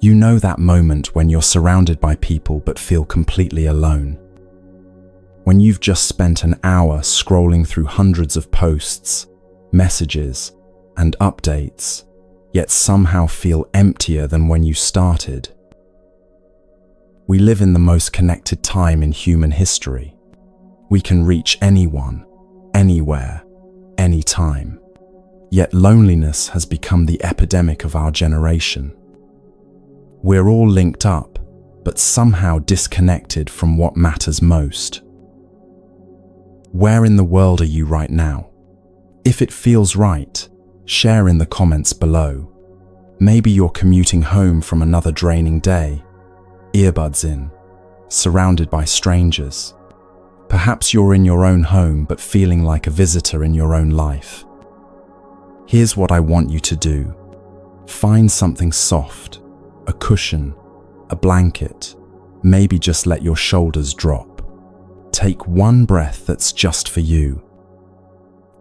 You know that moment when you're surrounded by people but feel completely alone. When you've just spent an hour scrolling through hundreds of posts, messages, and updates, yet somehow feel emptier than when you started. We live in the most connected time in human history. We can reach anyone, anywhere, anytime. Yet loneliness has become the epidemic of our generation. We're all linked up, but somehow disconnected from what matters most. Where in the world are you right now? If it feels right, share in the comments below. Maybe you're commuting home from another draining day, earbuds in, surrounded by strangers. Perhaps you're in your own home but feeling like a visitor in your own life. Here's what I want you to do. Find something soft, a cushion, a blanket, maybe just let your shoulders drop. Take one breath that's just for you.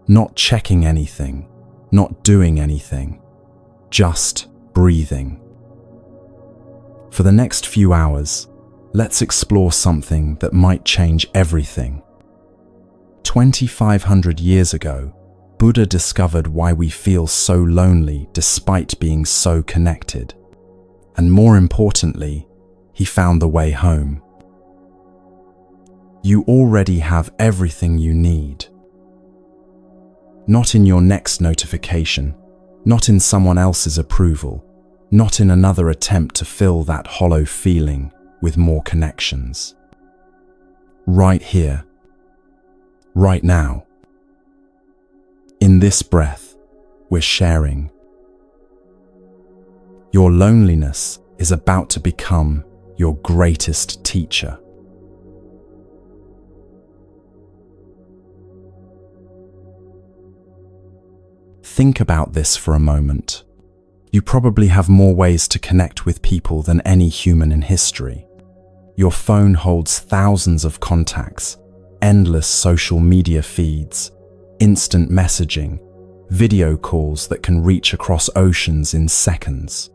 Not checking anything, not doing anything, just breathing. For the next few hours, let's explore something that might change everything. 2,500 years ago, Buddha discovered why we feel so lonely despite being so connected. And more importantly, he found the way home. You already have everything you need. Not in your next notification, not in someone else's approval, not in another attempt to fill that hollow feeling with more connections. Right here, right now. In this breath, we're sharing. Your loneliness is about to become your greatest teacher. Think about this for a moment. You probably have more ways to connect with people than any human in history. Your phone holds thousands of contacts, endless social media feeds, instant messaging, video calls that can reach across oceans in seconds.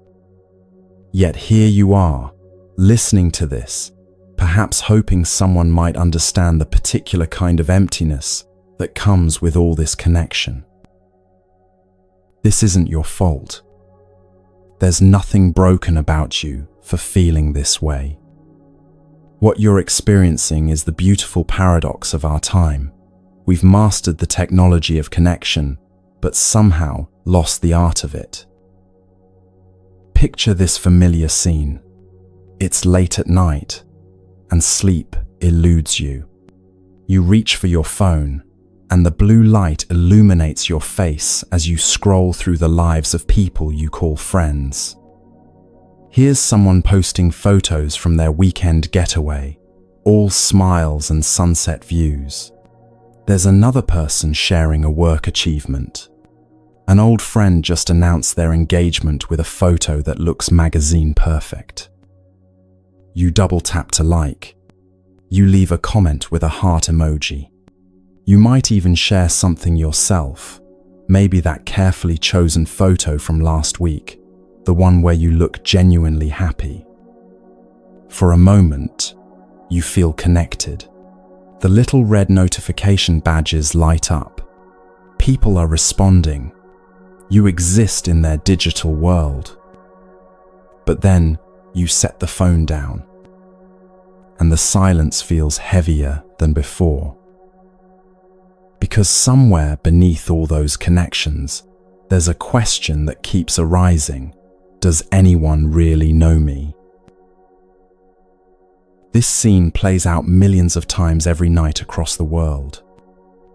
Yet here you are, listening to this, perhaps hoping someone might understand the particular kind of emptiness that comes with all this connection. This isn't your fault. There's nothing broken about you for feeling this way. What you're experiencing is the beautiful paradox of our time. We've mastered the technology of connection, but somehow lost the art of it. Picture this familiar scene. It's late at night, and sleep eludes you. You reach for your phone, and the blue light illuminates your face as you scroll through the lives of people you call friends. Here's someone posting photos from their weekend getaway, all smiles and sunset views. There's another person sharing a work achievement. An old friend just announced their engagement with a photo that looks magazine perfect. You double tap to like. You leave a comment with a heart emoji. You might even share something yourself, maybe that carefully chosen photo from last week, the one where you look genuinely happy. For a moment, you feel connected. The little red notification badges light up. People are responding. You exist in their digital world. But then you set the phone down, and the silence feels heavier than before. Because somewhere beneath all those connections, there's a question that keeps arising. Does anyone really know me? This scene plays out millions of times every night across the world.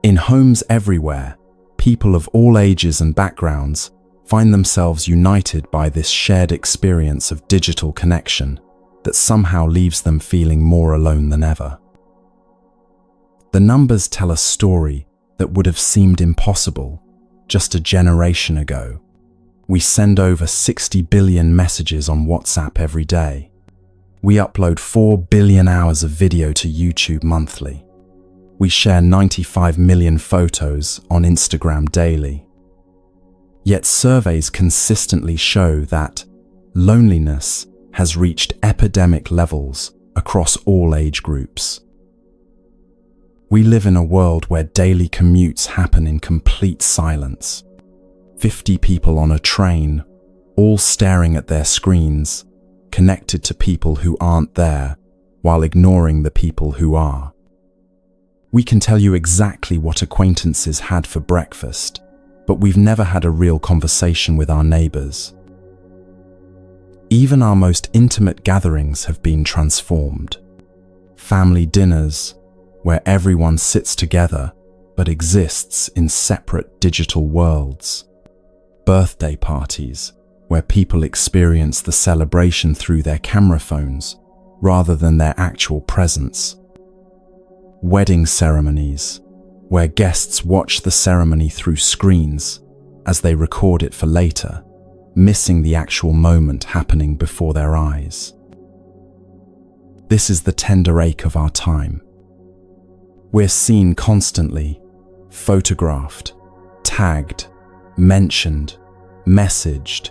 In homes everywhere, people of all ages and backgrounds find themselves united by this shared experience of digital connection that somehow leaves them feeling more alone than ever. The numbers tell a story that would have seemed impossible just a generation ago. We send over 60 billion messages on WhatsApp every day. We upload 4 billion hours of video to YouTube monthly. We share 95 million photos on Instagram daily. Yet surveys consistently show that loneliness has reached epidemic levels across all age groups. We live in a world where daily commutes happen in complete silence. 50 people on a train, all staring at their screens, connected to people who aren't there, while ignoring the people who are. We can tell you exactly what acquaintances had for breakfast, but we've never had a real conversation with our neighbors. Even our most intimate gatherings have been transformed. Family dinners, where everyone sits together but exists in separate digital worlds. Birthday parties, where people experience the celebration through their camera phones rather than their actual presence. Wedding ceremonies, where guests watch the ceremony through screens as they record it for later, missing the actual moment happening before their eyes. This is the tender ache of our time. We're seen constantly, photographed, tagged, mentioned, messaged.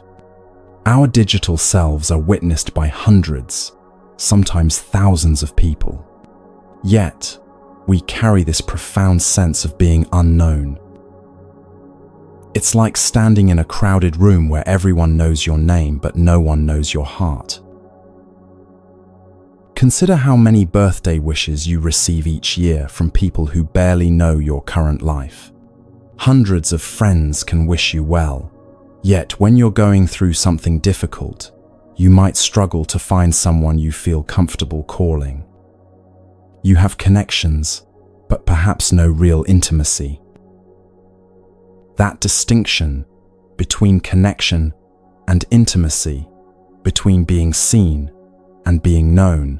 Our digital selves are witnessed by hundreds, sometimes thousands of people. Yet, we carry this profound sense of being unknown. It's like standing in a crowded room where everyone knows your name but no one knows your heart. Consider how many birthday wishes you receive each year from people who barely know your current life. Hundreds of friends can wish you well, yet when you're going through something difficult, you might struggle to find someone you feel comfortable calling. You have connections, but perhaps no real intimacy. That distinction between connection and intimacy, between being seen and being known,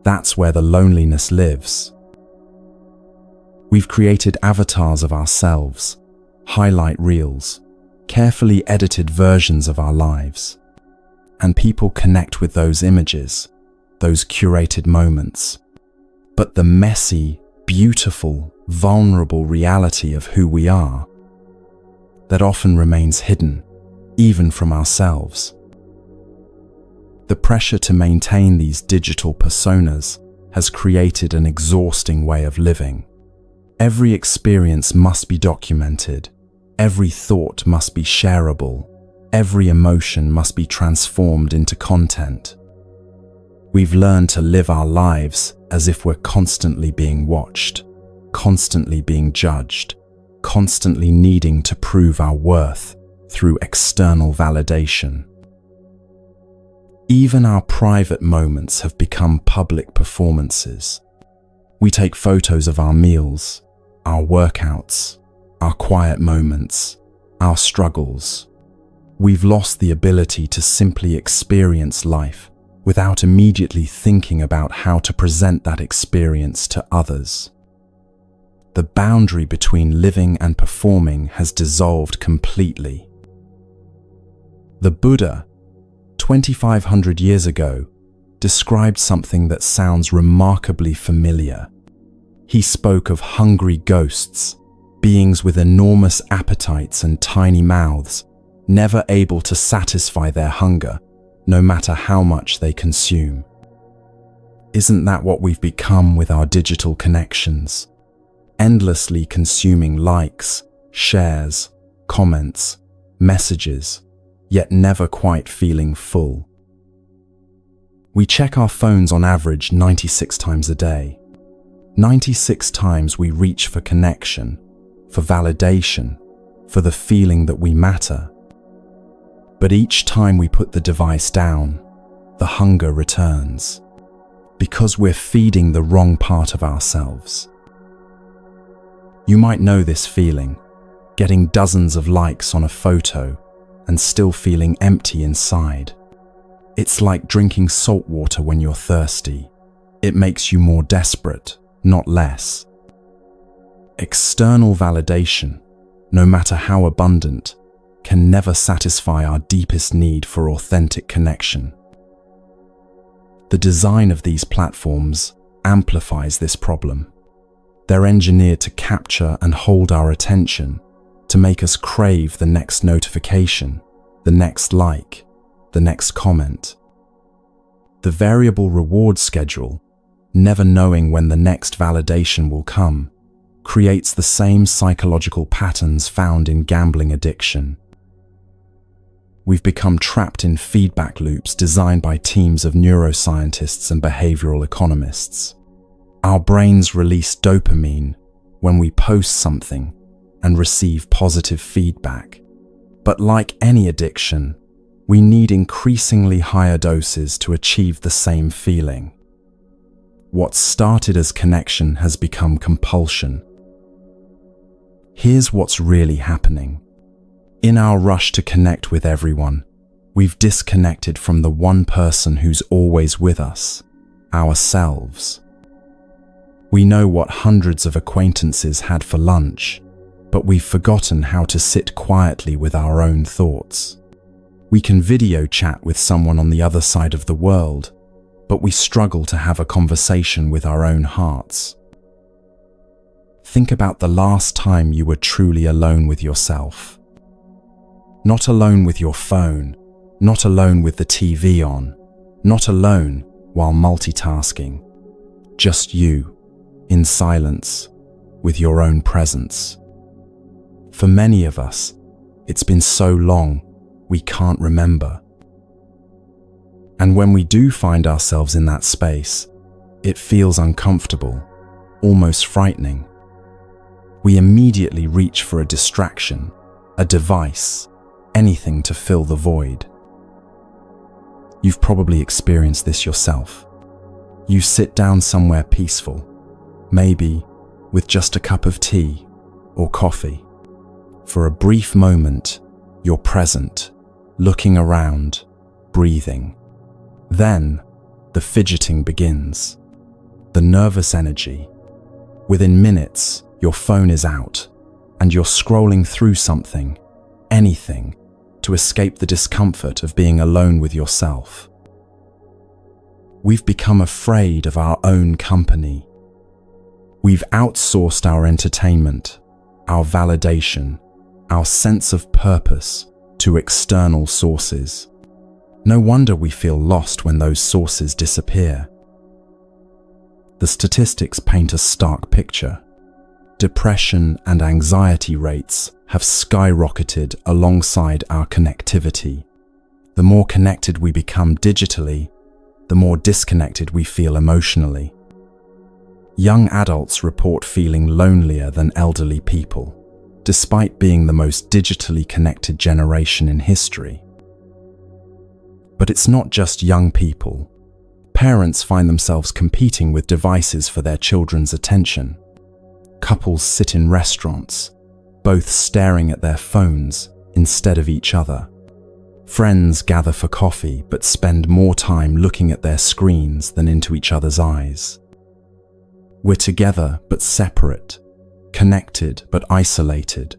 that's where the loneliness lives. We've created avatars of ourselves, highlight reels, carefully edited versions of our lives. And people connect with those images, those curated moments. But the messy, beautiful, vulnerable reality of who we are, that often remains hidden, even from ourselves. The pressure to maintain these digital personas has created an exhausting way of living. Every experience must be documented, every thought must be shareable, every emotion must be transformed into content. We've learned to live our lives as if we're constantly being watched, constantly being judged, constantly needing to prove our worth through external validation. Even our private moments have become public performances. We take photos of our meals, our workouts, our quiet moments, our struggles. We've lost the ability to simply experience life without immediately thinking about how to present that experience to others. The boundary between living and performing has dissolved completely. The Buddha, 2,500 years ago, described something that sounds remarkably familiar. He spoke of hungry ghosts, beings with enormous appetites and tiny mouths, never able to satisfy their hunger, no matter how much they consume. Isn't that what we've become with our digital connections? Endlessly consuming likes, shares, comments, messages, yet never quite feeling full. We check our phones on average 96 times a day. 96 times we reach for connection, for validation, for the feeling that we matter. But each time we put the device down, the hunger returns, because we're feeding the wrong part of ourselves. You might know this feeling, getting dozens of likes on a photo and still feeling empty inside. It's like drinking salt water when you're thirsty. It makes you more desperate, not less. External validation, no matter how abundant, can never satisfy our deepest need for authentic connection. The design of these platforms amplifies this problem. They're engineered to capture and hold our attention, to make us crave the next notification, the next like, the next comment. The variable reward schedule, never knowing when the next validation will come, creates the same psychological patterns found in gambling addiction. We've become trapped in feedback loops designed by teams of neuroscientists and behavioral economists. Our brains release dopamine when we post something and receive positive feedback. But like any addiction, we need increasingly higher doses to achieve the same feeling. What started as connection has become compulsion. Here's what's really happening. In our rush to connect with everyone, we've disconnected from the one person who's always with us, ourselves. We know what hundreds of acquaintances had for lunch, but we've forgotten how to sit quietly with our own thoughts. We can video chat with someone on the other side of the world, but we struggle to have a conversation with our own hearts. Think about the last time you were truly alone with yourself. Not alone with your phone, not alone with the TV on, not alone while multitasking. Just you, in silence, with your own presence. For many of us, it's been so long, we can't remember. And when we do find ourselves in that space, it feels uncomfortable, almost frightening. We immediately reach for a distraction, a device, anything to fill the void. You've probably experienced this yourself. You sit down somewhere peaceful, maybe with just a cup of tea or coffee. For a brief moment, you're present, looking around, breathing. Then, the fidgeting begins. The nervous energy. Within minutes, your phone is out, and you're scrolling through something, anything, to escape the discomfort of being alone with yourself. We've become afraid of our own company. We've outsourced our entertainment, our validation, our sense of purpose to external sources. No wonder we feel lost when those sources disappear. The statistics paint a stark picture. Depression and anxiety rates have skyrocketed alongside our connectivity. The more connected we become digitally, the more disconnected we feel emotionally. Young adults report feeling lonelier than elderly people, despite being the most digitally connected generation in history. But it's not just young people. Parents find themselves competing with devices for their children's attention. Couples sit in restaurants, both staring at their phones instead of each other. Friends gather for coffee but spend more time looking at their screens than into each other's eyes. We're together but separate, connected but isolated.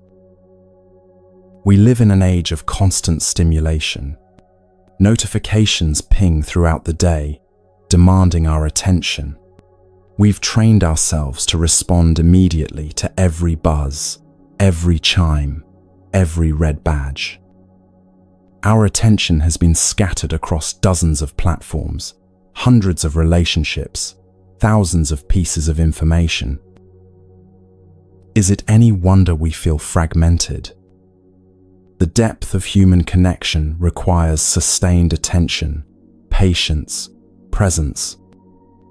We live in an age of constant stimulation. Notifications ping throughout the day, demanding our attention. We've trained ourselves to respond immediately to every buzz, every chime, every red badge. Our attention has been scattered across dozens of platforms, hundreds of relationships, thousands of pieces of information. Is it any wonder we feel fragmented? The depth of human connection requires sustained attention, patience, presence.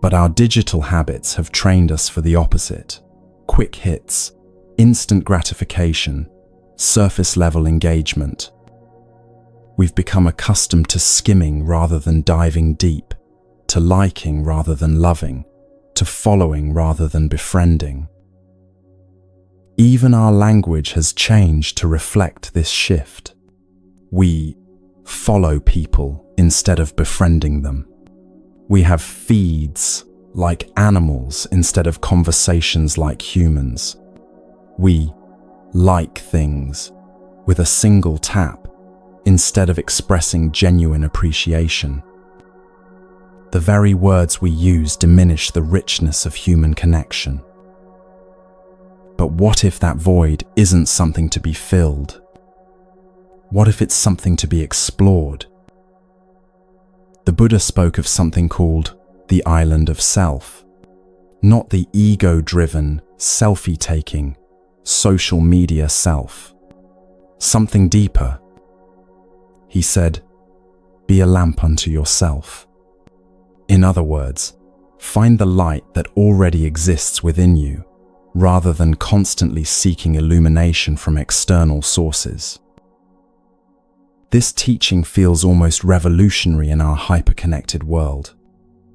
But our digital habits have trained us for the opposite. Quick hits, instant gratification, surface-level engagement. We've become accustomed to skimming rather than diving deep, to liking rather than loving, to following rather than befriending. Even our language has changed to reflect this shift. We follow people instead of befriending them. We have feeds like animals instead of conversations like humans. We like things with a single tap instead of expressing genuine appreciation. The very words we use diminish the richness of human connection. But what if that void isn't something to be filled? What if it's something to be explored? The Buddha spoke of something called the island of self, not the ego-driven, selfie-taking, social media self. Something deeper. He said, "Be a lamp unto yourself." In other words, find the light that already exists within you, rather than constantly seeking illumination from external sources. This teaching feels almost revolutionary in our hyper-connected world.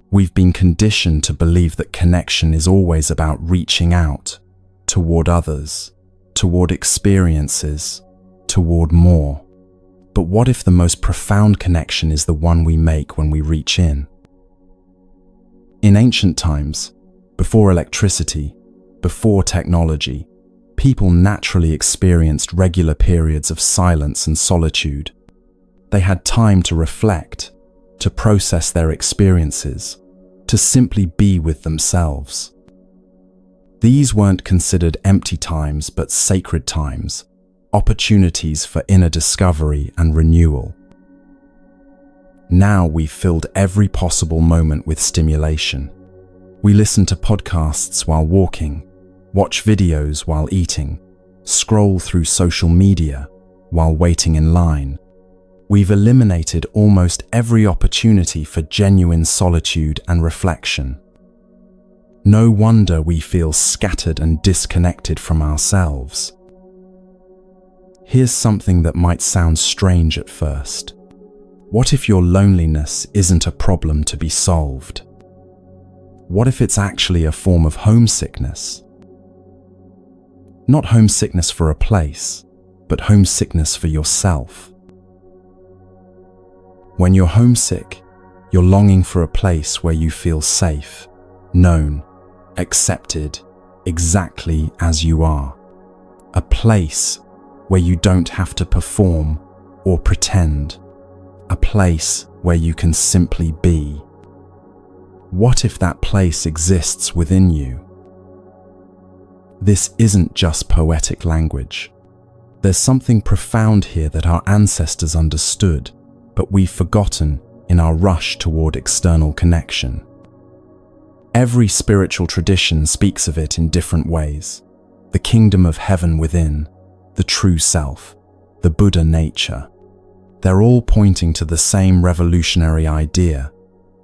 We've been conditioned to believe that connection is always about reaching out, toward others, toward experiences, toward more. But what if the most profound connection is the one we make when we reach in? In ancient times, before electricity, before technology, people naturally experienced regular periods of silence and solitude. They had time to reflect, to process their experiences, to simply be with themselves. These weren't considered empty times but sacred times, opportunities for inner discovery and renewal. Now we've filled every possible moment with stimulation. We listen to podcasts while walking, watch videos while eating, scroll through social media while waiting in line. We've eliminated almost every opportunity for genuine solitude and reflection. No wonder we feel scattered and disconnected from ourselves. Here's something that might sound strange at first. What if your loneliness isn't a problem to be solved? What if it's actually a form of homesickness? Not homesickness for a place, but homesickness for yourself. When you're homesick, you're longing for a place where you feel safe, known, accepted, exactly as you are. A place where you don't have to perform or pretend. A place where you can simply be. What if that place exists within you? This isn't just poetic language. There's something profound here that our ancestors understood, but we've forgotten in our rush toward external connection. Every spiritual tradition speaks of it in different ways. The kingdom of heaven within, the true self, the Buddha nature. They're all pointing to the same revolutionary idea.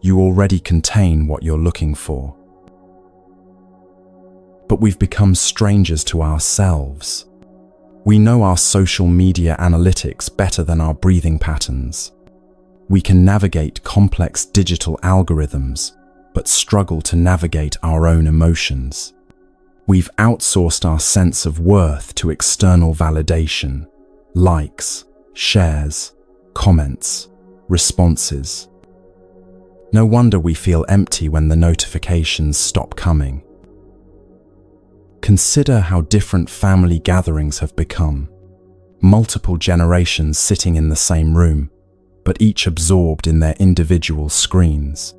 You already contain what you're looking for. But we've become strangers to ourselves. We know our social media analytics better than our breathing patterns. We can navigate complex digital algorithms, but struggle to navigate our own emotions. We've outsourced our sense of worth to external validation, likes, shares, comments, responses. No wonder we feel empty when the notifications stop coming. Consider how different family gatherings have become. Multiple generations sitting in the same room, but each absorbed in their individual screens.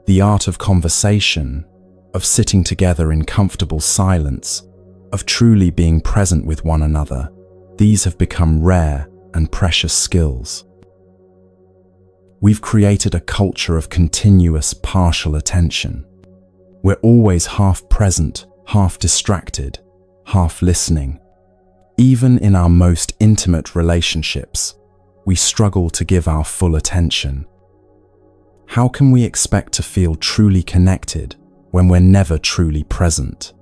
The art of conversation, of sitting together in comfortable silence, of truly being present with one another, these have become rare and precious skills. We've created a culture of continuous partial attention. We're always half present, half distracted, half listening. Even in our most intimate relationships, we struggle to give our full attention. How can we expect to feel truly connected when we're never truly present?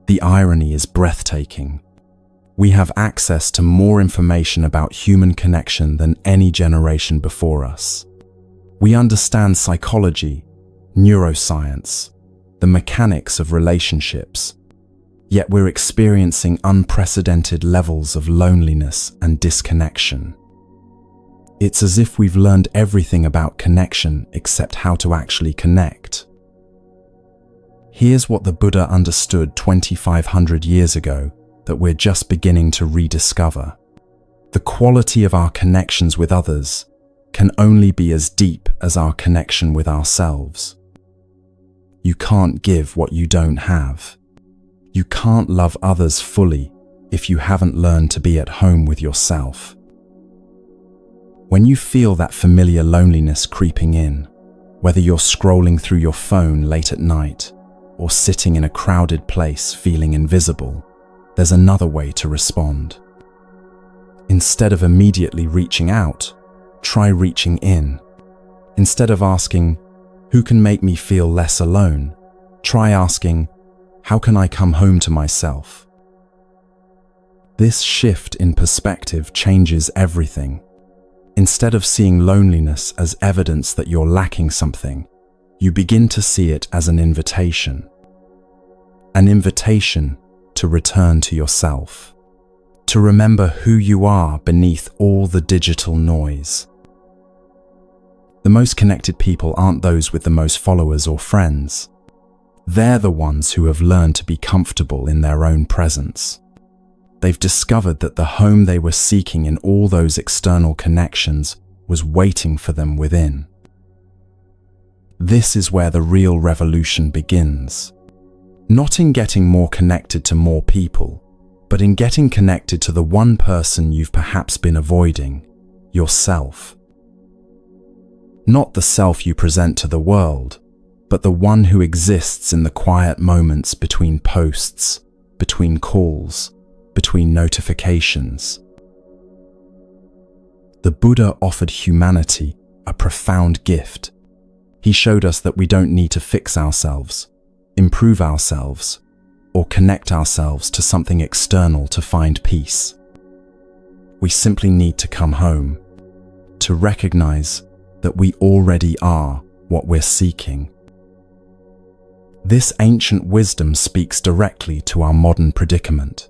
The irony is breathtaking. We have access to more information about human connection than any generation before us. We understand psychology, neuroscience, the mechanics of relationships, yet we're experiencing unprecedented levels of loneliness and disconnection. It's as if we've learned everything about connection except how to actually connect. Here's what the Buddha understood 2,500 years ago that we're just beginning to rediscover. The quality of our connections with others can only be as deep as our connection with ourselves. You can't give what you don't have. You can't love others fully if you haven't learned to be at home with yourself. When you feel that familiar loneliness creeping in, whether you're scrolling through your phone late at night or sitting in a crowded place feeling invisible, there's another way to respond. Instead of immediately reaching out, try reaching in. Instead of asking, "Who can make me feel less alone?" try asking, "How can I come home to myself?" This shift in perspective changes everything. Instead of seeing loneliness as evidence that you're lacking something, you begin to see it as an invitation. An invitation to return to yourself, to remember who you are beneath all the digital noise. The most connected people aren't those with the most followers or friends. They're the ones who have learned to be comfortable in their own presence. They've discovered that the home they were seeking in all those external connections was waiting for them within. This is where the real revolution begins. Not in getting more connected to more people, but in getting connected to the one person you've perhaps been avoiding, yourself. Not the self you present to the world, but the one who exists in the quiet moments between posts, between calls, between notifications. The Buddha offered humanity a profound gift. He showed us that we don't need to fix ourselves, improve ourselves, or connect ourselves to something external to find peace. We simply need to come home, to recognize that we already are what we're seeking. This ancient wisdom speaks directly to our modern predicament.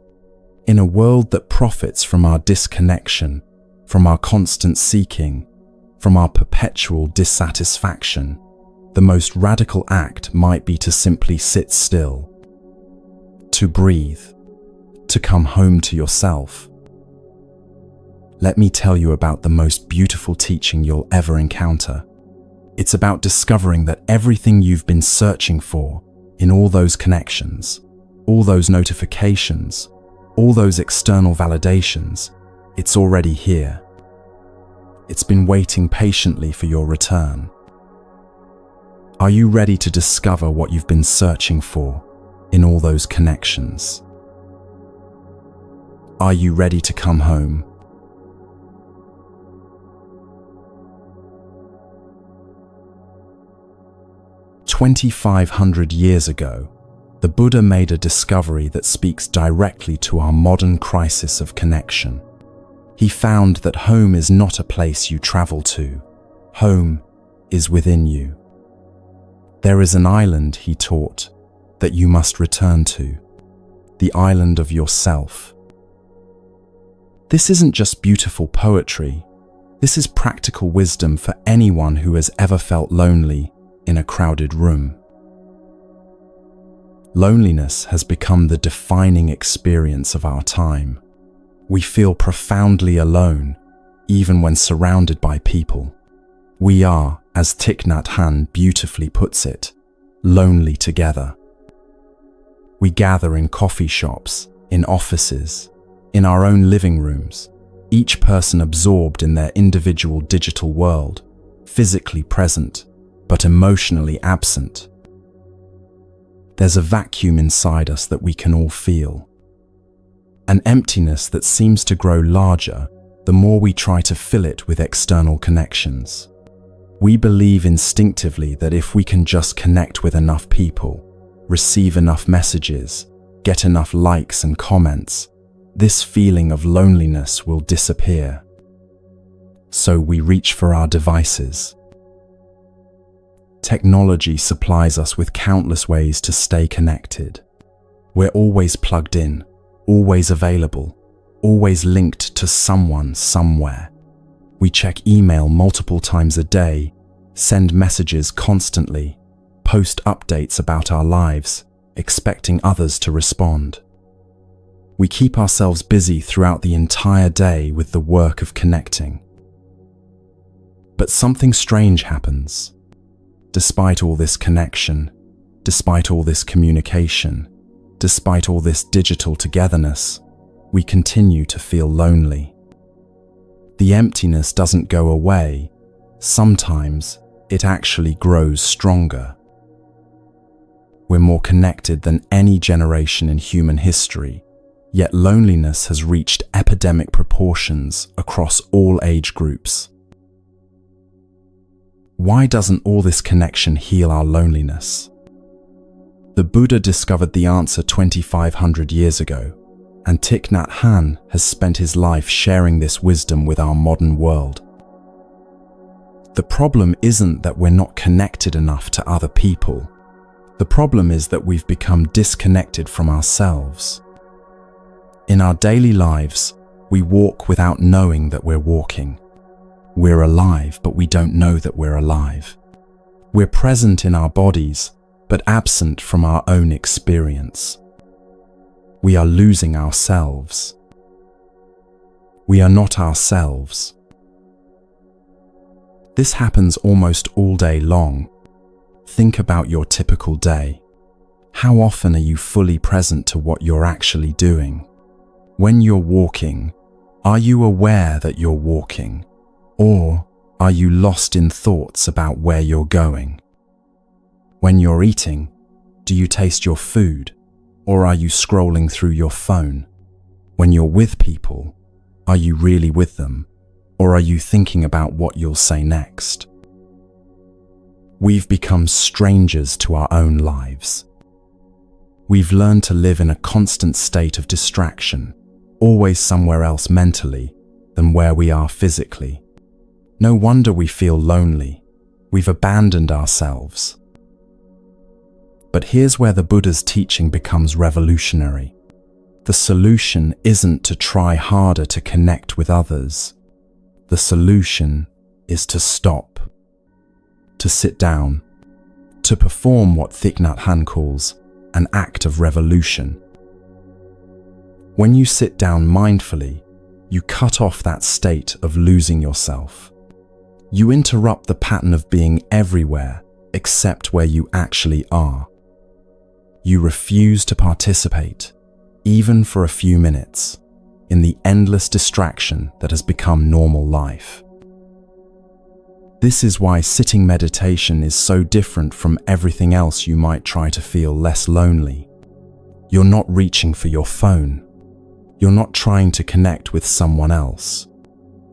In a world that profits from our disconnection, from our constant seeking, from our perpetual dissatisfaction, the most radical act might be to simply sit still, to breathe, to come home to yourself. Let me tell you about the most beautiful teaching you'll ever encounter. It's about discovering that everything you've been searching for in all those connections, all those notifications, all those external validations, it's already here. It's been waiting patiently for your return. Are you ready to discover what you've been searching for in all those connections? Are you ready to come home? "2,500 years ago, the Buddha made a discovery that speaks directly to our modern crisis of connection. He found that home is not a place you travel to. Home is within you. There is an island, he taught, that you must return to, the island of yourself. This isn't just beautiful poetry. This is practical wisdom for anyone who has ever felt lonely in a crowded room. Loneliness has become the defining experience of our time. We feel profoundly alone, even when surrounded by people. We are, as Thich Nhat Hanh beautifully puts it, lonely together. We gather in coffee shops, in offices, in our own living rooms, each person absorbed in their individual digital world, physically present, but emotionally absent. There's a vacuum inside us that we can all feel. An emptiness that seems to grow larger the more we try to fill it with external connections. We believe instinctively that if we can just connect with enough people, receive enough messages, get enough likes and comments, this feeling of loneliness will disappear. So we reach for our devices. Technology supplies us with countless ways to stay connected. We're always plugged in, always available, always linked to someone somewhere. We check email multiple times a day, send messages constantly, post updates about our lives, expecting others to respond. We keep ourselves busy throughout the entire day with the work of connecting. But something strange happens. Despite all this connection, despite all this communication, despite all this digital togetherness, we continue to feel lonely. The emptiness doesn't go away. Sometimes it actually grows stronger. We're more connected than any generation in human history, yet loneliness has reached epidemic proportions across all age groups. Why doesn't all this connection heal our loneliness? The Buddha discovered the answer 2,500 years ago, and Thich Nhat Hanh has spent his life sharing this wisdom with our modern world. The problem isn't that we're not connected enough to other people. The problem is that we've become disconnected from ourselves. In our daily lives, we walk without knowing that we're walking. We're alive, but we don't know that we're alive. We're present in our bodies, but absent from our own experience. We are losing ourselves. We are not ourselves. This happens almost all day long. Think about your typical day. How often are you fully present to what you're actually doing? When you're walking, are you aware that you're walking? Or are you lost in thoughts about where you're going? When you're eating, do you taste your food? Or are you scrolling through your phone? When you're with people, are you really with them? Or are you thinking about what you'll say next? We've become strangers to our own lives. We've learned to live in a constant state of distraction, always somewhere else mentally than where we are physically. No wonder we feel lonely. We've abandoned ourselves. But here's where the Buddha's teaching becomes revolutionary. The solution isn't to try harder to connect with others. The solution is to stop, to sit down, to perform what Thich Nhat Hanh calls an act of revolution. When you sit down mindfully, you cut off that state of losing yourself. You interrupt the pattern of being everywhere except where you actually are. You refuse to participate, even for a few minutes, in the endless distraction that has become normal life. This is why sitting meditation is so different from everything else you might try to feel less lonely. You're not reaching for your phone. You're not trying to connect with someone else.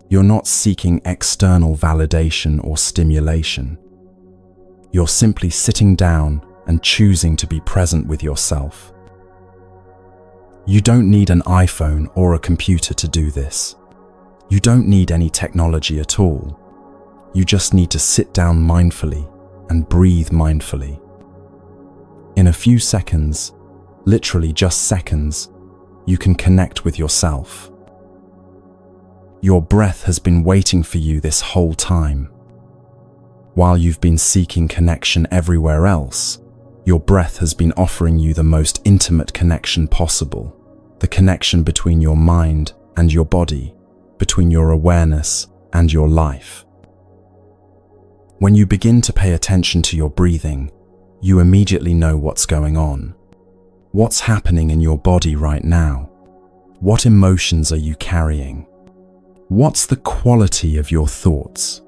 You're not seeking external validation or stimulation. You're simply sitting down and choosing to be present with yourself. You don't need an iPhone or a computer to do this. You don't need any technology at all. You just need to sit down mindfully and breathe mindfully. In a few seconds, literally just seconds, you can connect with yourself. Your breath has been waiting for you this whole time. While you've been seeking connection everywhere else, your breath has been offering you the most intimate connection possible, the connection between your mind and your body, between your awareness and your life. When you begin to pay attention to your breathing, you immediately know what's going on. What's happening in your body right now? What emotions are you carrying? What's the quality of your thoughts?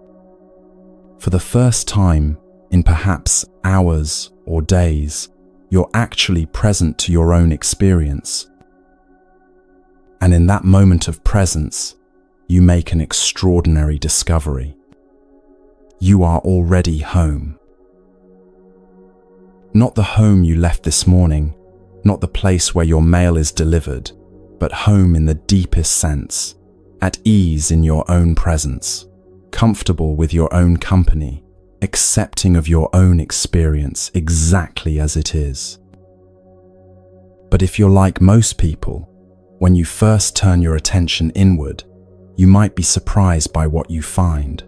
For the first time in perhaps hours or days, you're actually present to your own experience. And in that moment of presence, you make an extraordinary discovery. You are already home. Not the home you left this morning, not the place where your mail is delivered, but home in the deepest sense, at ease in your own presence, comfortable with your own company, accepting of your own experience exactly as it is. But if you're like most people, when you first turn your attention inward, you might be surprised by what you find.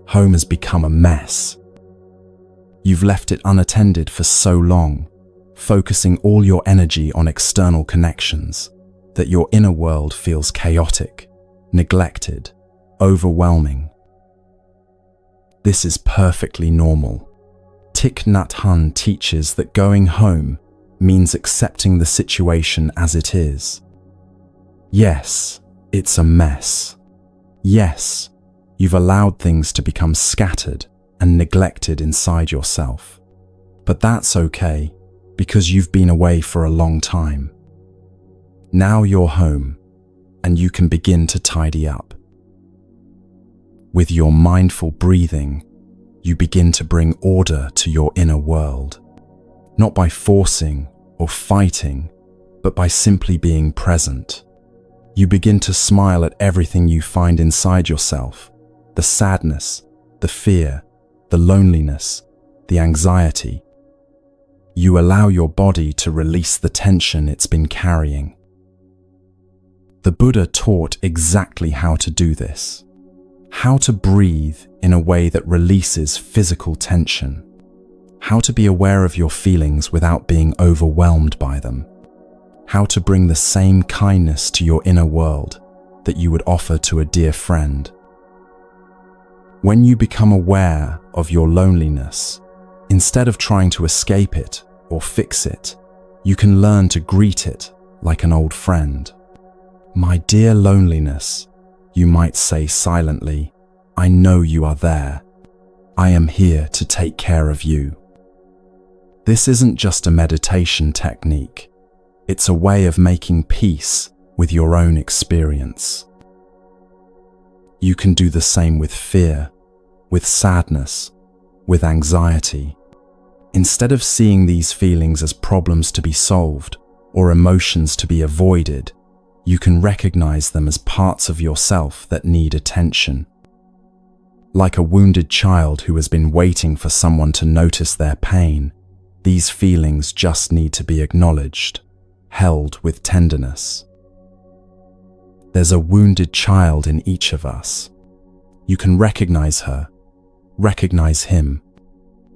Home has become a mess. You've left it unattended for so long, focusing all your energy on external connections, that your inner world feels chaotic, neglected, overwhelming. This is perfectly normal. Thich Nhat Hanh teaches that going home means accepting the situation as it is. Yes, it's a mess. Yes, you've allowed things to become scattered and neglected inside yourself. But that's okay, because you've been away for a long time. Now you're home, and you can begin to tidy up. With your mindful breathing, you begin to bring order to your inner world, not by forcing or fighting, but by simply being present. You begin to smile at everything you find inside yourself, the sadness, the fear, the loneliness, the anxiety. You allow your body to release the tension it's been carrying. The Buddha taught exactly how to do this, how to breathe in a way that releases physical tension, how to be aware of your feelings without being overwhelmed by them, how to bring the same kindness to your inner world that you would offer to a dear friend. When you become aware of your loneliness, instead of trying to escape it or fix it, you can learn to greet it like an old friend. My dear loneliness, you might say silently, I know you are there. I am here to take care of you. This isn't just a meditation technique. It's a way of making peace with your own experience. You can do the same with fear, with sadness, with anxiety. Instead of seeing these feelings as problems to be solved or emotions to be avoided, you can recognize them as parts of yourself that need attention. Like a wounded child who has been waiting for someone to notice their pain, these feelings just need to be acknowledged, held with tenderness. There's a wounded child in each of us. You can recognize her, recognize him,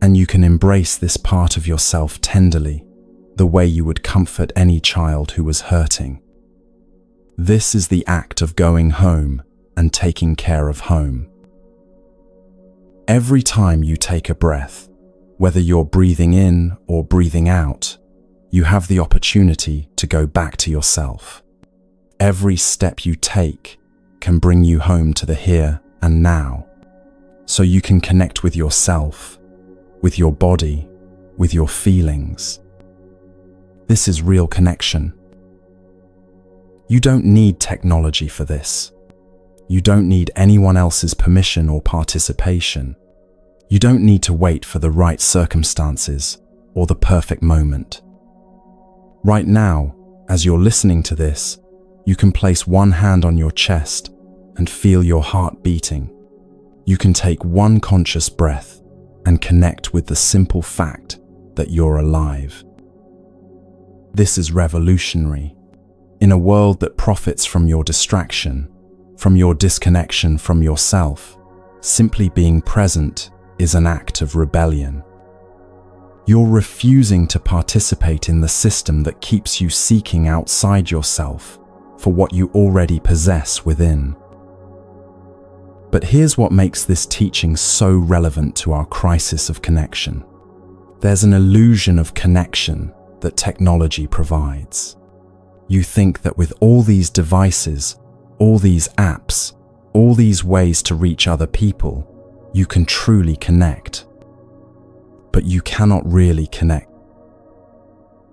and you can embrace this part of yourself tenderly, the way you would comfort any child who was hurting. This is the act of going home and taking care of home. Every time you take a breath, whether you're breathing in or breathing out, you have the opportunity to go back to yourself. Every step you take can bring you home to the here and now, so you can connect with yourself, with your body, with your feelings. This is real connection. You don't need technology for this. You don't need anyone else's permission or participation. You don't need to wait for the right circumstances or the perfect moment. Right now, as you're listening to this, you can place one hand on your chest and feel your heart beating. You can take one conscious breath and connect with the simple fact that you're alive. This is revolutionary. In a world that profits from your distraction, from your disconnection from yourself, simply being present is an act of rebellion. You're refusing to participate in the system that keeps you seeking outside yourself for what you already possess within. But here's what makes this teaching so relevant to our crisis of connection. There's an illusion of connection that technology provides. You think that with all these devices, all these apps, all these ways to reach other people, you can truly connect. But you cannot really connect.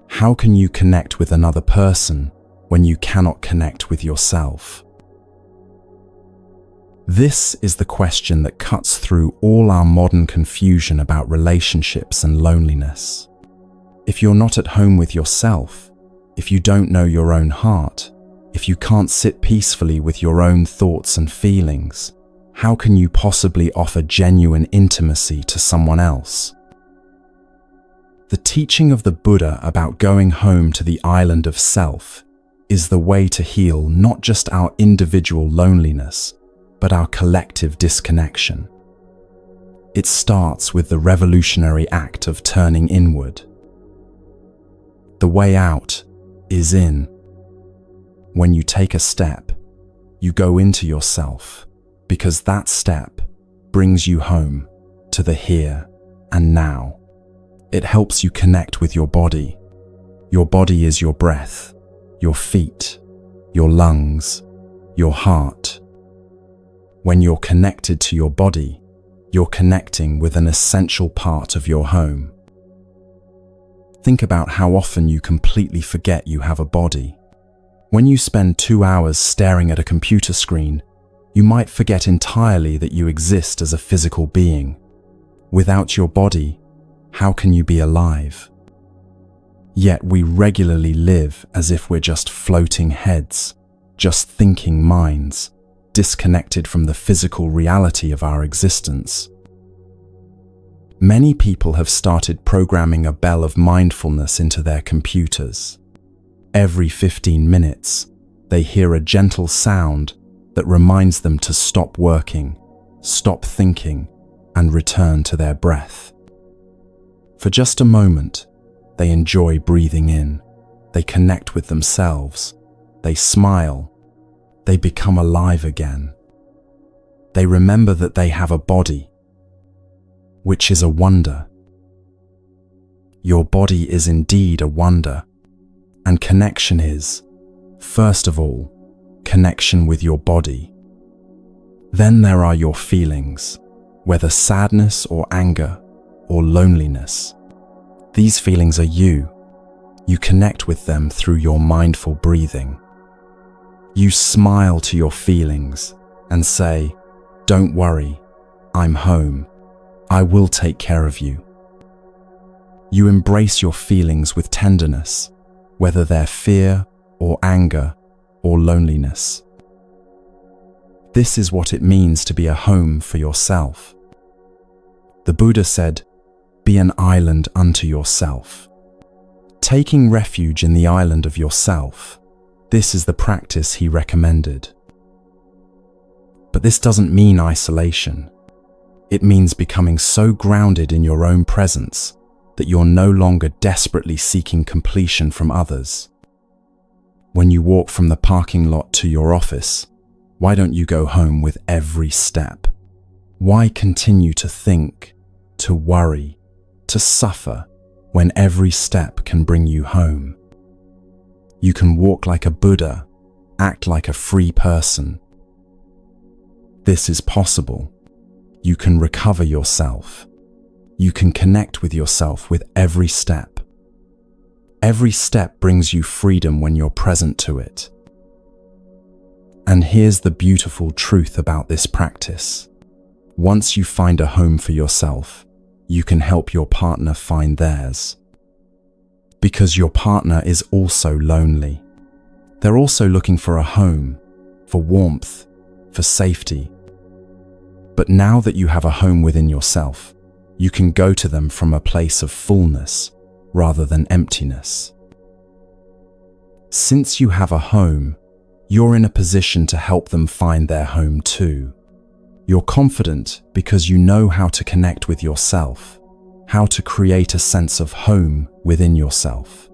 How can you connect with another person when you cannot connect with yourself? This is the question that cuts through all our modern confusion about relationships and loneliness. If you're not at home with yourself, if you don't know your own heart, if you can't sit peacefully with your own thoughts and feelings, how can you possibly offer genuine intimacy to someone else? The teaching of the Buddha about going home to the island of self is the way to heal not just our individual loneliness, but our collective disconnection. It starts with the revolutionary act of turning inward. The way out is in. When you take a step, you go into yourself, because that step brings you home to the here and now. It helps you connect with your body. Your body is your breath, your feet, your lungs, your heart. When you're connected to your body, you're connecting with an essential part of your home. Think about how often you completely forget you have a body. When you spend 2 hours staring at a computer screen, you might forget entirely that you exist as a physical being. Without your body, how can you be alive? Yet we regularly live as if we're just floating heads, just thinking minds, disconnected from the physical reality of our existence. Many people have started programming a bell of mindfulness into their computers. Every 15 minutes, they hear a gentle sound that reminds them to stop working, stop thinking, and return to their breath. For just a moment, they enjoy breathing in, they connect with themselves, they smile, they become alive again. They remember that they have a body, which is a wonder. Your body is indeed a wonder, and connection is, first of all, connection with your body. Then there are your feelings, whether sadness or anger or loneliness. These feelings are you. You connect with them through your mindful breathing. You smile to your feelings and say, "Don't worry, I'm home. I will take care of you." You embrace your feelings with tenderness, whether they're fear or anger or loneliness. This is what it means to be a home for yourself. The Buddha said, "Be an island unto yourself." Taking refuge in the island of yourself, this is the practice he recommended. But this doesn't mean isolation. It means becoming so grounded in your own presence that you're no longer desperately seeking completion from others. When you walk from the parking lot to your office, why don't you go home with every step? Why continue to think, to worry, to suffer when every step can bring you home? You can walk like a Buddha, act like a free person. This is possible. You can recover yourself. You can connect with yourself with every step. Every step brings you freedom when you're present to it. And here's the beautiful truth about this practice. Once you find a home for yourself, you can help your partner find theirs. Because your partner is also lonely. They're also looking for a home, for warmth, for safety. But now that you have a home within yourself, you can go to them from a place of fullness rather than emptiness. Since you have a home, you're in a position to help them find their home too. You're confident because you know how to connect with yourself, how to create a sense of home within yourself.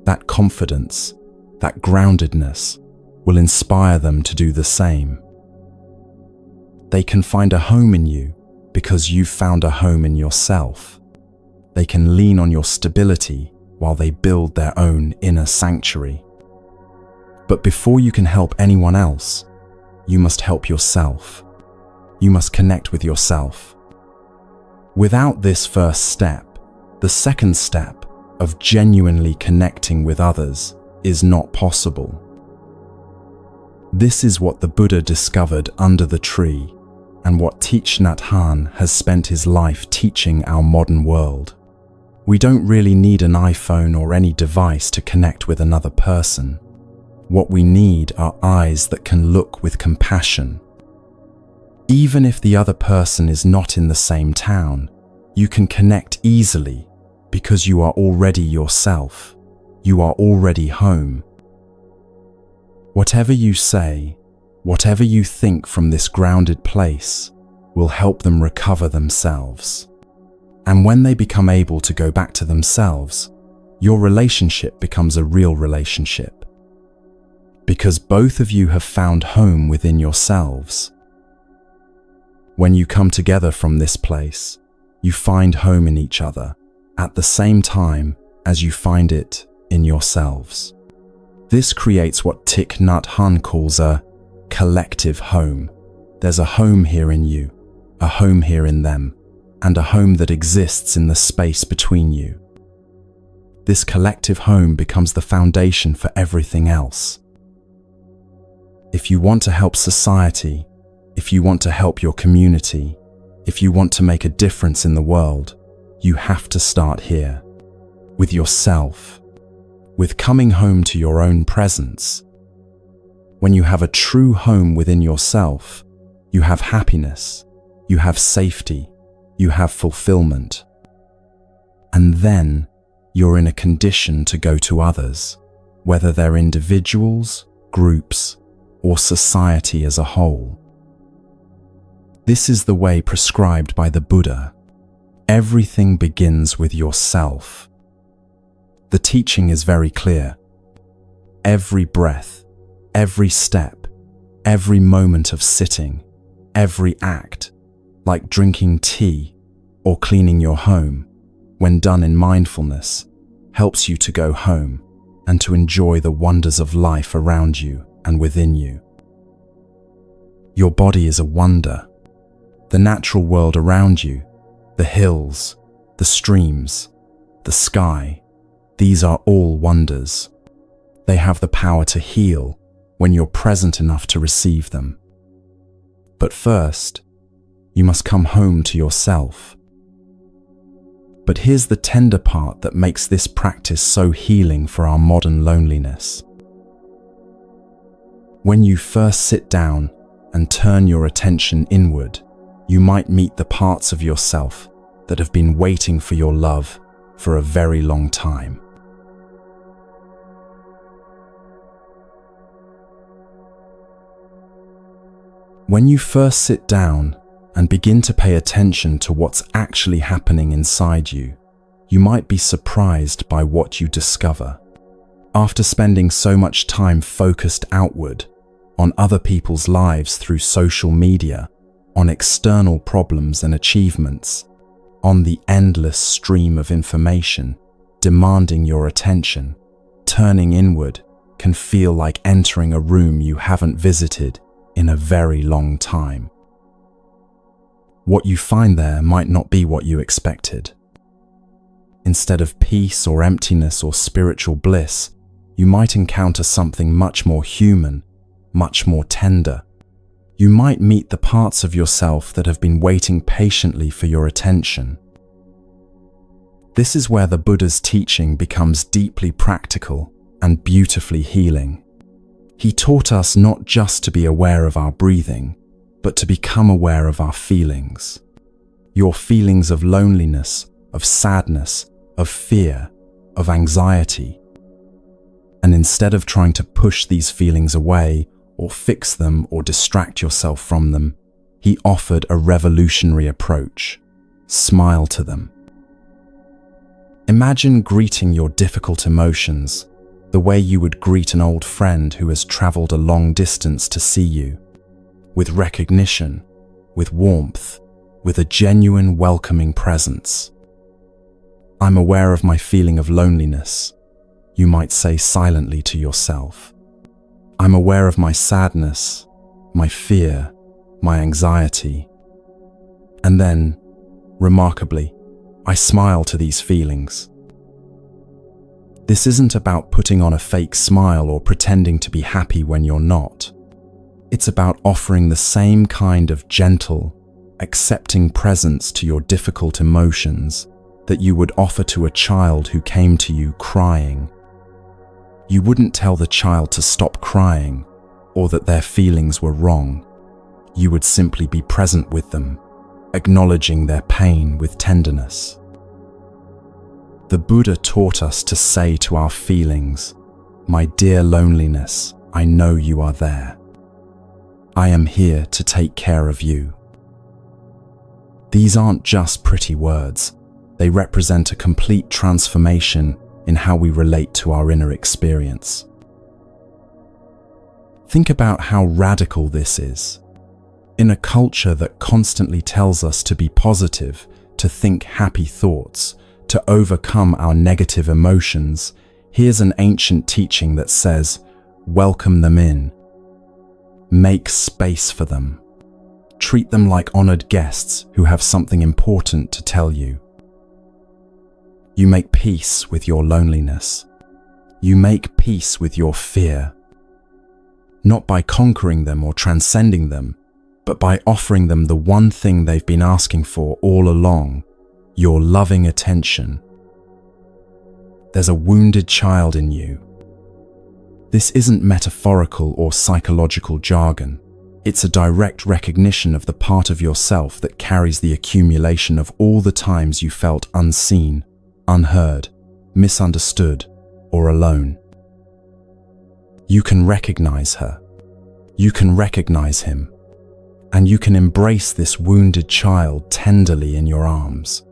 That confidence, that groundedness, will inspire them to do the same. They can find a home in you because you've found a home in yourself. They can lean on your stability while they build their own inner sanctuary. But before you can help anyone else, you must help yourself. You must connect with yourself. Without this first step, the second step of genuinely connecting with others is not possible. This is what the Buddha discovered under the tree, and what Thich Nhat Hanh has spent his life teaching our modern world. We don't really need an iPhone or any device to connect with another person. What we need are eyes that can look with compassion. Even if the other person is not in the same town, you can connect easily because you are already yourself. You are already home. Whatever you say, whatever you think from this grounded place will help them recover themselves. And when they become able to go back to themselves, your relationship becomes a real relationship. Because both of you have found home within yourselves. When you come together from this place, you find home in each other at the same time as you find it in yourselves. This creates what Thich Nhat Hanh calls a collective home, There's a home here in you, a home here in them, and a home that exists in the space between you. This collective home becomes the foundation for everything else. If you want to help society, if you want to help your community, if you want to make a difference in the world, you have to start here, with yourself, with coming home to your own presence. When you have a true home within yourself, you have happiness, you have safety, you have fulfillment. And then you're in a condition to go to others, whether they're individuals, groups, or society as a whole. This is the way prescribed by the Buddha. Everything begins with yourself. The teaching is very clear. Every breath, every step, every moment of sitting, every act, like drinking tea or cleaning your home, when done in mindfulness, helps you to go home and to enjoy the wonders of life around you and within you. Your body is a wonder. The natural world around you, the hills, the streams, the sky, these are all wonders. They have the power to heal when you're present enough to receive them. But first, you must come home to yourself. But here's the tender part that makes this practice so healing for our modern loneliness. When you first sit down and turn your attention inward, you might meet the parts of yourself that have been waiting for your love for a very long time. When you first sit down and begin to pay attention to what's actually happening inside you, you might be surprised by what you discover. After spending so much time focused outward, on other people's lives through social media, on external problems and achievements, on the endless stream of information demanding your attention, turning inward can feel like entering a room you haven't visited in a very long time. What you find there might not be what you expected. Instead of peace or emptiness or spiritual bliss, you might encounter something much more human, much more tender. You might meet the parts of yourself that have been waiting patiently for your attention. This is where the Buddha's teaching becomes deeply practical and beautifully healing. He taught us not just to be aware of our breathing, but to become aware of our feelings. Your feelings of loneliness, of sadness, of fear, of anxiety. And instead of trying to push these feelings away, or fix them or distract yourself from them, he offered a revolutionary approach. Smile to them. Imagine greeting your difficult emotions the way you would greet an old friend who has traveled a long distance to see you, with recognition, with warmth, with a genuine welcoming presence. I'm aware of my feeling of loneliness, you might say silently to yourself. I'm aware of my sadness, my fear, my anxiety. And then, remarkably, I smile to these feelings. This isn't about putting on a fake smile or pretending to be happy when you're not. It's about offering the same kind of gentle, accepting presence to your difficult emotions that you would offer to a child who came to you crying. You wouldn't tell the child to stop crying or that their feelings were wrong. You would simply be present with them, acknowledging their pain with tenderness. The Buddha taught us to say to our feelings, "My dear loneliness, I know you are there. I am here to take care of you." These aren't just pretty words. They represent a complete transformation in how we relate to our inner experience. Think about how radical this is. In a culture that constantly tells us to be positive, to think happy thoughts, to overcome our negative emotions, here's an ancient teaching that says, welcome them in. Make space for them. Treat them like honored guests who have something important to tell you. You make peace with your loneliness. You make peace with your fear. Not by conquering them or transcending them, but by offering them the one thing they've been asking for all along, your loving attention. There's a wounded child in you. This isn't metaphorical or psychological jargon. It's a direct recognition of the part of yourself that carries the accumulation of all the times you felt unseen, unheard, misunderstood, or alone. You can recognize her. You can recognize him. And you can embrace this wounded child tenderly in your arms.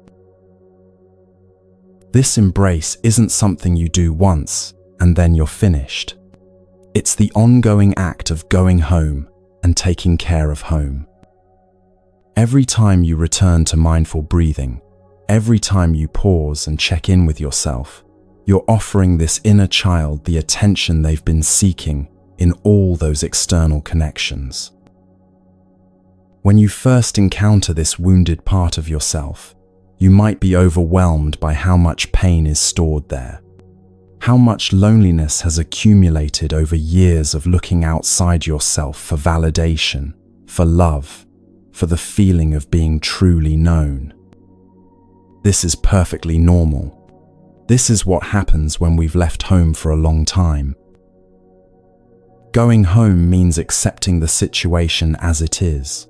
This embrace isn't something you do once and then you're finished. It's the ongoing act of going home and taking care of home. Every time you return to mindful breathing, every time you pause and check in with yourself, you're offering this inner child the attention they've been seeking in all those external connections. When you first encounter this wounded part of yourself, you might be overwhelmed by how much pain is stored there, how much loneliness has accumulated over years of looking outside yourself for validation, for love, for the feeling of being truly known. This is perfectly normal. This is what happens when we've left home for a long time. Going home means accepting the situation as it is.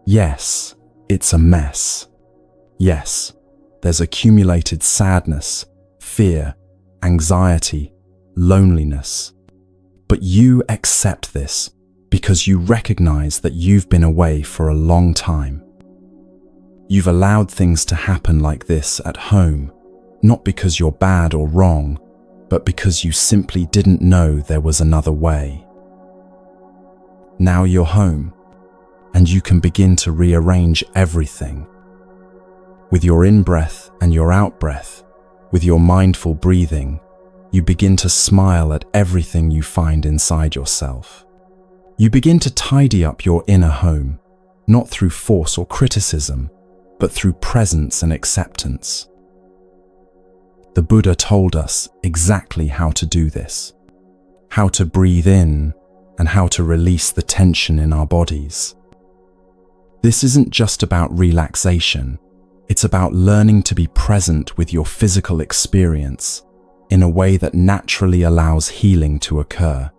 Yes, it's a mess. Yes, there's accumulated sadness, fear, anxiety, loneliness. But you accept this because you recognize that you've been away for a long time. You've allowed things to happen like this at home, not because you're bad or wrong, but because you simply didn't know there was another way. Now you're home, and you can begin to rearrange everything. With your in-breath and your out-breath, with your mindful breathing, you begin to smile at everything you find inside yourself. You begin to tidy up your inner home, not through force or criticism, but through presence and acceptance. The Buddha told us exactly how to do this, how to breathe in and how to release the tension in our bodies. This isn't just about relaxation, it's about learning to be present with your physical experience in a way that naturally allows healing to occur.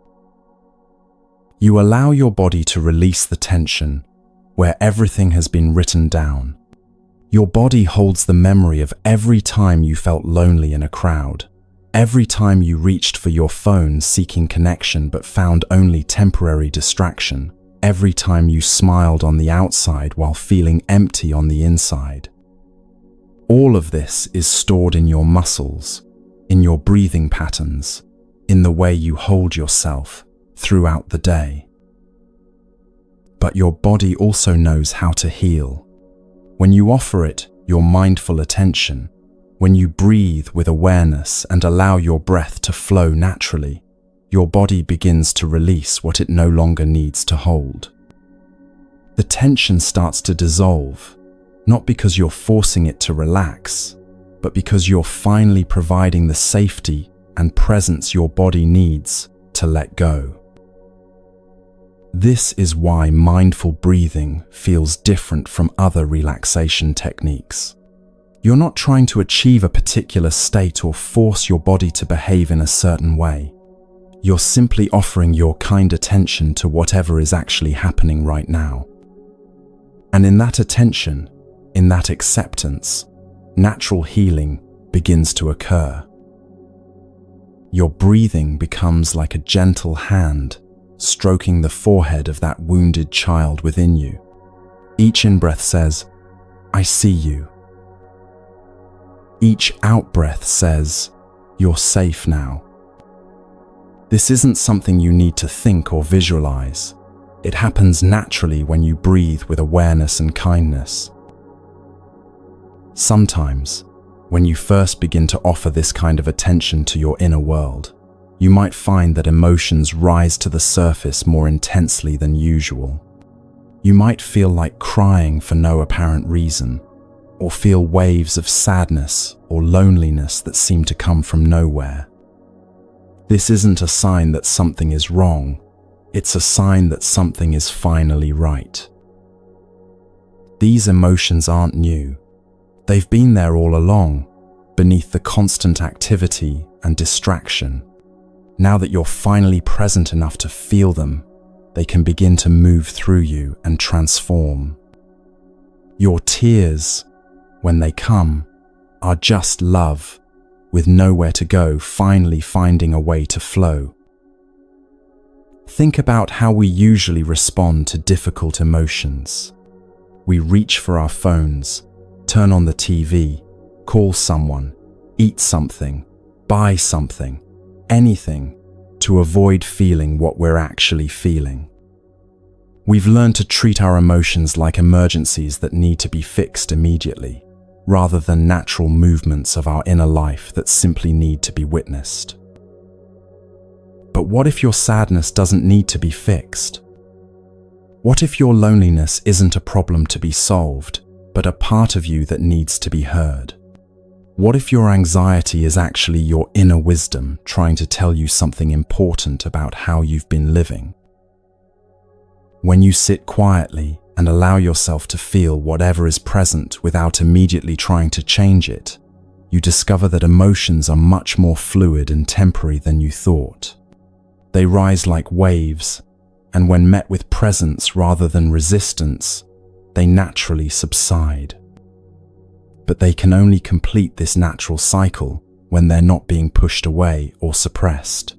You allow your body to release the tension where everything has been written down. Your body holds the memory of every time you felt lonely in a crowd, every time you reached for your phone seeking connection but found only temporary distraction, every time you smiled on the outside while feeling empty on the inside. All of this is stored in your muscles, in your breathing patterns, in the way you hold yourself throughout the day. But your body also knows how to heal. When you offer it your mindful attention, when you breathe with awareness and allow your breath to flow naturally, your body begins to release what it no longer needs to hold. The tension starts to dissolve, not because you're forcing it to relax, but because you're finally providing the safety and presence your body needs to let go. This is why mindful breathing feels different from other relaxation techniques. You're not trying to achieve a particular state or force your body to behave in a certain way. You're simply offering your kind attention to whatever is actually happening right now. And in that attention, in that acceptance, natural healing begins to occur. Your breathing becomes like a gentle hand stroking the forehead of that wounded child within you. Each in-breath says, "I see you." Each out-breath says, "You're safe now." This isn't something you need to think or visualize. It happens naturally when you breathe with awareness and kindness. Sometimes, when you first begin to offer this kind of attention to your inner world, you might find that emotions rise to the surface more intensely than usual. You might feel like crying for no apparent reason, or feel waves of sadness or loneliness that seem to come from nowhere. This isn't a sign that something is wrong, it's a sign that something is finally right. These emotions aren't new. They've been there all along, beneath the constant activity and distraction. Now that you're finally present enough to feel them, they can begin to move through you and transform. Your tears, when they come, are just love, with nowhere to go, finally finding a way to flow. Think about how we usually respond to difficult emotions. We reach for our phones, turn on the TV, call someone, eat something, buy something, anything, to avoid feeling what we're actually feeling. We've learned to treat our emotions like emergencies that need to be fixed immediately, rather than natural movements of our inner life that simply need to be witnessed. But what if your sadness doesn't need to be fixed? What if your loneliness isn't a problem to be solved, but a part of you that needs to be heard? What if your anxiety is actually your inner wisdom trying to tell you something important about how you've been living? When you sit quietly and allow yourself to feel whatever is present without immediately trying to change it, you discover that emotions are much more fluid and temporary than you thought. They rise like waves, and when met with presence rather than resistance, they naturally subside. But they can only complete this natural cycle when they're not being pushed away or suppressed.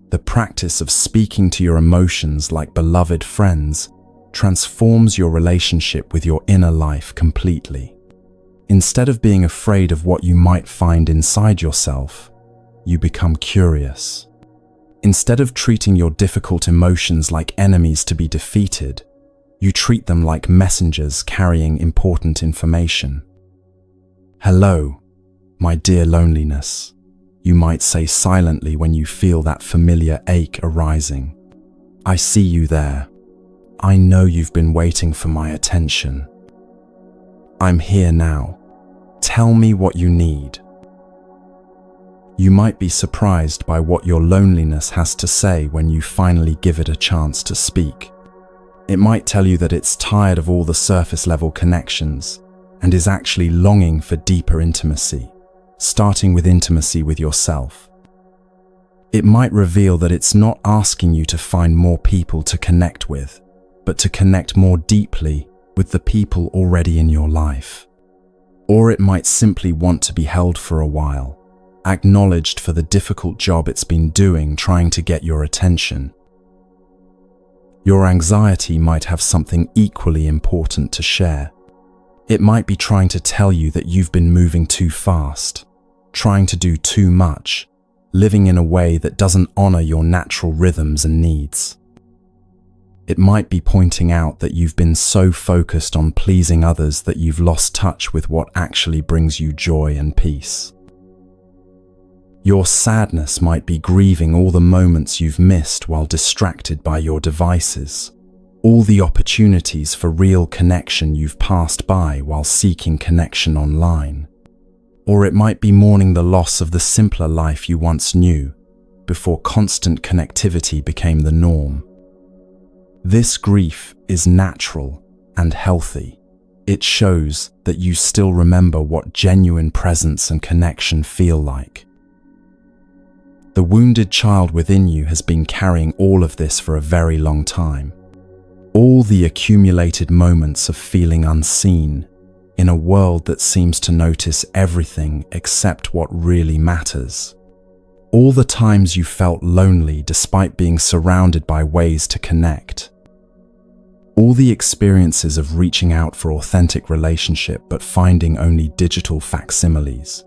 The practice of speaking to your emotions like beloved friends transforms your relationship with your inner life completely. Instead of being afraid of what you might find inside yourself, you become curious. Instead of treating your difficult emotions like enemies to be defeated, you treat them like messengers carrying important information. Hello, my dear loneliness, you might say silently when you feel that familiar ache arising. I see you there. I know you've been waiting for my attention. I'm here now. Tell me what you need. You might be surprised by what your loneliness has to say when you finally give it a chance to speak. It might tell you that it's tired of all the surface-level connections and is actually longing for deeper intimacy, starting with intimacy with yourself. It might reveal that it's not asking you to find more people to connect with, but to connect more deeply with the people already in your life. Or it might simply want to be held for a while, acknowledged for the difficult job it's been doing trying to get your attention. Your anxiety might have something equally important to share. It might be trying to tell you that you've been moving too fast, trying to do too much, living in a way that doesn't honor your natural rhythms and needs. It might be pointing out that you've been so focused on pleasing others that you've lost touch with what actually brings you joy and peace. Your sadness might be grieving all the moments you've missed while distracted by your devices, all the opportunities for real connection you've passed by while seeking connection online. Or it might be mourning the loss of the simpler life you once knew, before constant connectivity became the norm. This grief is natural and healthy. It shows that you still remember what genuine presence and connection feel like. The wounded child within you has been carrying all of this for a very long time. All the accumulated moments of feeling unseen in a world that seems to notice everything except what really matters. All the times you felt lonely despite being surrounded by ways to connect. All the experiences of reaching out for authentic relationship but finding only digital facsimiles.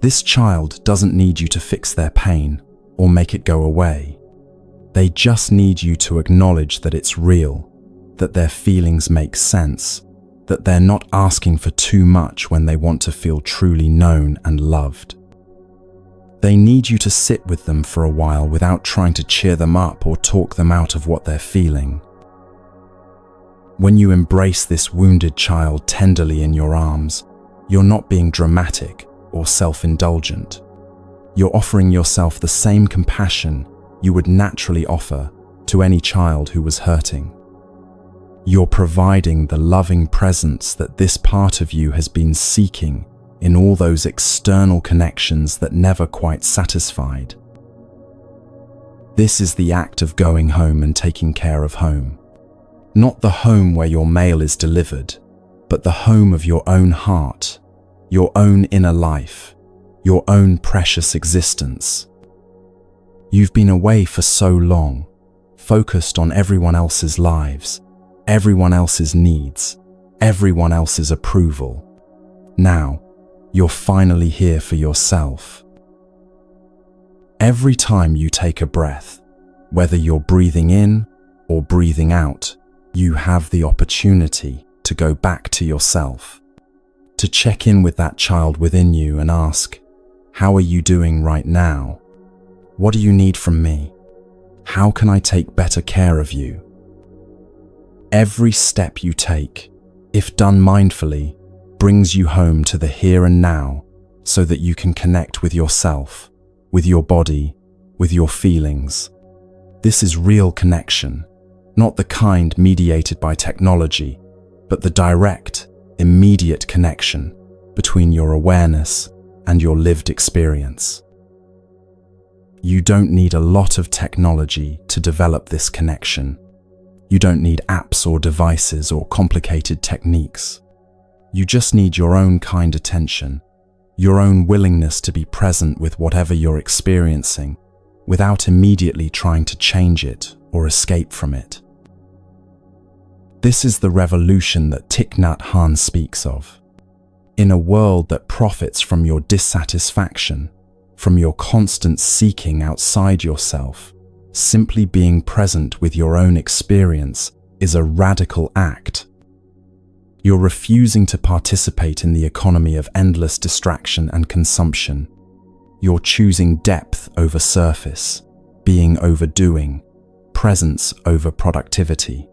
This child doesn't need you to fix their pain or make it go away. They just need you to acknowledge that it's real, that their feelings make sense, that they're not asking for too much when they want to feel truly known and loved. They need you to sit with them for a while without trying to cheer them up or talk them out of what they're feeling. When you embrace this wounded child tenderly in your arms, you're not being dramatic or self-indulgent. You're offering yourself the same compassion you would naturally offer to any child who was hurting. You're providing the loving presence that this part of you has been seeking in all those external connections that never quite satisfied. This is the act of going home and taking care of home. Not the home where your mail is delivered, but the home of your own heart, your own inner life, your own precious existence. You've been away for so long, focused on everyone else's lives, everyone else's needs, everyone else's approval. Now, you're finally here for yourself. Every time you take a breath, whether you're breathing in or breathing out, you have the opportunity to go back to yourself, to check in with that child within you and ask, how are you doing right now? What do you need from me? How can I take better care of you? Every step you take, if done mindfully, brings you home to the here and now so that you can connect with yourself, with your body, with your feelings. This is real connection, not the kind mediated by technology, but the direct, immediate connection between your awareness and your lived experience. You don't need a lot of technology to develop this connection. You don't need apps or devices or complicated techniques. You just need your own kind attention, your own willingness to be present with whatever you're experiencing, without immediately trying to change it or escape from it. This is the revolution that Thich Nhat Hanh speaks of. In a world that profits from your dissatisfaction, from your constant seeking outside yourself, simply being present with your own experience is a radical act. You're refusing to participate in the economy of endless distraction and consumption. You're choosing depth over surface, being over doing, presence over productivity.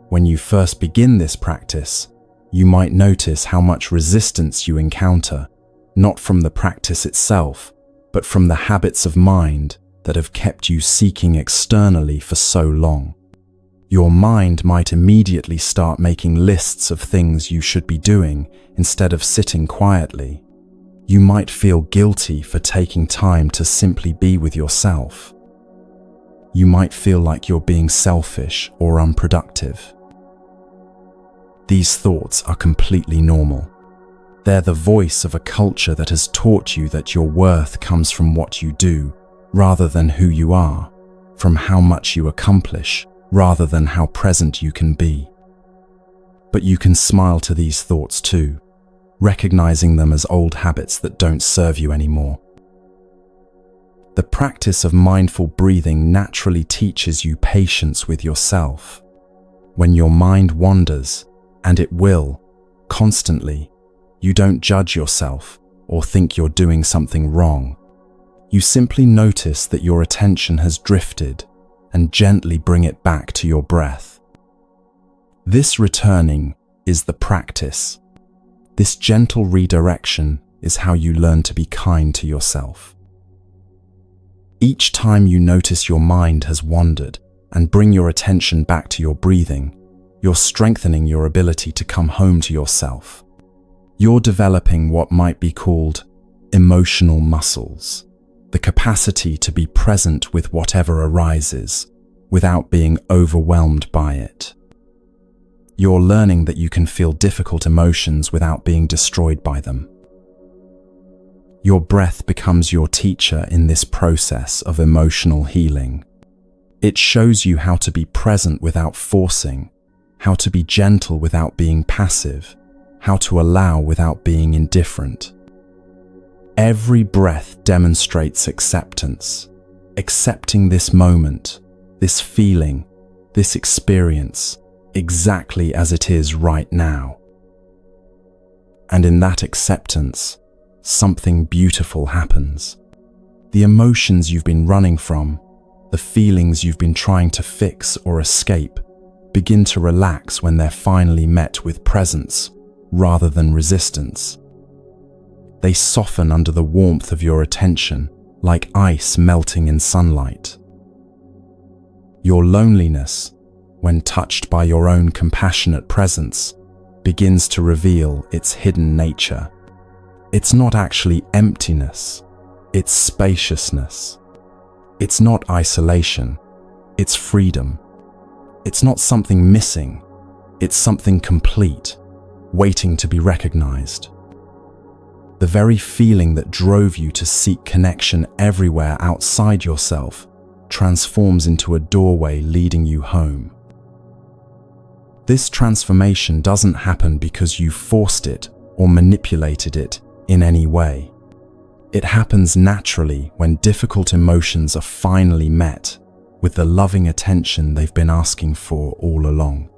When you first begin this practice, you might notice how much resistance you encounter, not from the practice itself, but from the habits of mind that have kept you seeking externally for so long. Your mind might immediately start making lists of things you should be doing instead of sitting quietly. You might feel guilty for taking time to simply be with yourself. You might feel like you're being selfish or unproductive. These thoughts are completely normal. They're the voice of a culture that has taught you that your worth comes from what you do, rather than who you are, from how much you accomplish, rather than how present you can be. But you can smile to these thoughts too, recognizing them as old habits that don't serve you anymore. The practice of mindful breathing naturally teaches you patience with yourself. When your mind wanders, and it will, constantly, you don't judge yourself or think you're doing something wrong. You simply notice that your attention has drifted and gently bring it back to your breath. This returning is the practice. This gentle redirection is how you learn to be kind to yourself. Each time you notice your mind has wandered and bring your attention back to your breathing, you're strengthening your ability to come home to yourself. You're developing what might be called emotional muscles, the capacity to be present with whatever arises without being overwhelmed by it. You're learning that you can feel difficult emotions without being destroyed by them. Your breath becomes your teacher in this process of emotional healing. It shows you how to be present without forcing, how to be gentle without being passive, how to allow without being indifferent. Every breath demonstrates acceptance, accepting this moment, this feeling, this experience, exactly as it is right now. And in that acceptance, something beautiful happens. The emotions you've been running from, the feelings you've been trying to fix or escape, begin to relax when they're finally met with presence rather than resistance. They soften under the warmth of your attention, like ice melting in sunlight. Your loneliness, when touched by your own compassionate presence, begins to reveal its hidden nature. It's not actually emptiness, it's spaciousness. It's not isolation, it's freedom. It's not something missing, it's something complete, waiting to be recognized. The very feeling that drove you to seek connection everywhere outside yourself transforms into a doorway leading you home. This transformation doesn't happen because you forced it or manipulated it in any way. It happens naturally when difficult emotions are finally met with the loving attention they've been asking for all along.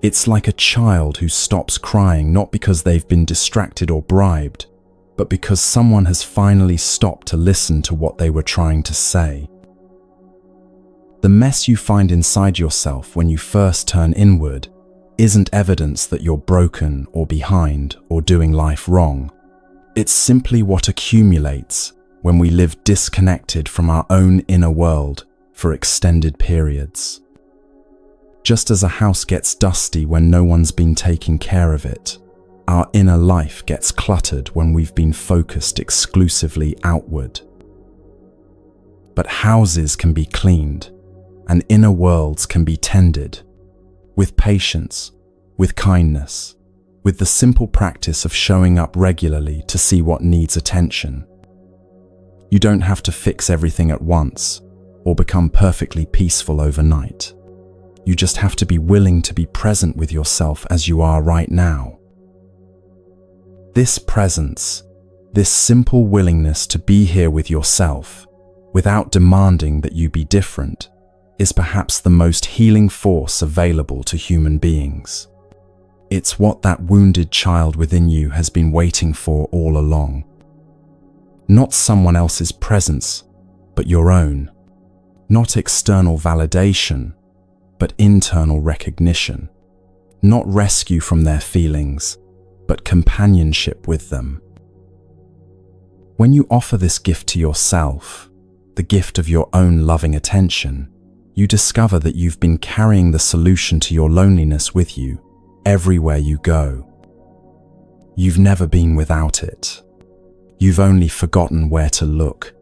It's like a child who stops crying not because they've been distracted or bribed, but because someone has finally stopped to listen to what they were trying to say. The mess you find inside yourself when you first turn inward isn't evidence that you're broken or behind or doing life wrong. It's simply what accumulates when we live disconnected from our own inner world for extended periods. Just as a house gets dusty when no one's been taking care of it, our inner life gets cluttered when we've been focused exclusively outward. But houses can be cleaned, and inner worlds can be tended, with patience, with kindness, with the simple practice of showing up regularly to see what needs attention. You don't have to fix everything at once or become perfectly peaceful overnight. You just have to be willing to be present with yourself as you are right now. This presence, this simple willingness to be here with yourself, without demanding that you be different, is perhaps the most healing force available to human beings. It's what that wounded child within you has been waiting for all along. Not someone else's presence, but your own. Not external validation, but internal recognition. Not rescue from their feelings, but companionship with them. When you offer this gift to yourself, the gift of your own loving attention, you discover that you've been carrying the solution to your loneliness with you everywhere you go. You've never been without it. You've only forgotten where to look.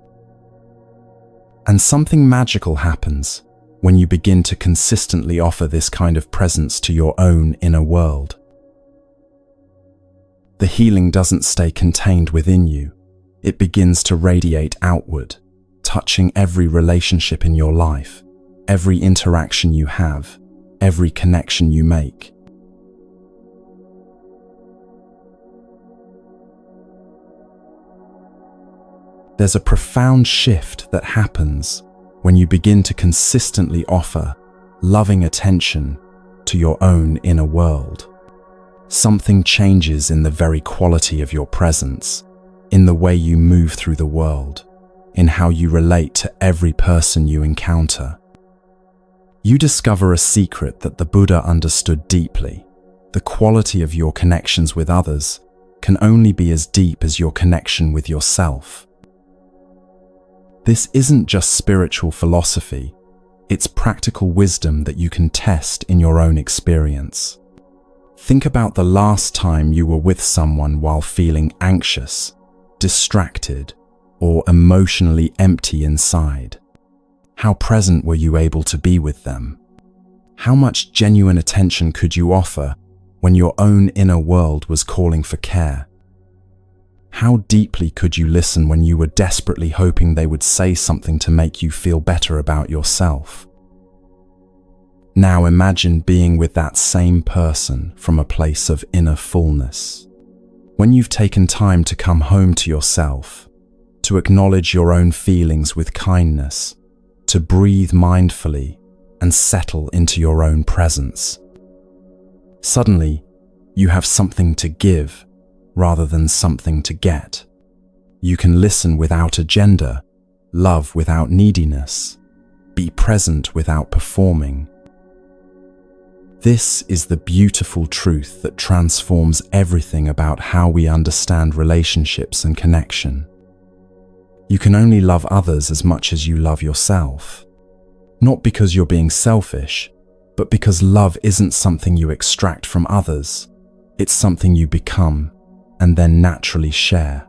And something magical happens when you begin to consistently offer this kind of presence to your own inner world. The healing doesn't stay contained within you. It begins to radiate outward, touching every relationship in your life, every interaction you have, every connection you make. There's a profound shift that happens when you begin to consistently offer loving attention to your own inner world. Something changes in the very quality of your presence, in the way you move through the world, in how you relate to every person you encounter. You discover a secret that the Buddha understood deeply. The quality of your connections with others can only be as deep as your connection with yourself. This isn't just spiritual philosophy, it's practical wisdom that you can test in your own experience. Think about the last time you were with someone while feeling anxious, distracted, or emotionally empty inside. How present were you able to be with them? How much genuine attention could you offer when your own inner world was calling for care? How deeply could you listen when you were desperately hoping they would say something to make you feel better about yourself? Now imagine being with that same person from a place of inner fullness. When you've taken time to come home to yourself, to acknowledge your own feelings with kindness, to breathe mindfully and settle into your own presence. Suddenly, you have something to give rather than something to get. You can listen without agenda, love without neediness, be present without performing. This is the beautiful truth that transforms everything about how we understand relationships and connection. You can only love others as much as you love yourself. Not because you're being selfish, but because love isn't something you extract from others. It's something you become and then naturally share.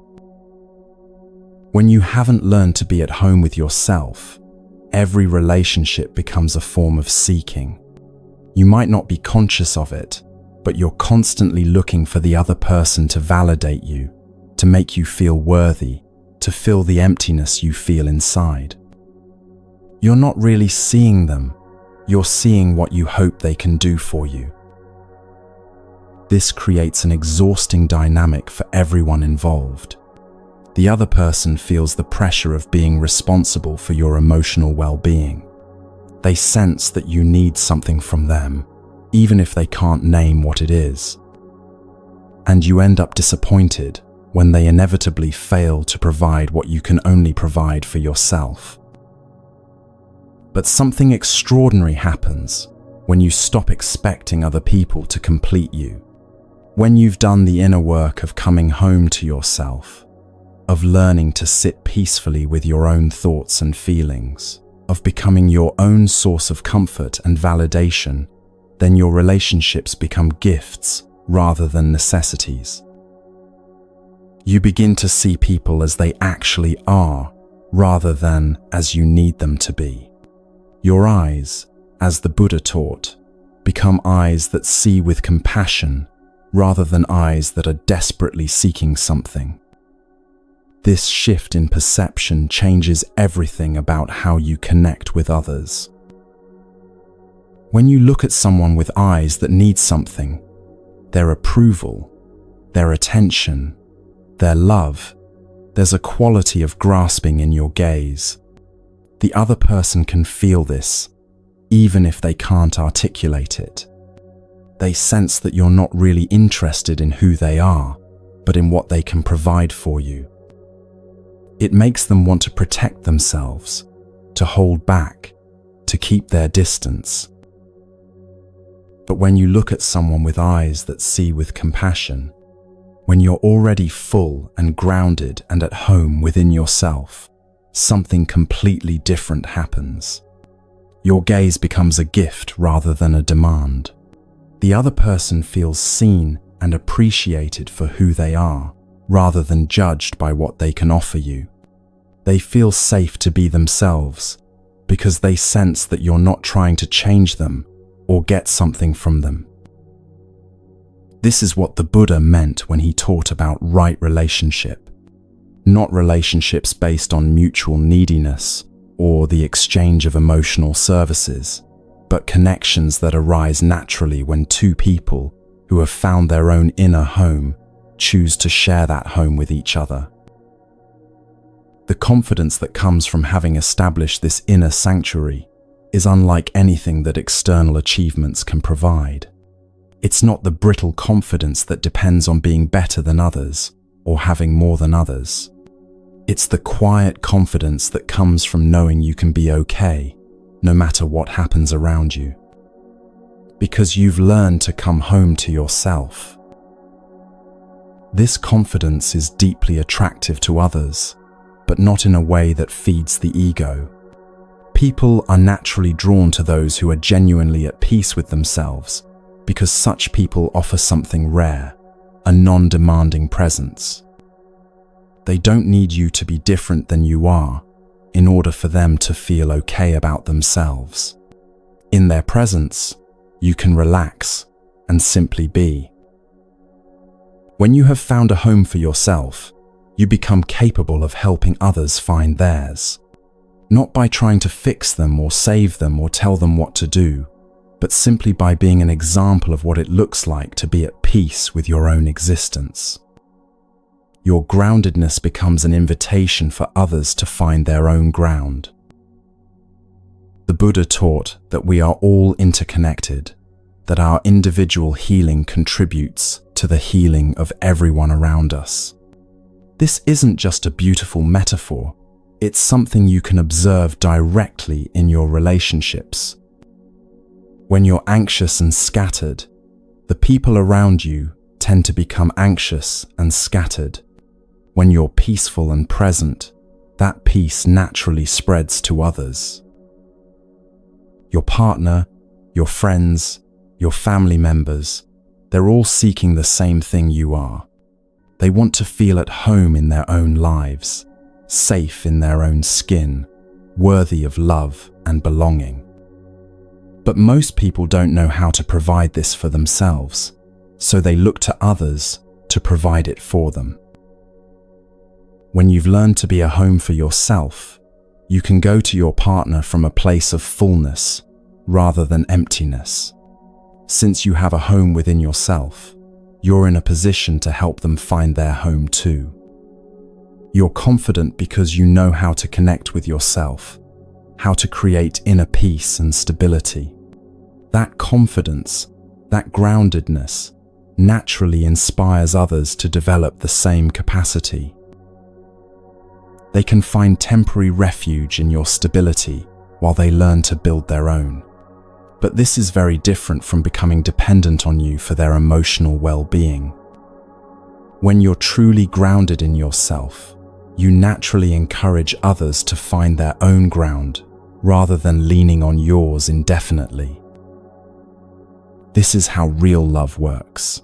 When you haven't learned to be at home with yourself, every relationship becomes a form of seeking. You might not be conscious of it, but you're constantly looking for the other person to validate you, to make you feel worthy, to fill the emptiness you feel inside. You're not really seeing them, you're seeing what you hope they can do for you. This creates an exhausting dynamic for everyone involved. The other person feels the pressure of being responsible for your emotional well-being. They sense that you need something from them, even if they can't name what it is. And you end up disappointed when they inevitably fail to provide what you can only provide for yourself. But something extraordinary happens when you stop expecting other people to complete you. When you've done the inner work of coming home to yourself, of learning to sit peacefully with your own thoughts and feelings, of becoming your own source of comfort and validation, then your relationships become gifts rather than necessities. You begin to see people as they actually are, rather than as you need them to be. Your eyes, as the Buddha taught, become eyes that see with compassion, rather than eyes that are desperately seeking something. This shift in perception changes everything about how you connect with others. When you look at someone with eyes that need something, their approval, their attention, their love, there's a quality of grasping in your gaze. The other person can feel this, even if they can't articulate it. They sense that you're not really interested in who they are, but in what they can provide for you. It makes them want to protect themselves, to hold back, to keep their distance. But when you look at someone with eyes that see with compassion, when you're already full and grounded and at home within yourself, something completely different happens. Your gaze becomes a gift rather than a demand. The other person feels seen and appreciated for who they are, rather than judged by what they can offer you. They feel safe to be themselves because they sense that you're not trying to change them or get something from them. This is what the Buddha meant when he taught about right relationship, not relationships based on mutual neediness or the exchange of emotional services, but connections that arise naturally when two people who have found their own inner home choose to share that home with each other. The confidence that comes from having established this inner sanctuary is unlike anything that external achievements can provide. It's not the brittle confidence that depends on being better than others or having more than others. It's the quiet confidence that comes from knowing you can be okay, no matter what happens around you. Because you've learned to come home to yourself. This confidence is deeply attractive to others, but not in a way that feeds the ego. People are naturally drawn to those who are genuinely at peace with themselves, because such people offer something rare, a non-demanding presence. They don't need you to be different than you are in order for them to feel okay about themselves. In their presence, you can relax and simply be. When you have found a home for yourself, you become capable of helping others find theirs. Not by trying to fix them or save them or tell them what to do, but simply by being an example of what it looks like to be at peace with your own existence. Your groundedness becomes an invitation for others to find their own ground. The Buddha taught that we are all interconnected, that our individual healing contributes to the healing of everyone around us. This isn't just a beautiful metaphor, it's something you can observe directly in your relationships. When you're anxious and scattered, the people around you tend to become anxious and scattered. When you're peaceful and present, that peace naturally spreads to others. Your partner, your friends, your family members, they're all seeking the same thing you are. They want to feel at home in their own lives, safe in their own skin, worthy of love and belonging. But most people don't know how to provide this for themselves, so they look to others to provide it for them. When you've learned to be a home for yourself, you can go to your partner from a place of fullness rather than emptiness. Since you have a home within yourself, you're in a position to help them find their home too. You're confident because you know how to connect with yourself, how to create inner peace and stability. That confidence, that groundedness, naturally inspires others to develop the same capacity. They can find temporary refuge in your stability while they learn to build their own. But this is very different from becoming dependent on you for their emotional well-being. When you're truly grounded in yourself, you naturally encourage others to find their own ground rather than leaning on yours indefinitely. This is how real love works.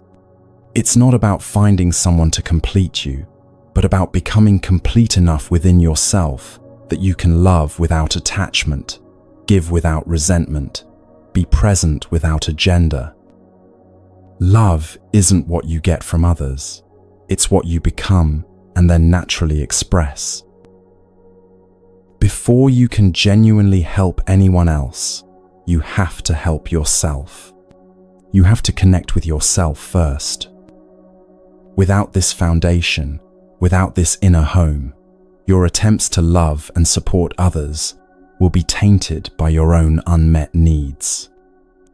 It's not about finding someone to complete you, but about becoming complete enough within yourself that you can love without attachment, give without resentment, be present without agenda. Love isn't what you get from others, it's what you become and then naturally express. Before you can genuinely help anyone else, you have to help yourself. You have to connect with yourself first. Without this foundation, without this inner home, your attempts to love and support others will be tainted by your own unmet needs.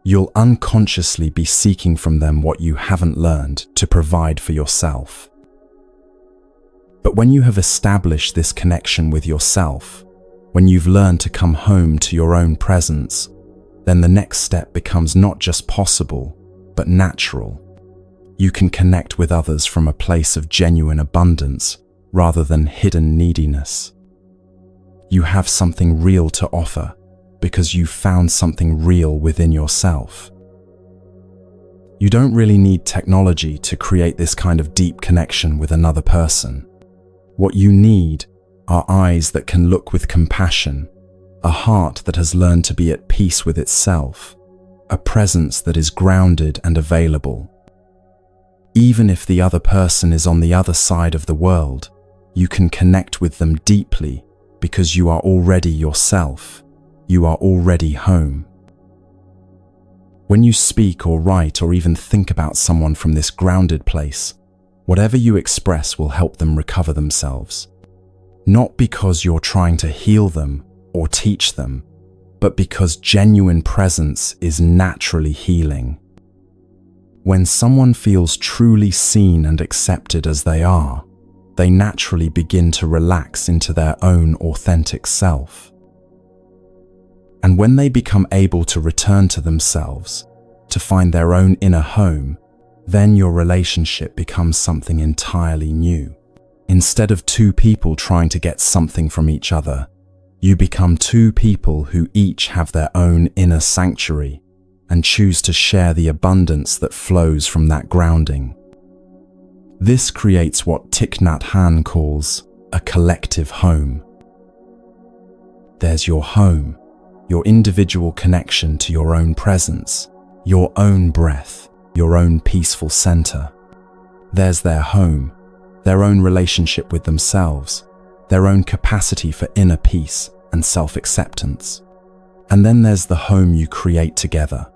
You'll unconsciously be seeking from them what you haven't learned to provide for yourself. But when you have established this connection with yourself, when you've learned to come home to your own presence, then the next step becomes not just possible, but natural. You can connect with others from a place of genuine abundance rather than hidden neediness. You have something real to offer because you've found something real within yourself. You don't really need technology to create this kind of deep connection with another person. What you need are eyes that can look with compassion, a heart that has learned to be at peace with itself, a presence that is grounded and available. Even if the other person is on the other side of the world, you can connect with them deeply because you are already yourself. You are already home. When you speak or write or even think about someone from this grounded place, whatever you express will help them recover themselves. Not because you're trying to heal them or teach them, but because genuine presence is naturally healing. When someone feels truly seen and accepted as they are, they naturally begin to relax into their own authentic self. And when they become able to return to themselves, to find their own inner home, then your relationship becomes something entirely new. Instead of two people trying to get something from each other, you become two people who each have their own inner sanctuary and choose to share the abundance that flows from that grounding. This creates what Thich Nhat Hanh calls a collective home. There's your home, your individual connection to your own presence, your own breath, your own peaceful center. There's their home, their own relationship with themselves, their own capacity for inner peace and self-acceptance. And then there's the home you create together,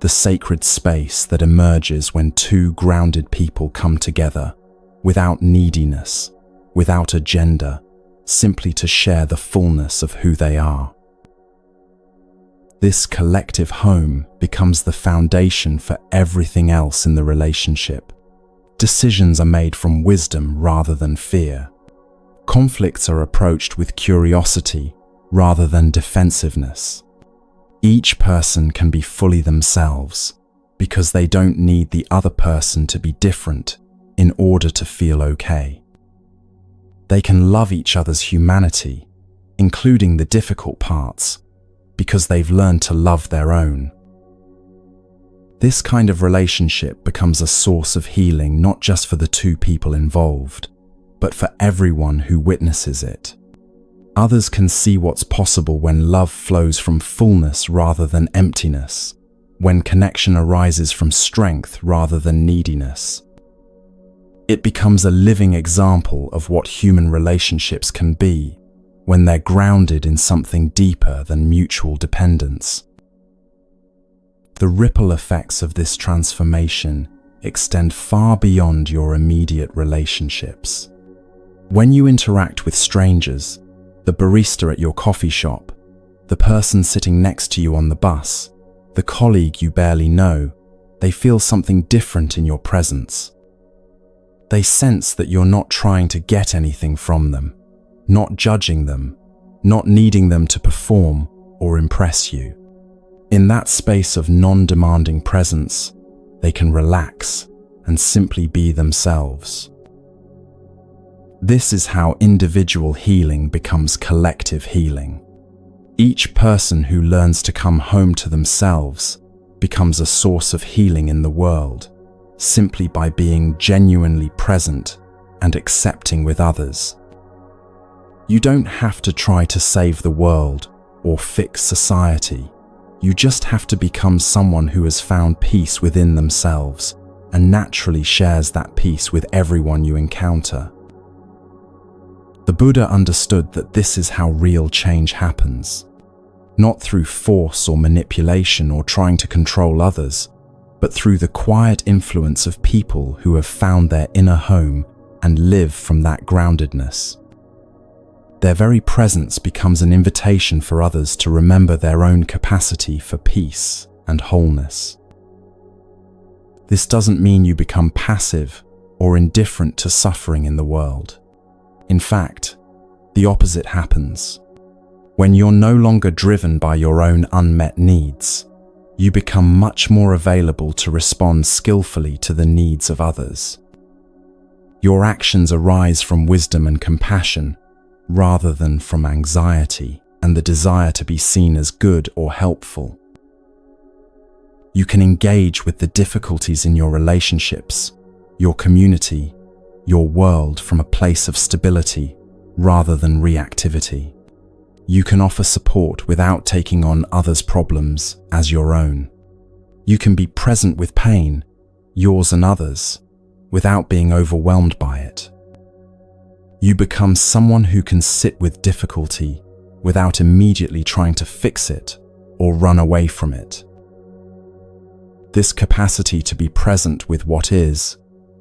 the sacred space that emerges when two grounded people come together, without neediness, without agenda, simply to share the fullness of who they are. This collective home becomes the foundation for everything else in the relationship. Decisions are made from wisdom rather than fear. Conflicts are approached with curiosity rather than defensiveness. Each person can be fully themselves because they don't need the other person to be different in order to feel okay. They can love each other's humanity, including the difficult parts, because they've learned to love their own. This kind of relationship becomes a source of healing not just for the two people involved, but for everyone who witnesses it. Others can see what's possible when love flows from fullness rather than emptiness, when connection arises from strength rather than neediness. It becomes a living example of what human relationships can be when they're grounded in something deeper than mutual dependence. The ripple effects of this transformation extend far beyond your immediate relationships. When you interact with strangers, the barista at your coffee shop, the person sitting next to you on the bus, the colleague you barely know, they feel something different in your presence. They sense that you're not trying to get anything from them, not judging them, not needing them to perform or impress you. In that space of non-demanding presence, they can relax and simply be themselves. This is how individual healing becomes collective healing. Each person who learns to come home to themselves becomes a source of healing in the world, simply by being genuinely present and accepting with others. You don't have to try to save the world or fix society. You just have to become someone who has found peace within themselves and naturally shares that peace with everyone you encounter. The Buddha understood that this is how real change happens, not through force or manipulation or trying to control others, but through the quiet influence of people who have found their inner home and live from that groundedness. Their very presence becomes an invitation for others to remember their own capacity for peace and wholeness. This doesn't mean you become passive or indifferent to suffering in the world. In fact, the opposite happens. When you're no longer driven by your own unmet needs, you become much more available to respond skillfully to the needs of others. Your actions arise from wisdom and compassion, rather than from anxiety and the desire to be seen as good or helpful. You can engage with the difficulties in your relationships, your community, your world from a place of stability rather than reactivity. You can offer support without taking on others' problems as your own. You can be present with pain, yours and others, without being overwhelmed by it. You become someone who can sit with difficulty without immediately trying to fix it or run away from it. This capacity to be present with what is,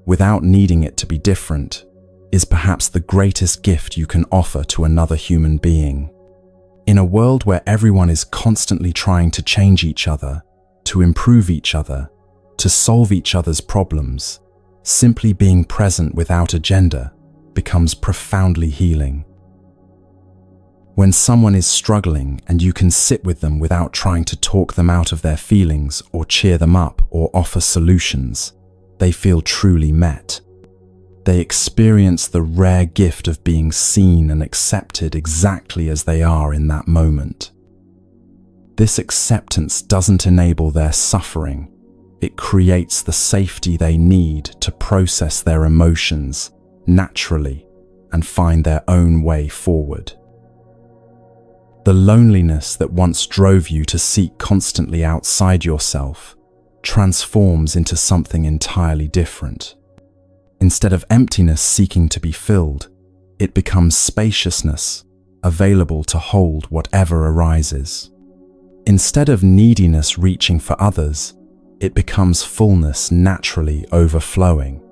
without needing it to be different, is perhaps the greatest gift you can offer to another human being. In a world where everyone is constantly trying to change each other, to improve each other, to solve each other's problems, simply being present without agenda becomes profoundly healing. When someone is struggling and you can sit with them without trying to talk them out of their feelings or cheer them up or offer solutions, they feel truly met. They experience the rare gift of being seen and accepted exactly as they are in that moment. This acceptance doesn't enable their suffering. It creates the safety they need to process their emotions naturally and find their own way forward. The loneliness that once drove you to seek constantly outside yourself transforms into something entirely different. Instead of emptiness seeking to be filled, it becomes spaciousness, available to hold whatever arises. Instead of neediness reaching for others, it becomes fullness naturally overflowing.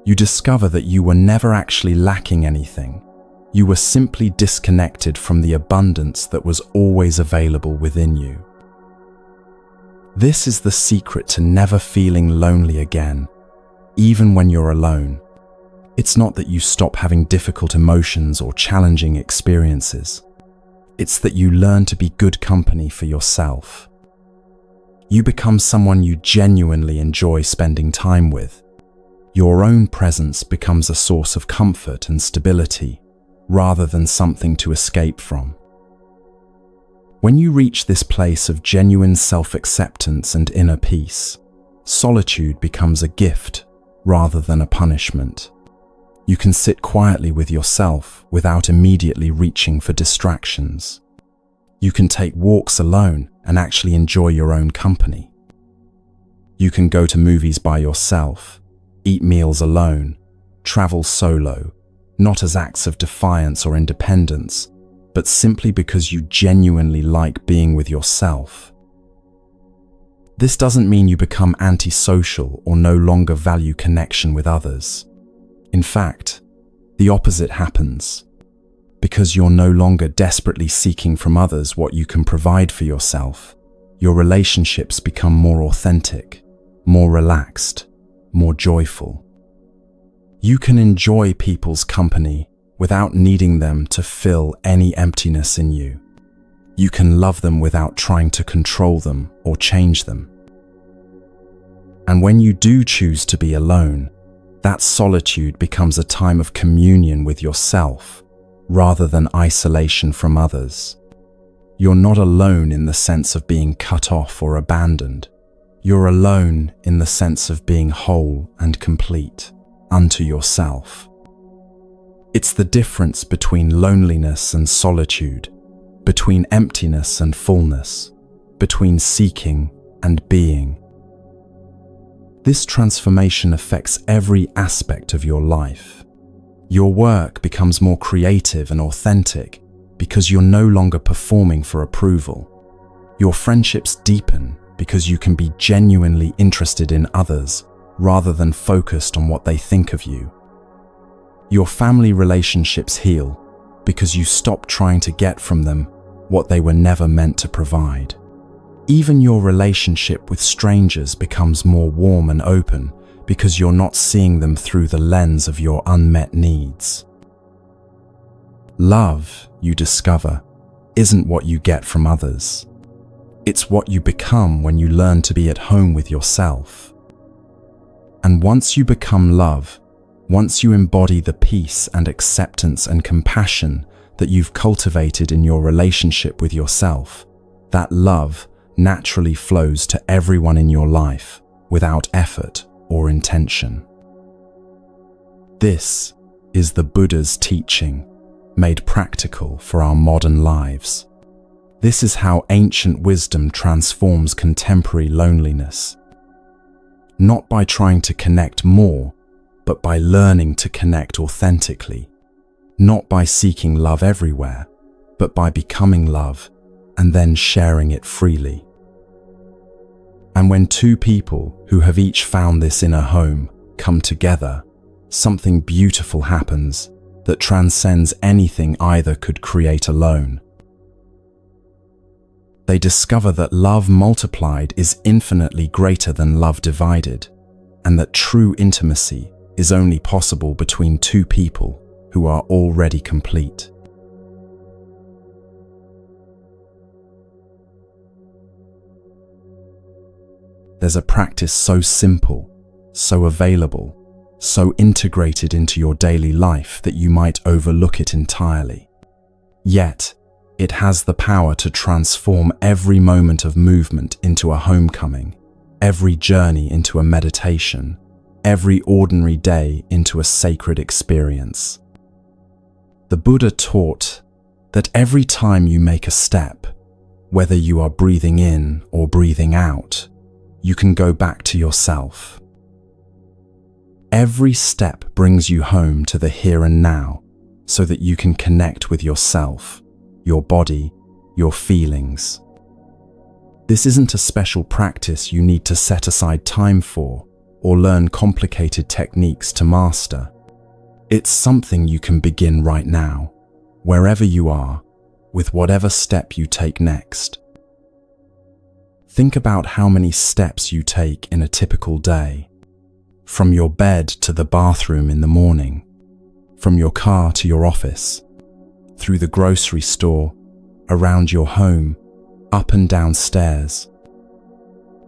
You discover that you were never actually lacking anything. You were simply disconnected from the abundance that was always available within you. This is the secret to never feeling lonely again. even when you're alone. It's not that you stop having difficult emotions or challenging experiences. It's that you learn to be good company for yourself. You become someone you genuinely enjoy spending time with. Your own presence becomes a source of comfort and stability, rather than something to escape from. When you reach this place of genuine self-acceptance and inner peace, solitude becomes a gift rather than a punishment. You can sit quietly with yourself without immediately reaching for distractions. You can take walks alone and actually enjoy your own company. You can go to movies by yourself, eat meals alone, travel solo, not as acts of defiance or independence, but simply because you genuinely like being with yourself. This doesn't mean you become antisocial or no longer value connection with others. In fact, the opposite happens. Because you're no longer desperately seeking from others what you can provide for yourself, your relationships become more authentic, more relaxed, more joyful. You can enjoy people's company without needing them to fill any emptiness in you. You can love them without trying to control them or change them. And when you do choose to be alone, that solitude becomes a time of communion with yourself, rather than isolation from others. You're not alone in the sense of being cut off or abandoned. You're alone in the sense of being whole and complete unto yourself. It's the difference between loneliness and solitude, between emptiness and fullness, between seeking and being. This transformation affects every aspect of your life. Your work becomes more creative and authentic because you're no longer performing for approval. Your friendships deepen because you can be genuinely interested in others rather than focused on what they think of you. Your family relationships heal because you stop trying to get from them what they were never meant to provide. Even your relationship with strangers becomes more warm and open because you're not seeing them through the lens of your unmet needs. Love, you discover, isn't what you get from others. It's what you become when you learn to be at home with yourself. And once you become love, once you embody the peace and acceptance and compassion that you've cultivated in your relationship with yourself, that love naturally flows to everyone in your life without effort or intention. This is the Buddha's teaching, made practical for our modern lives. This is how ancient wisdom transforms contemporary loneliness. Not by trying to connect more, but by learning to connect authentically. Not by seeking love everywhere, but by becoming love and then sharing it freely. And when two people who have each found this inner home come together, something beautiful happens that transcends anything either could create alone. They discover that love multiplied is infinitely greater than love divided, and that true intimacy is only possible between two people who are already complete. There's a practice so simple, so available, so integrated into your daily life that you might overlook it entirely. Yet, it has the power to transform every moment of movement into a homecoming, every journey into a meditation, every ordinary day into a sacred experience. The Buddha taught that every time you make a step, whether you are breathing in or breathing out, you can go back to yourself. Every step brings you home to the here and now so that you can connect with yourself, your body, your feelings. This isn't a special practice you need to set aside time for or learn complicated techniques to master. It's something you can begin right now, wherever you are, with whatever step you take next. Think about how many steps you take in a typical day. from your bed to the bathroom in the morning, from your car to your office, through the grocery store, around your home, up and down stairs.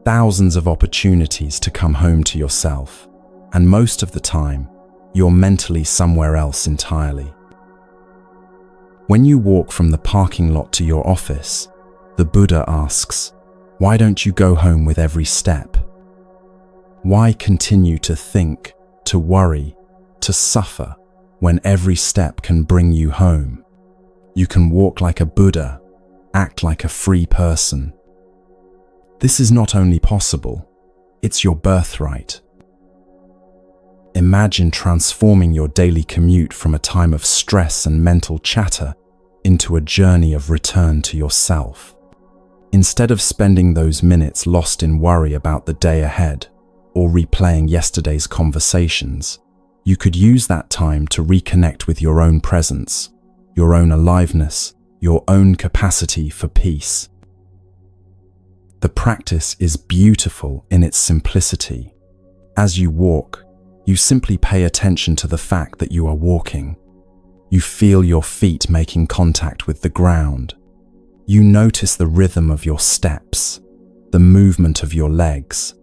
Thousands of opportunities to come home to yourself, and most of the time, you're mentally somewhere else entirely. When you walk from the parking lot to your office, the Buddha asks, why don't you go home with every step? Why continue to think, to worry, to suffer, when every step can bring you home? You can walk like a Buddha, act like a free person. This is not only possible, it's your birthright. Imagine transforming your daily commute from a time of stress and mental chatter into a journey of return to yourself. Instead of spending those minutes lost in worry about the day ahead or replaying yesterday's conversations, you could use that time to reconnect with your own presence, your own aliveness, your own capacity for peace. The practice is beautiful in its simplicity. As you walk, you simply pay attention to the fact that you are walking. You feel your feet making contact with the ground. You notice the rhythm of your steps, the movement of your legs,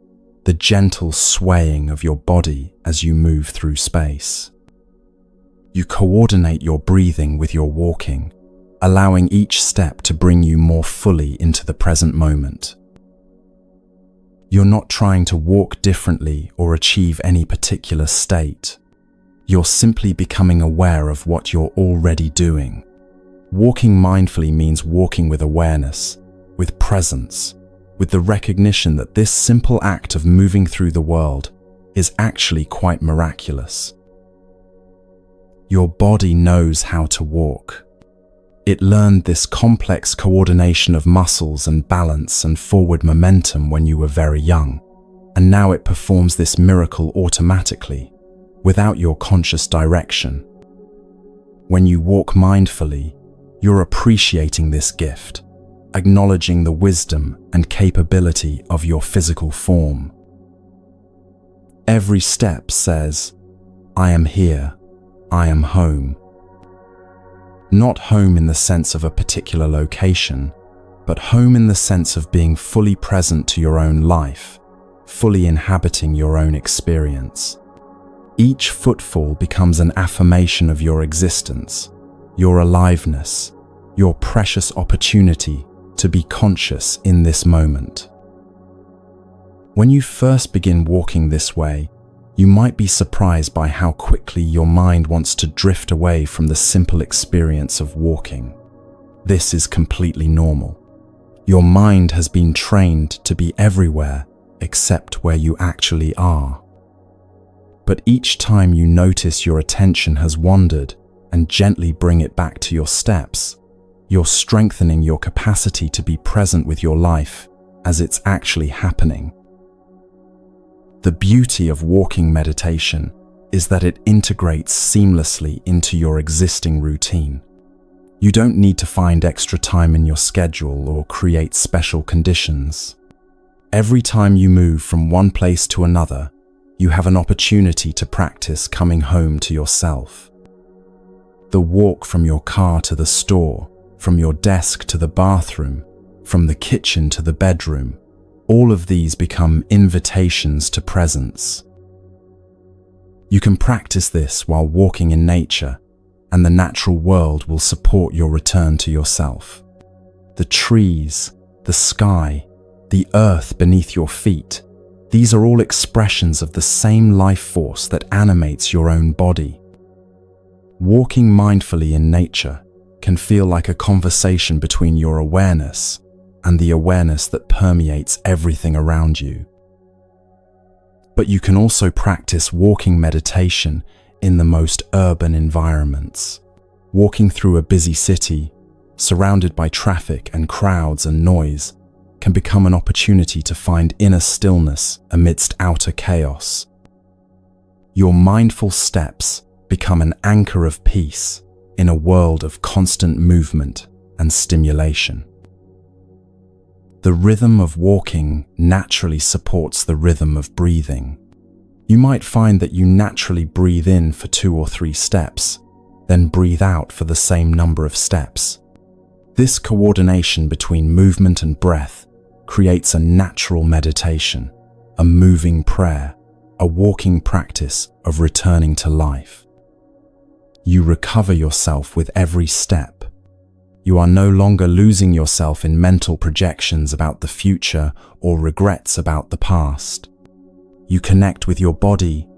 the gentle swaying of your body as you move through space. You coordinate your breathing with your walking, allowing each step to bring you more fully into the present moment. You're not trying to walk differently or achieve any particular state. You're simply becoming aware of what you're already doing. Walking mindfully means walking with awareness, with presence, with the recognition that this simple act of moving through the world is actually quite miraculous. Your body knows how to walk. It learned this complex coordination of muscles and balance and forward momentum when you were very young, and now it performs this miracle automatically, without your conscious direction. When you walk mindfully, you're appreciating this gift, acknowledging the wisdom and capability of your physical form. Every step says, I am here, I am home. Not home in the sense of a particular location, but home in the sense of being fully present to your own life, fully inhabiting your own experience. Each footfall becomes an affirmation of your existence, your aliveness, your precious opportunity to be conscious in this moment. When you first begin walking this way, you might be surprised by how quickly your mind wants to drift away from the simple experience of walking. This is completely normal. Your mind has been trained to be everywhere except where you actually are. But each time you notice your attention has wandered and gently bring it back to your steps, you're strengthening your capacity to be present with your life as it's actually happening. The beauty of walking meditation is that it integrates seamlessly into your existing routine. You don't need to find extra time in your schedule or create special conditions. Every time you move from one place to another, you have an opportunity to practice coming home to yourself. The walk from your car to the store, from your desk to the bathroom, from the kitchen to the bedroom, all of these become invitations to presence. You can practice this while walking in nature, and the natural world will support your return to yourself. The trees, the sky, the earth beneath your feet, these are all expressions of the same life force that animates your own body. Walking mindfully in nature can feel like a conversation between your awareness and the awareness that permeates everything around you. But you can also practice walking meditation in the most urban environments. Walking through a busy city, surrounded by traffic and crowds and noise, can become an opportunity to find inner stillness amidst outer chaos. Your mindful steps become an anchor of peace in a world of constant movement and stimulation. The rhythm of walking naturally supports the rhythm of breathing. You might find that you naturally breathe in for 2 or 3 steps, then breathe out for the same number of steps. This coordination between movement and breath creates a natural meditation, a moving prayer, a walking practice of returning to life. You recover yourself with every step. You are no longer losing yourself in mental projections about the future or regrets about the past. You connect with your body.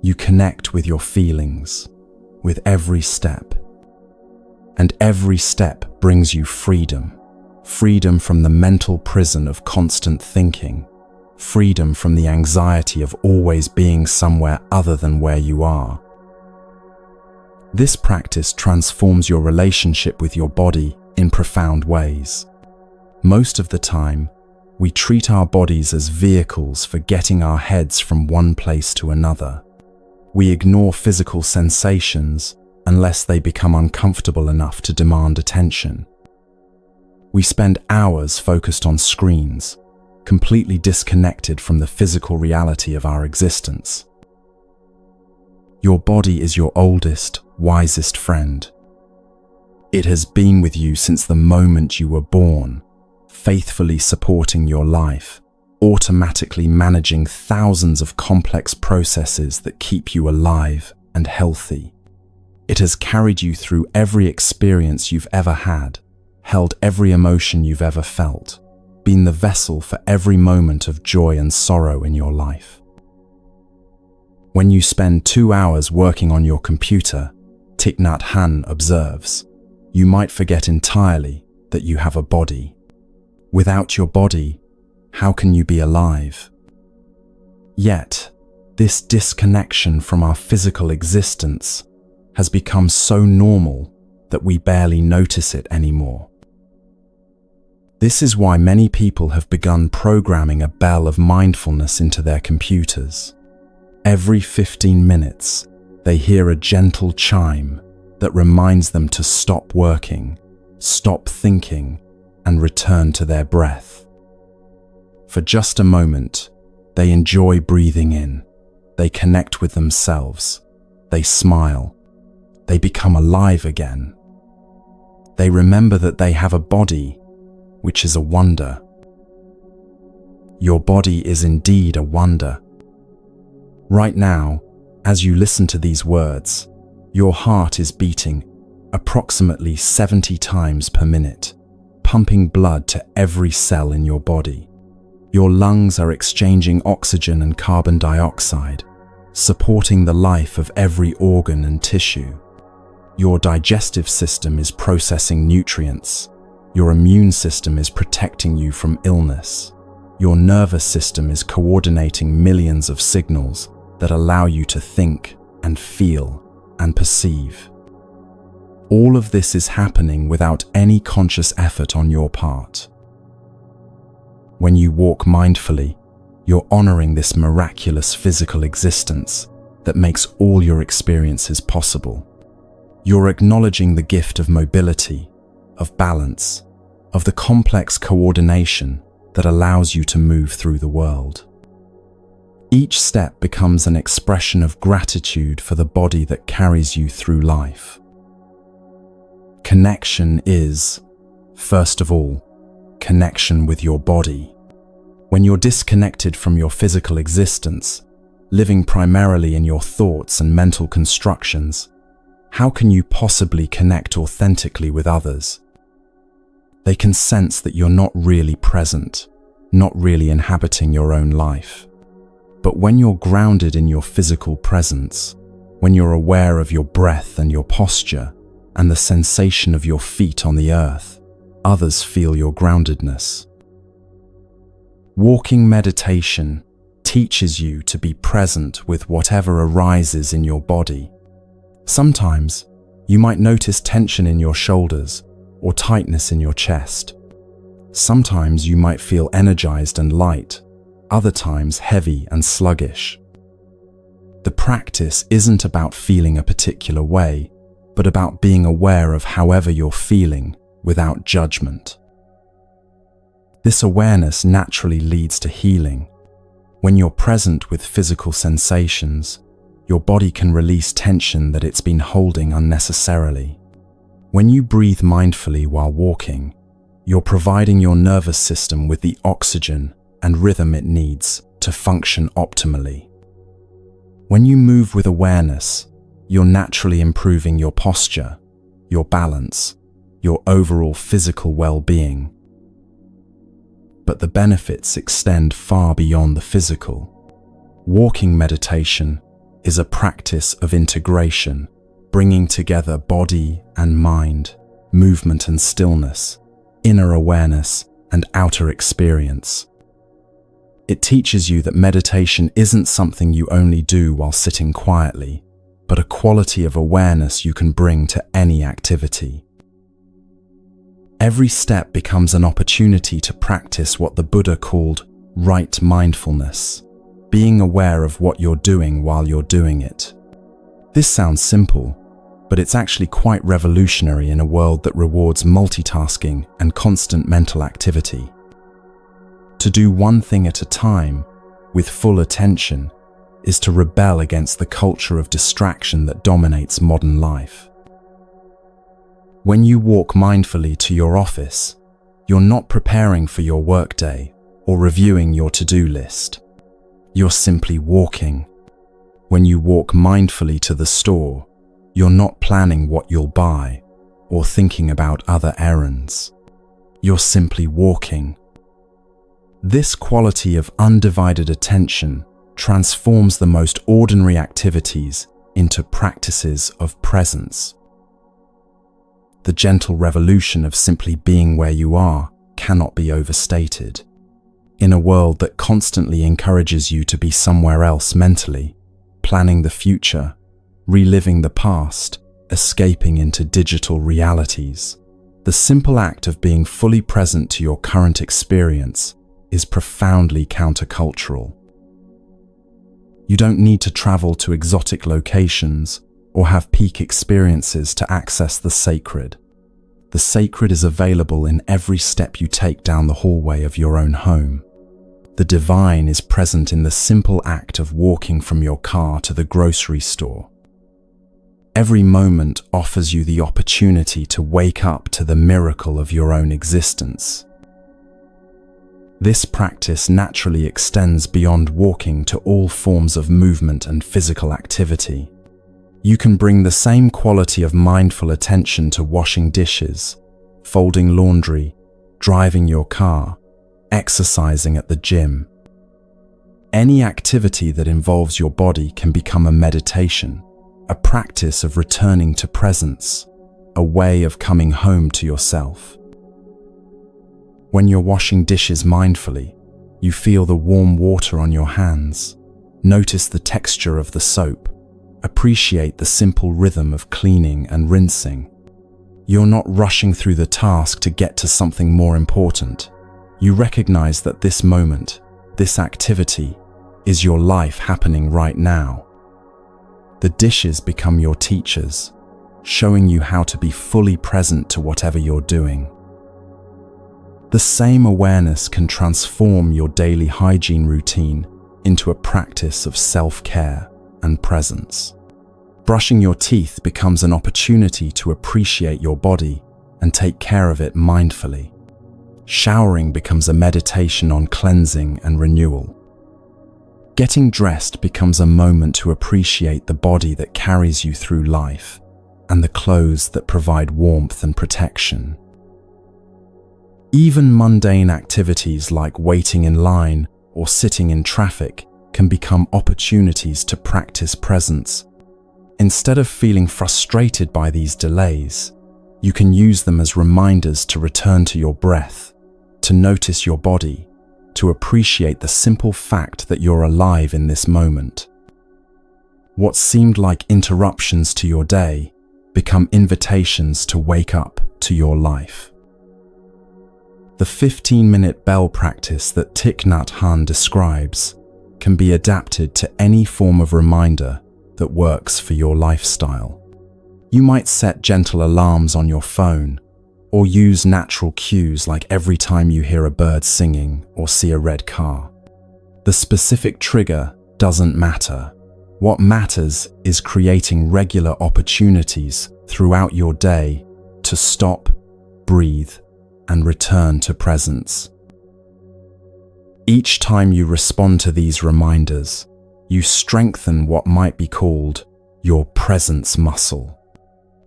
You connect with your feelings, with every step. And every step brings you freedom. Freedom from the mental prison of constant thinking. Freedom from the anxiety of always being somewhere other than where you are. This practice transforms your relationship with your body in profound ways. Most of the time, we treat our bodies as vehicles for getting our heads from one place to another. We ignore physical sensations unless they become uncomfortable enough to demand attention. We spend hours focused on screens, completely disconnected from the physical reality of our existence. Your body is your oldest, wisest friend. It has been with you since the moment you were born, faithfully supporting your life, automatically managing thousands of complex processes that keep you alive and healthy. It has carried you through every experience you've ever had, held every emotion you've ever felt, been the vessel for every moment of joy and sorrow in your life. When you spend 2 hours working on your computer, Thich Nhat Hanh observes, you might forget entirely that you have a body. Without your body, how can you be alive? Yet, this disconnection from our physical existence has become so normal that we barely notice it anymore. This is why many people have begun programming a bell of mindfulness into their computers. Every 15 minutes, they hear a gentle chime that reminds them to stop working, stop thinking, and return to their breath. For just a moment, they enjoy breathing in. They connect with themselves. They smile. They become alive again. They remember that they have a body, which is a wonder. Your body is indeed a wonder. Right now, as you listen to these words, your heart is beating approximately 70 times per minute, pumping blood to every cell in your body. Your lungs are exchanging oxygen and carbon dioxide, supporting the life of every organ and tissue. Your digestive system is processing nutrients. Your immune system is protecting you from illness. Your nervous system is coordinating millions of signals that allow you to think and feel and perceive. All of this is happening without any conscious effort on your part. When you walk mindfully, you're honoring this miraculous physical existence that makes all your experiences possible. You're acknowledging the gift of mobility, of balance, of the complex coordination that allows you to move through the world. Each step becomes an expression of gratitude for the body that carries you through life. Connection is, first of all, connection with your body. When you're disconnected from your physical existence, living primarily in your thoughts and mental constructions, how can you possibly connect authentically with others? They can sense that you're not really present, not really inhabiting your own life. But when you're grounded in your physical presence, when you're aware of your breath and your posture, and the sensation of your feet on the earth, others feel your groundedness. Walking meditation teaches you to be present with whatever arises in your body. Sometimes, you might notice tension in your shoulders or tightness in your chest. Sometimes you might feel energized and light, other times heavy and sluggish. The practice isn't about feeling a particular way, but about being aware of however you're feeling without judgment. This awareness naturally leads to healing. When you're present with physical sensations, your body can release tension that it's been holding unnecessarily. When you breathe mindfully while walking, you're providing your nervous system with the oxygen and rhythm it needs to function optimally. When you move with awareness, you're naturally improving your posture, your balance, your overall physical well-being. But the benefits extend far beyond the physical. Walking meditation is a practice of integration, bringing together body and mind, movement and stillness, inner awareness and outer experience. It teaches you that meditation isn't something you only do while sitting quietly, but a quality of awareness you can bring to any activity. Every step becomes an opportunity to practice what the Buddha called right mindfulness, being aware of what you're doing while you're doing it. This sounds simple, but it's actually quite revolutionary in a world that rewards multitasking and constant mental activity. To do one thing at a time, with full attention, is to rebel against the culture of distraction that dominates modern life. When you walk mindfully to your office, you're not preparing for your workday or reviewing your to-do list. You're simply walking. When you walk mindfully to the store, you're not planning what you'll buy or thinking about other errands. You're simply walking. This quality of undivided attention transforms the most ordinary activities into practices of presence. The gentle revolution of simply being where you are cannot be overstated. In a world that constantly encourages you to be somewhere else mentally, planning the future, reliving the past, escaping into digital realities, the simple act of being fully present to your current experience is profoundly countercultural. You don't need to travel to exotic locations or have peak experiences to access the sacred. The sacred is available in every step you take down the hallway of your own home. The divine is present in the simple act of walking from your car to the grocery store. Every moment offers you the opportunity to wake up to the miracle of your own existence. This practice naturally extends beyond walking to all forms of movement and physical activity. You can bring the same quality of mindful attention to washing dishes, folding laundry, driving your car, exercising at the gym. Any activity that involves your body can become a meditation, a practice of returning to presence, a way of coming home to yourself. When you're washing dishes mindfully, you feel the warm water on your hands, notice the texture of the soap, appreciate the simple rhythm of cleaning and rinsing. You're not rushing through the task to get to something more important. You recognize that this moment, this activity, is your life happening right now. The dishes become your teachers, showing you how to be fully present to whatever you're doing. The same awareness can transform your daily hygiene routine into a practice of self-care and presence. Brushing your teeth becomes an opportunity to appreciate your body and take care of it mindfully. Showering becomes a meditation on cleansing and renewal. Getting dressed becomes a moment to appreciate the body that carries you through life and the clothes that provide warmth and protection. Even mundane activities like waiting in line or sitting in traffic can become opportunities to practice presence. Instead of feeling frustrated by these delays, you can use them as reminders to return to your breath, to notice your body, to appreciate the simple fact that you're alive in this moment. What seemed like interruptions to your day become invitations to wake up to your life. The 15-minute bell practice that Thich Nhat Hanh describes can be adapted to any form of reminder that works for your lifestyle. You might set gentle alarms on your phone or use natural cues like every time you hear a bird singing or see a red car. The specific trigger doesn't matter. What matters is creating regular opportunities throughout your day to stop, breathe, and return to presence. Each time you respond to these reminders, you strengthen what might be called your presence muscle.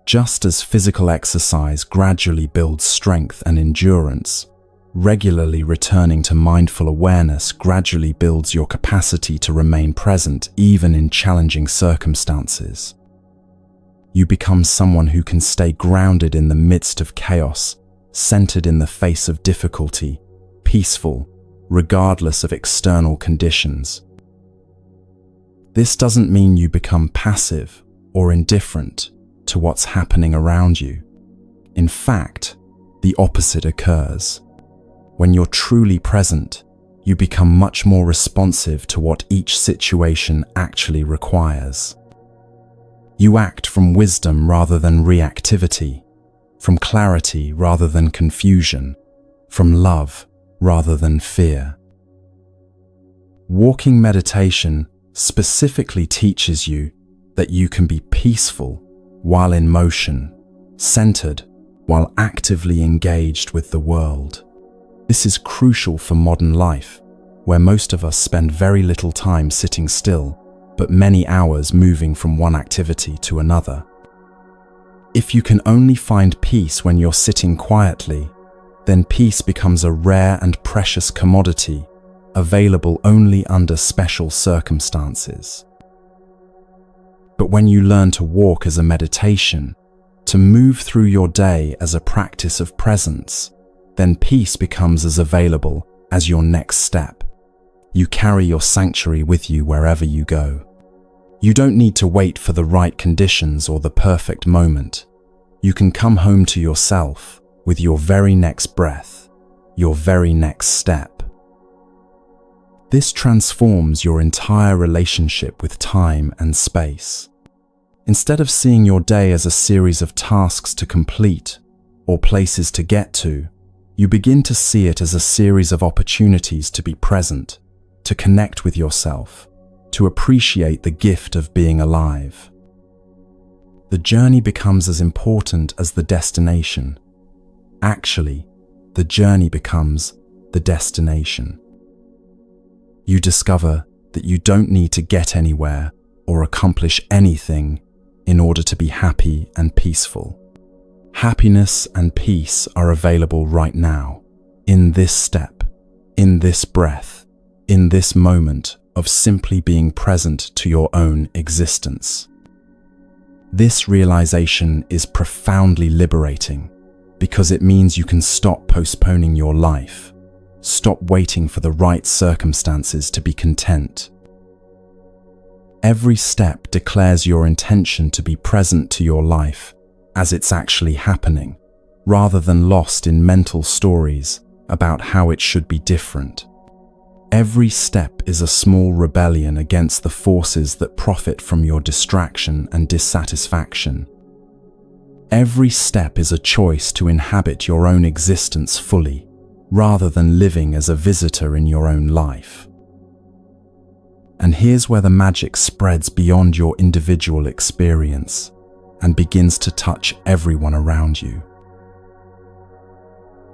Just as physical exercise gradually builds strength and endurance, regularly returning to mindful awareness gradually builds your capacity to remain present even in challenging circumstances. You become someone who can stay grounded in the midst of chaos, centered in the face of difficulty, peaceful, regardless of external conditions. This doesn't mean you become passive or indifferent to what's happening around you. In fact, the opposite occurs. When you're truly present, you become much more responsive to what each situation actually requires. You act from wisdom rather than reactivity, from clarity rather than confusion, from love rather than fear. Walking meditation specifically teaches you that you can be peaceful while in motion, centered while actively engaged with the world. This is crucial for modern life, where most of us spend very little time sitting still, but many hours moving from one activity to another. If you can only find peace when you're sitting quietly, then peace becomes a rare and precious commodity, available only under special circumstances. But when you learn to walk as a meditation, to move through your day as a practice of presence, then peace becomes as available as your next step. You carry your sanctuary with you wherever you go. You don't need to wait for the right conditions or the perfect moment. You can come home to yourself with your very next breath, your very next step. This transforms your entire relationship with time and space. Instead of seeing your day as a series of tasks to complete or places to get to, you begin to see it as a series of opportunities to be present, to connect with yourself, to appreciate the gift of being alive. The journey becomes as important as the destination. Actually, the journey becomes the destination. You discover that you don't need to get anywhere or accomplish anything in order to be happy and peaceful. Happiness and peace are available right now, in this step, in this breath, in this moment of simply being present to your own existence. This realization is profoundly liberating because it means you can stop postponing your life, stop waiting for the right circumstances to be content. Every step declares your intention to be present to your life as it's actually happening, rather than lost in mental stories about how it should be different. Every step is a small rebellion against the forces that profit from your distraction and dissatisfaction. Every step is a choice to inhabit your own existence fully, rather than living as a visitor in your own life. And here's where the magic spreads beyond your individual experience and begins to touch everyone around you.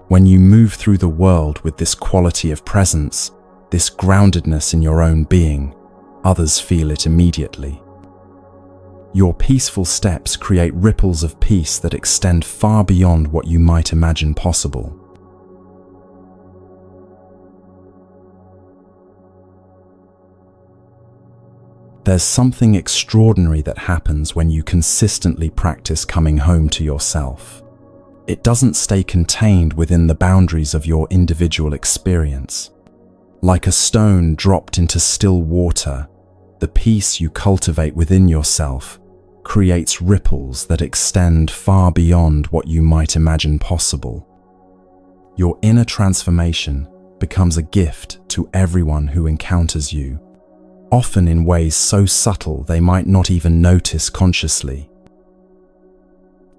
When you move through the world with this quality of presence, this groundedness in your own being, others feel it immediately. Your peaceful steps create ripples of peace that extend far beyond what you might imagine possible. There's something extraordinary that happens when you consistently practice coming home to yourself. It doesn't stay contained within the boundaries of your individual experience. Like a stone dropped into still water, the peace you cultivate within yourself creates ripples that extend far beyond what you might imagine possible. Your inner transformation becomes a gift to everyone who encounters you, often in ways so subtle they might not even notice consciously.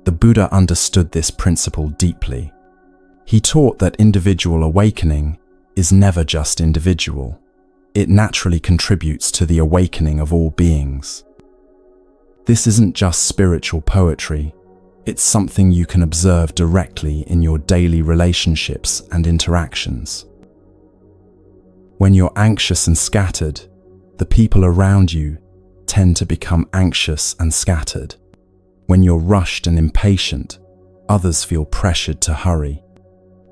The Buddha understood this principle deeply. He taught that individual awakening is never just individual. it naturally contributes to the awakening of all beings. This isn't just spiritual poetry, it's something you can observe directly in your daily relationships and interactions. When you're anxious and scattered, the people around you tend to become anxious and scattered. When you're rushed and impatient, others feel pressured to hurry.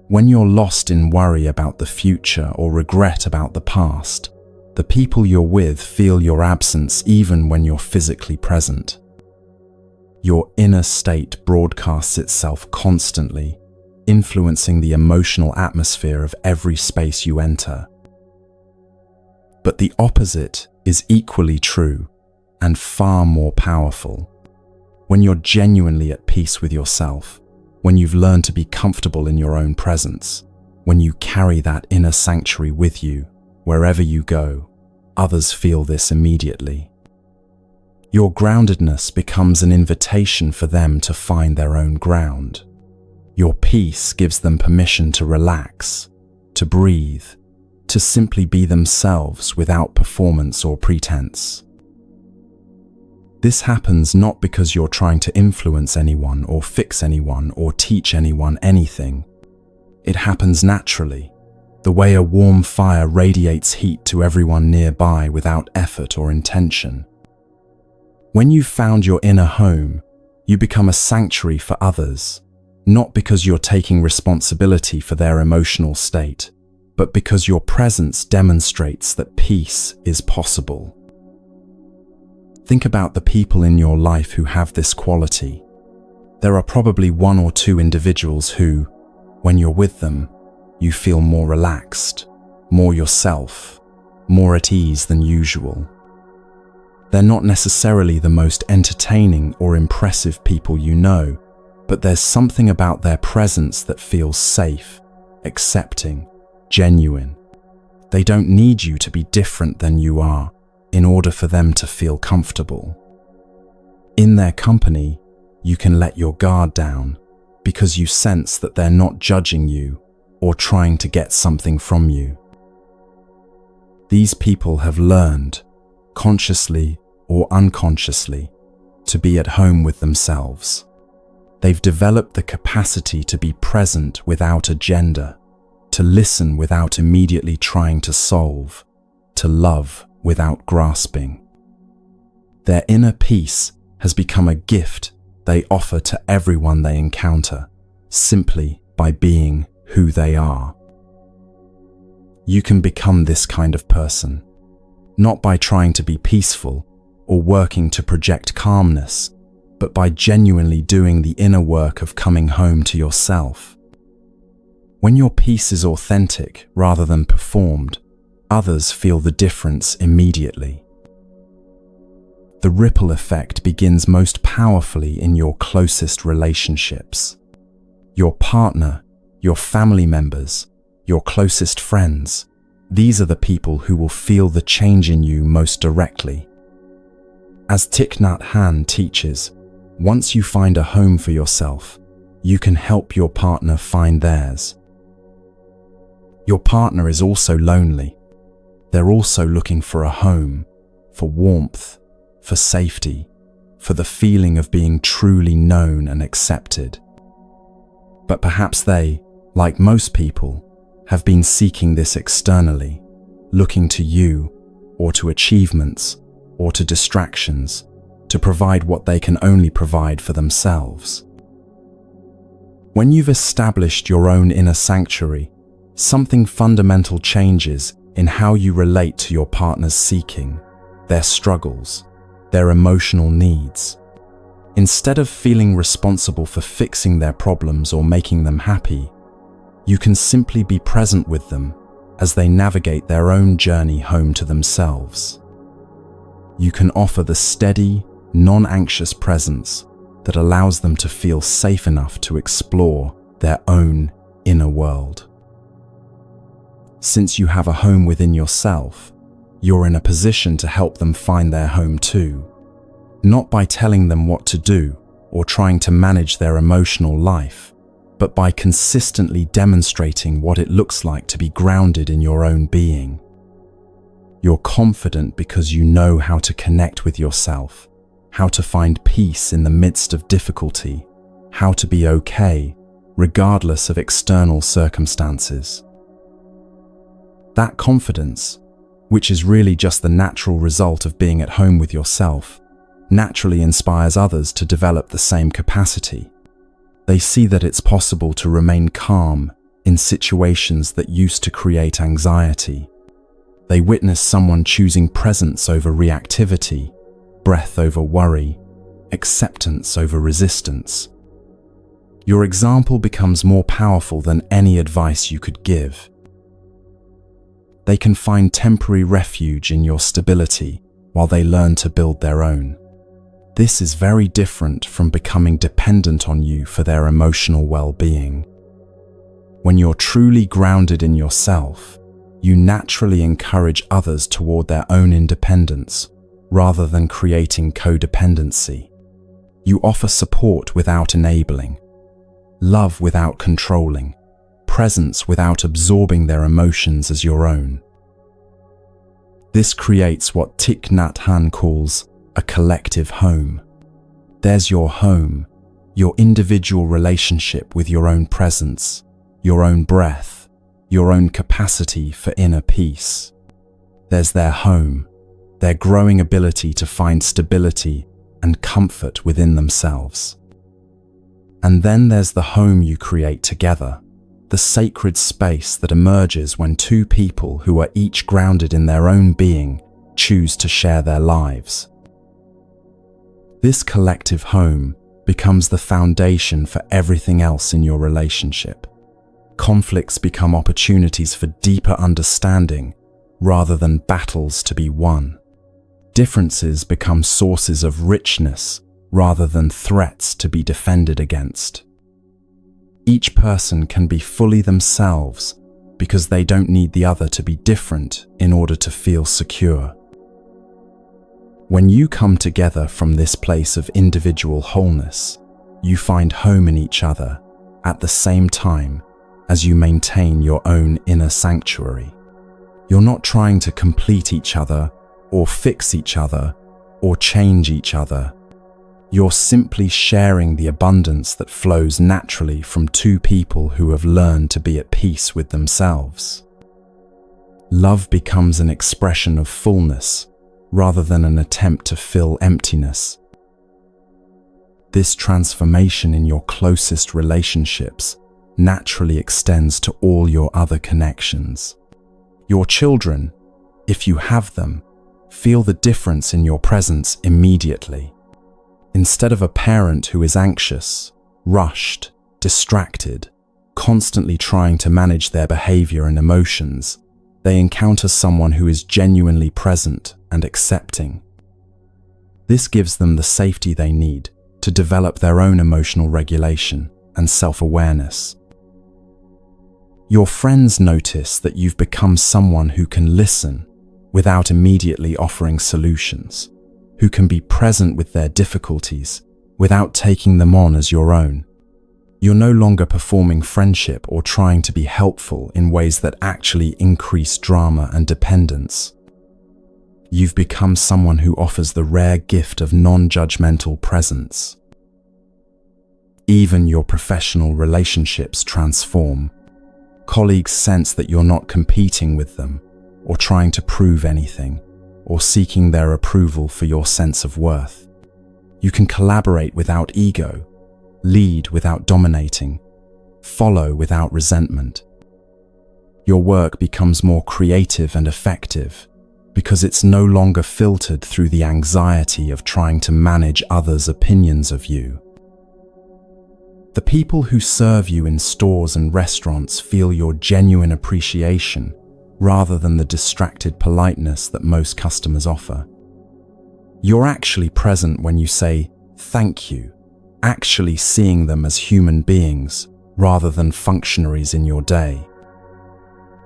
When you're lost in worry about the future or regret about the past, the people you're with feel your absence even when you're physically present. Your inner state broadcasts itself constantly, influencing the emotional atmosphere of every space you enter. But the opposite is equally true and far more powerful. When you're genuinely at peace with yourself, when you've learned to be comfortable in your own presence, when you carry that inner sanctuary with you, wherever you go, others feel this immediately. Your groundedness becomes an invitation for them to find their own ground. Your peace gives them permission to relax, to breathe, to simply be themselves without performance or pretense. This happens not because you're trying to influence anyone or fix anyone or teach anyone anything. It happens naturally, the way a warm fire radiates heat to everyone nearby without effort or intention. When you've found your inner home, you become a sanctuary for others, not because you're taking responsibility for their emotional state, but because your presence demonstrates that peace is possible. Think about the people in your life who have this quality. There are probably one or two individuals who, when you're with them, you feel more relaxed, more yourself, more at ease than usual. They're not necessarily the most entertaining or impressive people you know, but there's something about their presence that feels safe, accepting, genuine. They don't need you to be different than you are in order for them to feel comfortable. In their company, you can let your guard down because you sense that they're not judging you or trying to get something from you. These people have learned, consciously or unconsciously, to be at home with themselves. They've developed the capacity to be present without agenda, to listen without immediately trying to solve, to love without grasping. Their inner peace has become a gift they offer to everyone they encounter, simply by being who they are. You can become this kind of person, not by trying to be peaceful or working to project calmness, but by genuinely doing the inner work of coming home to yourself. When your peace is authentic rather than performed, others feel the difference immediately. The ripple effect begins most powerfully in your closest relationships. Your partner, your family members, your closest friends, these are the people who will feel the change in you most directly. As Thich Nhat Hanh teaches, once you find a home for yourself, you can help your partner find theirs. Your partner is also lonely. They're also looking for a home, for warmth, for safety, for the feeling of being truly known and accepted. But perhaps they, like most people, have been seeking this externally, looking to you, or to achievements, or to distractions, to provide what they can only provide for themselves. When you've established your own inner sanctuary, something fundamental changes in how you relate to your partner's seeking, their struggles, their emotional needs. Instead of feeling responsible for fixing their problems or making them happy, you can simply be present with them as they navigate their own journey home to themselves. You can offer the steady, non-anxious presence that allows them to feel safe enough to explore their own inner world. Since you have a home within yourself, you're in a position to help them find their home too, not by telling them what to do or trying to manage their emotional life, but by consistently demonstrating what it looks like to be grounded in your own being. You're confident because you know how to connect with yourself, how to find peace in the midst of difficulty, how to be okay, regardless of external circumstances. That confidence, which is really just the natural result of being at home with yourself, naturally inspires others to develop the same capacity. They see that it's possible to remain calm in situations that used to create anxiety. They witness someone choosing presence over reactivity, breath over worry, acceptance over resistance. Your example becomes more powerful than any advice you could give. They can find temporary refuge in your stability while they learn to build their own. This is very different from becoming dependent on you for their emotional well-being. When you're truly grounded in yourself, you naturally encourage others toward their own independence rather than creating codependency. You offer support without enabling, love without controlling, presence without absorbing their emotions as your own. This creates what Thich Nhat Hanh calls a collective home. There's your home, your individual relationship with your own presence, your own breath, your own capacity for inner peace. There's their home, their growing ability to find stability and comfort within themselves. And then there's the home you create together, the sacred space that emerges when two people who are each grounded in their own being choose to share their lives. This collective home becomes the foundation for everything else in your relationship. Conflicts become opportunities for deeper understanding rather than battles to be won. Differences become sources of richness rather than threats to be defended against. Each person can be fully themselves because they don't need the other to be different in order to feel secure. When you come together from this place of individual wholeness, you find home in each other at the same time as you maintain your own inner sanctuary. You're not trying to complete each other or fix each other or change each other. You're simply sharing the abundance that flows naturally from two people who have learned to be at peace with themselves. Love becomes an expression of fullness rather than an attempt to fill emptiness. This transformation in your closest relationships naturally extends to all your other connections. Your children, if you have them, feel the difference in your presence immediately. Instead of a parent who is anxious, rushed, distracted, constantly trying to manage their behavior and emotions, they encounter someone who is genuinely present and accepting. This gives them the safety they need to develop their own emotional regulation and self-awareness. Your friends notice that you've become someone who can listen without immediately offering solutions, who can be present with their difficulties without taking them on as your own. You're no longer performing friendship or trying to be helpful in ways that actually increase drama and dependence. You've become someone who offers the rare gift of non-judgmental presence. Even your professional relationships transform. Colleagues sense that you're not competing with them, or trying to prove anything, or seeking their approval for your sense of worth. You can collaborate without ego, lead without dominating, follow without resentment. Your work becomes more creative and effective because it's no longer filtered through the anxiety of trying to manage others' opinions of you. The people who serve you in stores and restaurants feel your genuine appreciation rather than the distracted politeness that most customers offer. You're actually present when you say thank you, actually seeing them as human beings rather than functionaries in your day.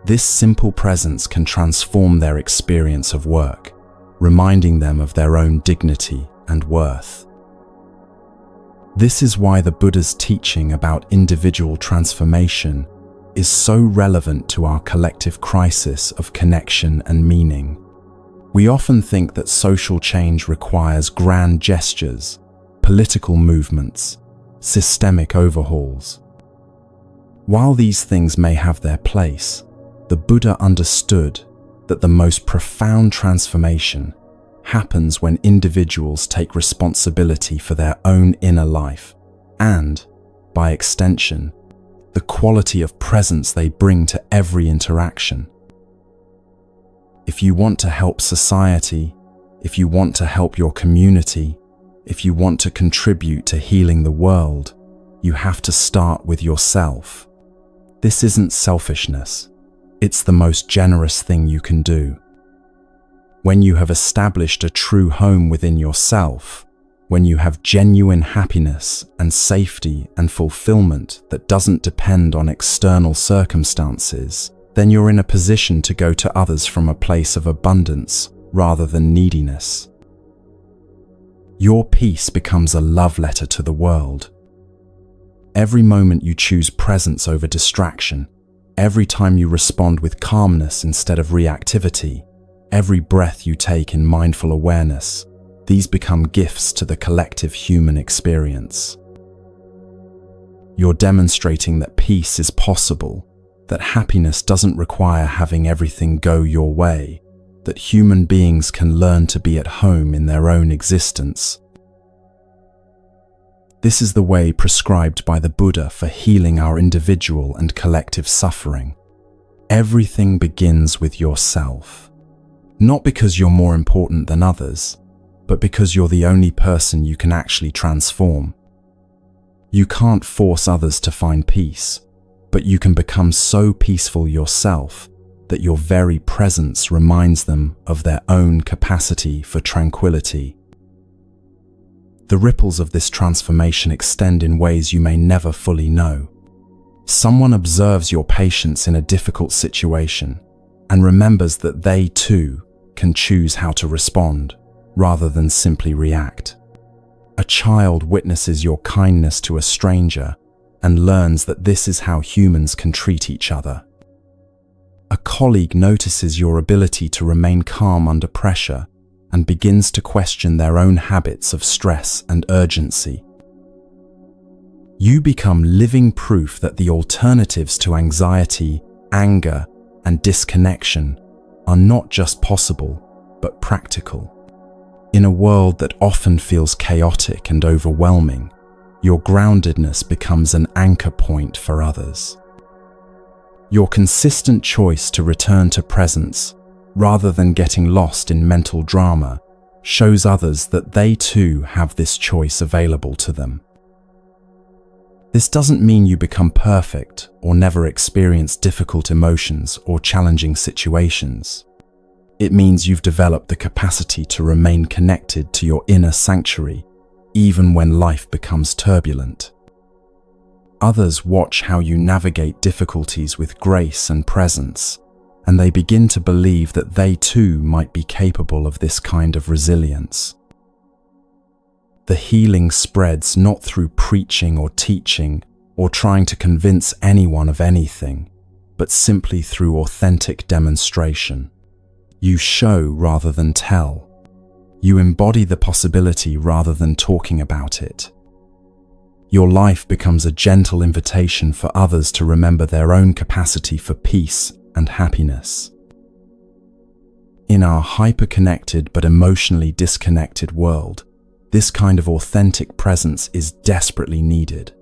This simple presence can transform their experience of work, reminding them of their own dignity and worth. This is why the Buddha's teaching about individual transformation is so relevant to our collective crisis of connection and meaning. We often think that social change requires grand gestures, political movements, systemic overhauls. While these things may have their place, the Buddha understood that the most profound transformation happens when individuals take responsibility for their own inner life and, by extension, the quality of presence they bring to every interaction. If you want to help society, if you want to help your community, if you want to contribute to healing the world, you have to start with yourself. This isn't selfishness. It's the most generous thing you can do. When you have established a true home within yourself, when you have genuine happiness and safety and fulfillment that doesn't depend on external circumstances, then you're in a position to go to others from a place of abundance rather than neediness. Your peace becomes a love letter to the world. Every moment you choose presence over distraction, every time you respond with calmness instead of reactivity, every breath you take in mindful awareness, these become gifts to the collective human experience. You're demonstrating that peace is possible, that happiness doesn't require having everything go your way, that human beings can learn to be at home in their own existence. This is the way prescribed by the Buddha for healing our individual and collective suffering. Everything begins with yourself. Not because you're more important than others, but because you're the only person you can actually transform. You can't force others to find peace, but you can become so peaceful yourself that your very presence reminds them of their own capacity for tranquility. The ripples of this transformation extend in ways you may never fully know. Someone observes your patience in a difficult situation and remembers that they too can choose how to respond rather than simply react. A child witnesses your kindness to a stranger and learns that this is how humans can treat each other. A colleague notices your ability to remain calm under pressure and begins to question their own habits of stress and urgency. You become living proof that the alternatives to anxiety, anger, and disconnection are not just possible, but practical. In a world that often feels chaotic and overwhelming, your groundedness becomes an anchor point for others. Your consistent choice to return to presence, rather than getting lost in mental drama, shows others that they too have this choice available to them. This doesn't mean you become perfect or never experience difficult emotions or challenging situations. It means you've developed the capacity to remain connected to your inner sanctuary, even when life becomes turbulent. Others watch how you navigate difficulties with grace and presence, and they begin to believe that they too might be capable of this kind of resilience. The healing spreads not through preaching or teaching or trying to convince anyone of anything, but simply through authentic demonstration. You show rather than tell. You embody the possibility rather than talking about it. Your life becomes a gentle invitation for others to remember their own capacity for peace and happiness. In our hyper-connected but emotionally disconnected world, this kind of authentic presence is desperately needed.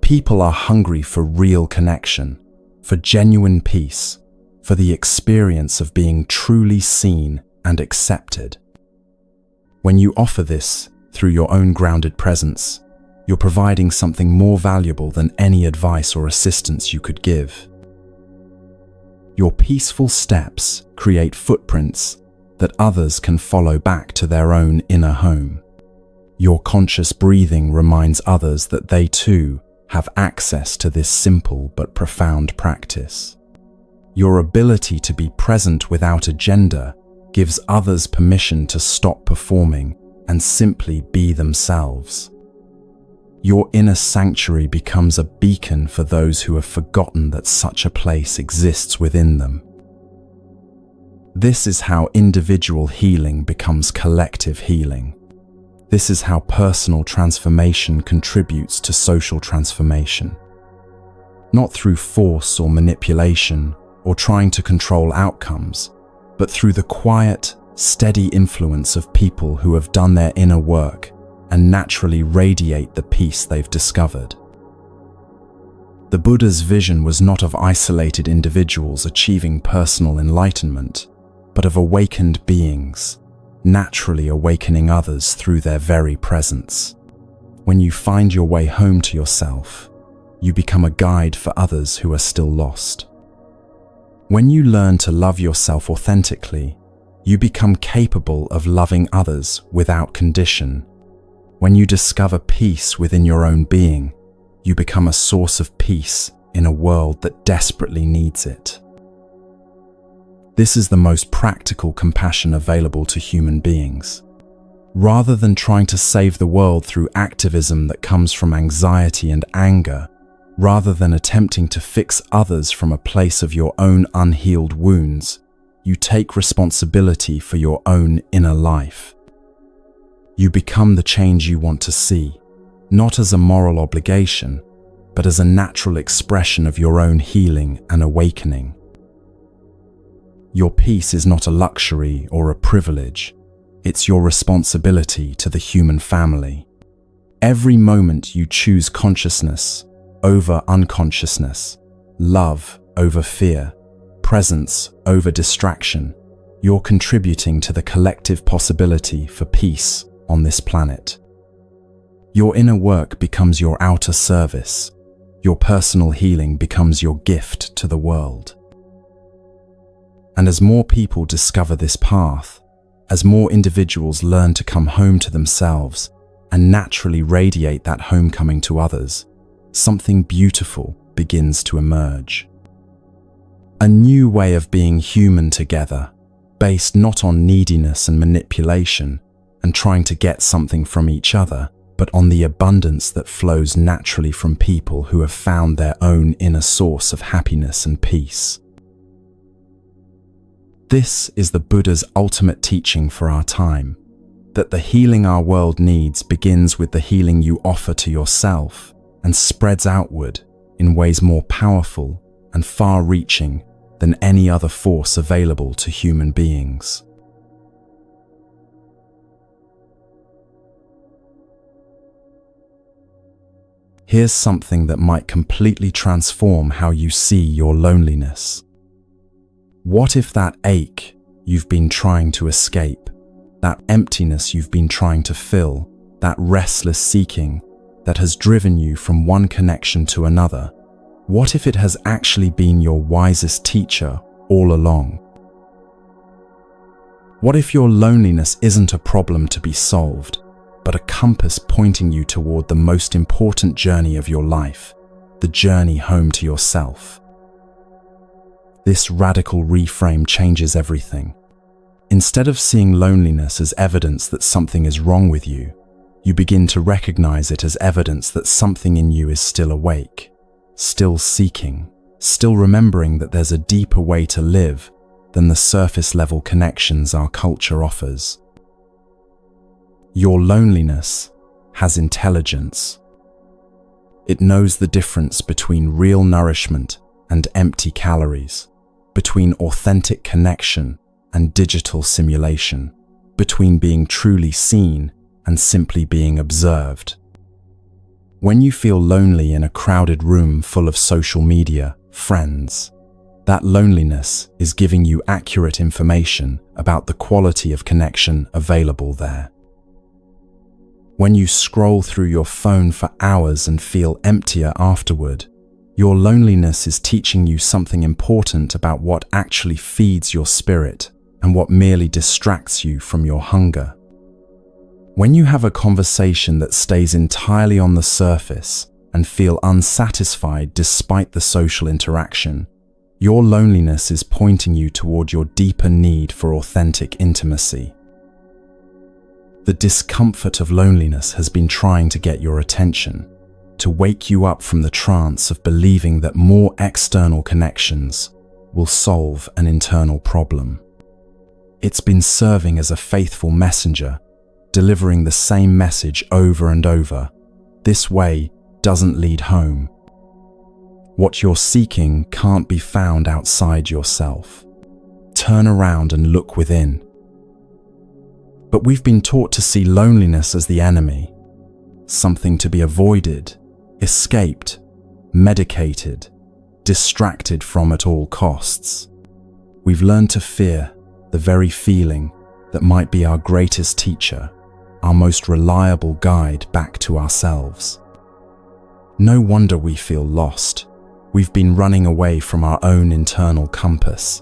People are hungry for real connection, for genuine peace, for the experience of being truly seen and accepted. When you offer this through your own grounded presence, you're providing something more valuable than any advice or assistance you could give. Your peaceful steps create footprints that others can follow back to their own inner home. Your conscious breathing reminds others that they too have access to this simple but profound practice. Your ability to be present without agenda gives others permission to stop performing and simply be themselves. Your inner sanctuary becomes a beacon for those who have forgotten that such a place exists within them. This is how individual healing becomes collective healing. This is how personal transformation contributes to social transformation. Not through force or manipulation or trying to control outcomes, but through the quiet, steady influence of people who have done their inner work and naturally radiate the peace they've discovered. The Buddha's vision was not of isolated individuals achieving personal enlightenment, but of awakened beings, naturally awakening others through their very presence. When you find your way home to yourself, you become a guide for others who are still lost. When you learn to love yourself authentically, you become capable of loving others without condition. When you discover peace within your own being, you become a source of peace in a world that desperately needs it. This is the most practical compassion available to human beings. Rather than trying to save the world through activism that comes from anxiety and anger, rather than attempting to fix others from a place of your own unhealed wounds, you take responsibility for your own inner life. You become the change you want to see, not as a moral obligation, but as a natural expression of your own healing and awakening. Your peace is not a luxury or a privilege. It's your responsibility to the human family. Every moment you choose consciousness over unconsciousness, love over fear, presence over distraction, you're contributing to the collective possibility for peace on this planet. Your inner work becomes your outer service. Your personal healing becomes your gift to the world. And as more people discover this path, as more individuals learn to come home to themselves and naturally radiate that homecoming to others, something beautiful begins to emerge. A new way of being human together, based not on neediness and manipulation and trying to get something from each other, but on the abundance that flows naturally from people who have found their own inner source of happiness and peace. This is the Buddha's ultimate teaching for our time, that the healing our world needs begins with the healing you offer to yourself and spreads outward in ways more powerful and far-reaching than any other force available to human beings. Here's something that might completely transform how you see your loneliness. What if that ache you've been trying to escape, that emptiness you've been trying to fill, that restless seeking that has driven you from one connection to another, what if it has actually been your wisest teacher all along? What if your loneliness isn't a problem to be solved, but a compass pointing you toward the most important journey of your life, the journey home to yourself? This radical reframe changes everything. Instead of seeing loneliness as evidence that something is wrong with you, you begin to recognize it as evidence that something in you is still awake, still seeking, still remembering that there's a deeper way to live than the surface-level connections our culture offers. Your loneliness has intelligence. It knows the difference between real nourishment and empty calories, between authentic connection and digital simulation, between being truly seen and simply being observed. When you feel lonely in a crowded room full of social media, friends, that loneliness is giving you accurate information about the quality of connection available there. When you scroll through your phone for hours and feel emptier afterward, your loneliness is teaching you something important about what actually feeds your spirit and what merely distracts you from your hunger. When you have a conversation that stays entirely on the surface and feel unsatisfied despite the social interaction, your loneliness is pointing you toward your deeper need for authentic intimacy. The discomfort of loneliness has been trying to get your attention, to wake you up from the trance of believing that more external connections will solve an internal problem. It's been serving as a faithful messenger, delivering the same message over and over. This way doesn't lead home. What you're seeking can't be found outside yourself. Turn around and look within. But we've been taught to see loneliness as the enemy, something to be avoided, escaped, medicated, distracted from at all costs. We've learned to fear the very feeling that might be our greatest teacher, our most reliable guide back to ourselves. No wonder we feel lost. We've been running away from our own internal compass.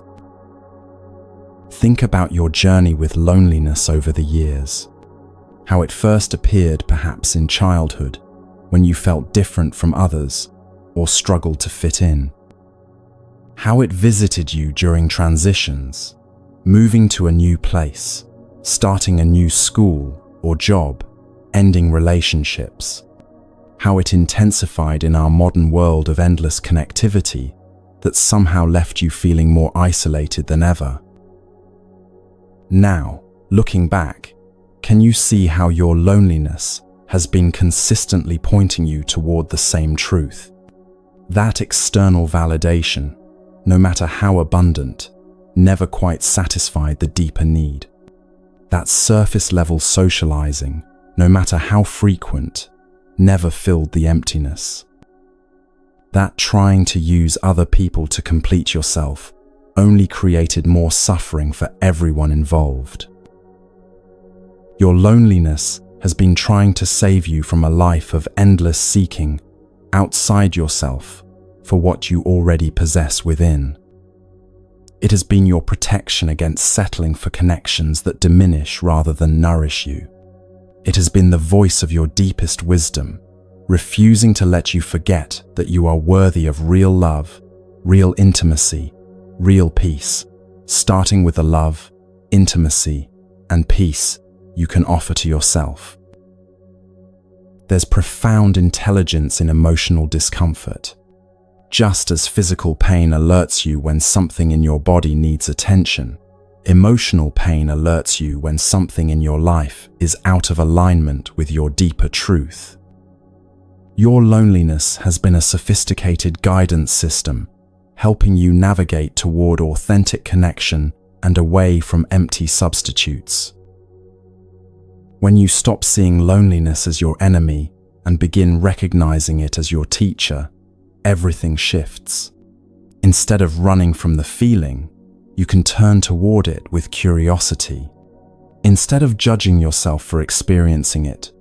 Think about your journey with loneliness over the years. How it first appeared perhaps in childhood, when you felt different from others or struggled to fit in. How it visited you during transitions, moving to a new place, starting a new school or job, ending relationships. How it intensified in our modern world of endless connectivity that somehow left you feeling more isolated than ever. Now, looking back, can you see how your loneliness has been consistently pointing you toward the same truth? That external validation, no matter how abundant, never quite satisfied the deeper need. That surface-level socializing, no matter how frequent, never filled the emptiness. That trying to use other people to complete yourself only created more suffering for everyone involved. Your loneliness has been trying to save you from a life of endless seeking outside yourself for what you already possess within. It has been your protection against settling for connections that diminish rather than nourish you. It has been the voice of your deepest wisdom, refusing to let you forget that you are worthy of real love, real intimacy, real peace, starting with the love, intimacy, and peace you can offer to yourself. There's profound intelligence in emotional discomfort. Just as physical pain alerts you when something in your body needs attention, emotional pain alerts you when something in your life is out of alignment with your deeper truth. Your loneliness has been a sophisticated guidance system, helping you navigate toward authentic connection and away from empty substitutes. When you stop seeing loneliness as your enemy and begin recognizing it as your teacher, everything shifts. Instead of running from the feeling, you can turn toward it with curiosity. Instead of judging yourself for experiencing it,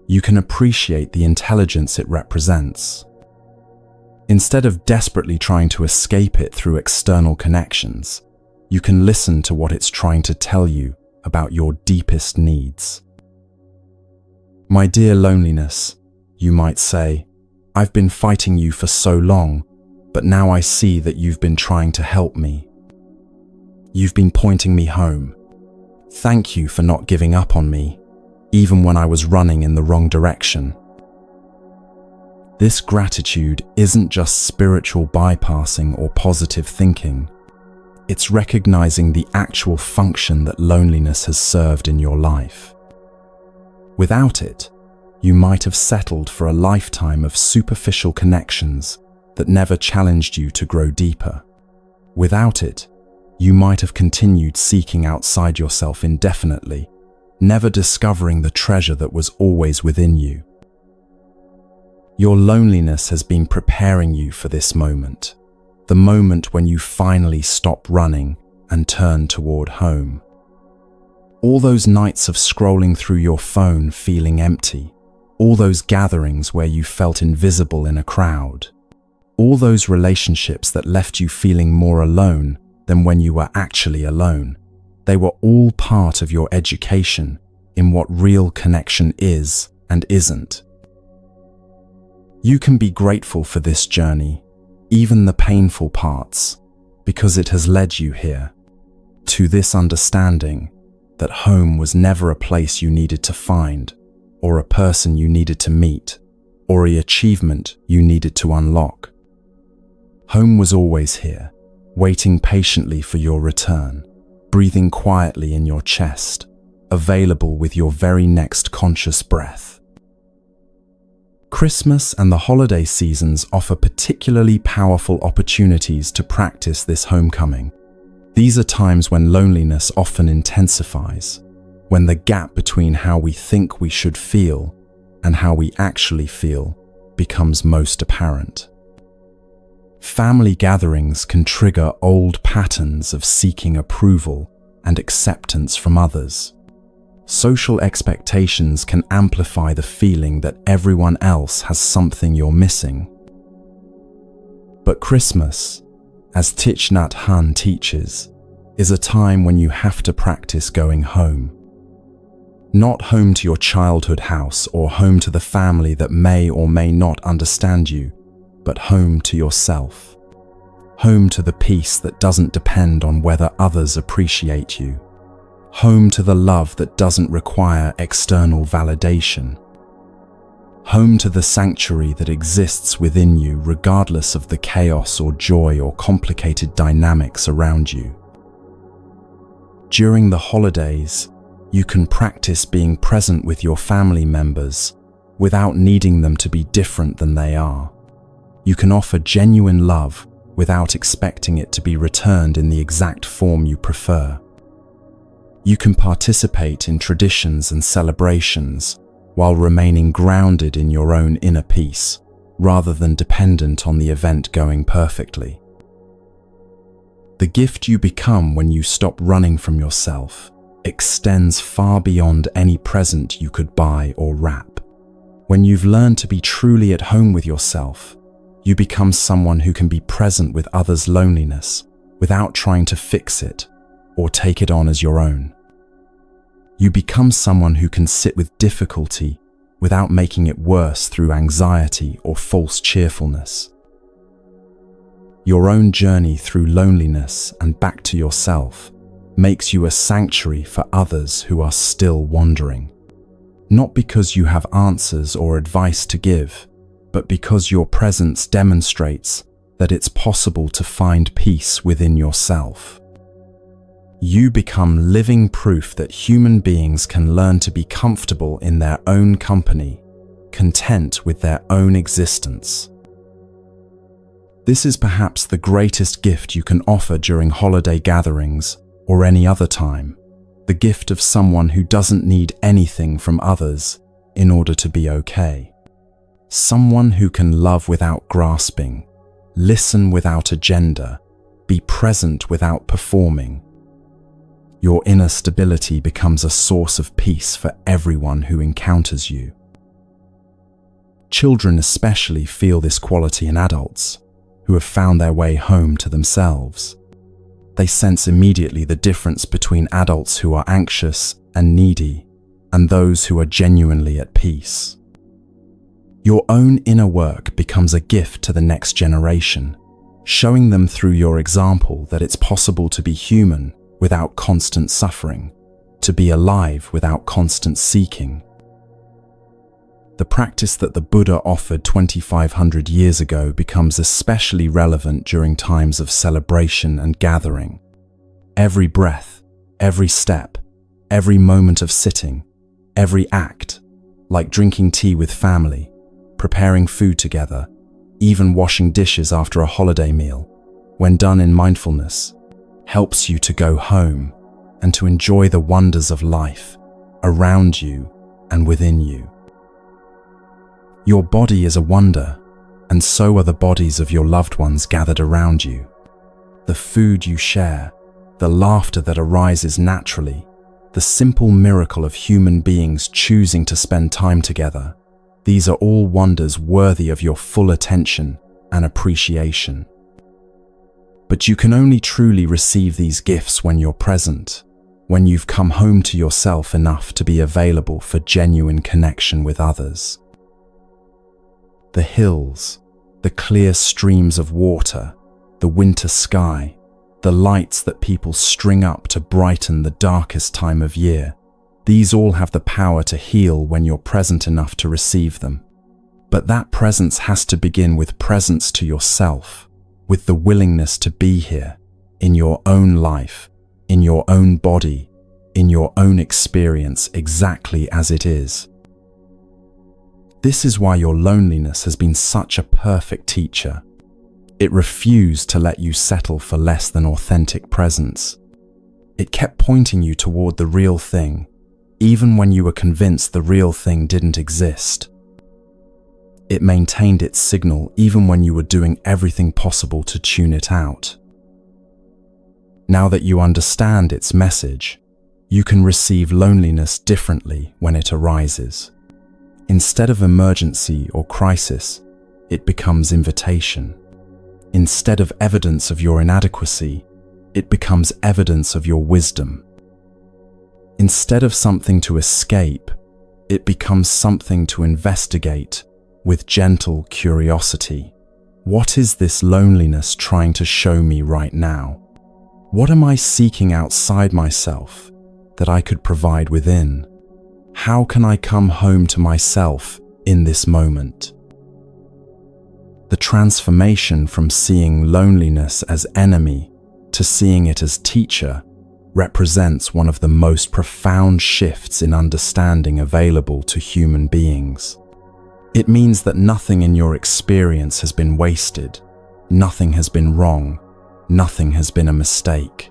you can appreciate the intelligence it represents. Instead of desperately trying to escape it through external connections, you can listen to what it's trying to tell you about your deepest needs. My dear loneliness, you might say, I've been fighting you for so long, but now I see that you've been trying to help me. You've been pointing me home. Thank you for not giving up on me, even when I was running in the wrong direction. This gratitude isn't just spiritual bypassing or positive thinking. It's recognizing the actual function that loneliness has served in your life. Without it, you might have settled for a lifetime of superficial connections that never challenged you to grow deeper. Without it, you might have continued seeking outside yourself indefinitely, never discovering the treasure that was always within you. Your loneliness has been preparing you for this moment, the moment when you finally stop running and turn toward home. All those nights of scrolling through your phone feeling empty, all those gatherings where you felt invisible in a crowd, all those relationships that left you feeling more alone than when you were actually alone, they were all part of your education in what real connection is and isn't. You can be grateful for this journey, even the painful parts, because it has led you here, to this understanding that home was never a place you needed to find, or a person you needed to meet, or an achievement you needed to unlock. Home was always here, waiting patiently for your return. breathing quietly in your chest, available with your very next conscious breath. Christmas and the holiday seasons offer particularly powerful opportunities to practice this homecoming. These are times when loneliness often intensifies, when the gap between how we think we should feel and how we actually feel becomes most apparent. Family gatherings can trigger old patterns of seeking approval and acceptance from others. Social expectations can amplify the feeling that everyone else has something you're missing. But Christmas, as Thich Nhat Hanh teaches, is a time when you have to practice going home. Not home to your childhood house or home to the family that may or may not understand you, but home to yourself. Home to the peace that doesn't depend on whether others appreciate you. Home to the love that doesn't require external validation. Home to the sanctuary that exists within you regardless of the chaos or joy or complicated dynamics around you. During the holidays, you can practice being present with your family members without needing them to be different than they are. You can offer genuine love without expecting it to be returned in the exact form you prefer. You can participate in traditions and celebrations while remaining grounded in your own inner peace, rather than dependent on the event going perfectly. The gift you become when you stop running from yourself extends far beyond any present you could buy or wrap. When you've learned to be truly at home with yourself, you become someone who can be present with others' loneliness without trying to fix it or take it on as your own. You become someone who can sit with difficulty without making it worse through anxiety or false cheerfulness. Your own journey through loneliness and back to yourself makes you a sanctuary for others who are still wandering. Not because you have answers or advice to give, but because your presence demonstrates that it's possible to find peace within yourself. You become living proof that human beings can learn to be comfortable in their own company, content with their own existence. This is perhaps the greatest gift you can offer during holiday gatherings or any other time, the gift of someone who doesn't need anything from others in order to be okay. Someone who can love without grasping, listen without agenda, be present without performing. Your inner stability becomes a source of peace for everyone who encounters you. Children especially feel this quality in adults who have found their way home to themselves. They sense immediately the difference between adults who are anxious and needy and those who are genuinely at peace. Your own inner work becomes a gift to the next generation, showing them through your example that it's possible to be human without constant suffering, to be alive without constant seeking. The practice that the Buddha offered 2,500 years ago becomes especially relevant during times of celebration and gathering. Every breath, every step, every moment of sitting, every act, like drinking tea with family, preparing food together, even washing dishes after a holiday meal, when done in mindfulness, helps you to go home and to enjoy the wonders of life around you and within you. Your body is a wonder, and so are the bodies of your loved ones gathered around you. The food you share, the laughter that arises naturally, the simple miracle of human beings choosing to spend time together, these are all wonders worthy of your full attention and appreciation. But you can only truly receive these gifts when you're present, when you've come home to yourself enough to be available for genuine connection with others. The hills, the clear streams of water, the winter sky, the lights that people string up to brighten the darkest time of year, these all have the power to heal when you're present enough to receive them. But that presence has to begin with presence to yourself, with the willingness to be here, in your own life, in your own body, in your own experience exactly as it is. This is why your loneliness has been such a perfect teacher. It refused to let you settle for less than authentic presence. It kept pointing you toward the real thing, even when you were convinced the real thing didn't exist. It maintained its signal even when you were doing everything possible to tune it out. Now that you understand its message, you can receive loneliness differently when it arises. Instead of emergency or crisis, it becomes invitation. Instead of evidence of your inadequacy, it becomes evidence of your wisdom. Instead of something to escape, it becomes something to investigate with gentle curiosity. What is this loneliness trying to show me right now? What am I seeking outside myself that I could provide within? How can I come home to myself in this moment? The transformation from seeing loneliness as enemy to seeing it as teacher represents one of the most profound shifts in understanding available to human beings. It means that nothing in your experience has been wasted, nothing has been wrong, nothing has been a mistake.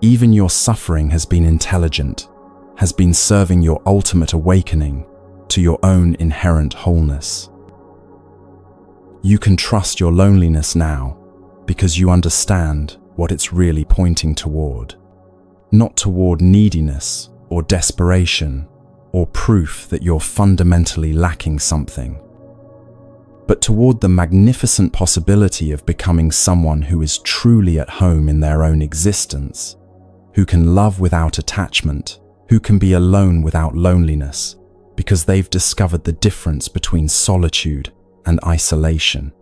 Even your suffering has been intelligent, has been serving your ultimate awakening to your own inherent wholeness. You can trust your loneliness now because you understand what it's really pointing toward. Not toward neediness or desperation or proof that you're fundamentally lacking something, but toward the magnificent possibility of becoming someone who is truly at home in their own existence, who can love without attachment, who can be alone without loneliness, because they've discovered the difference between solitude and isolation.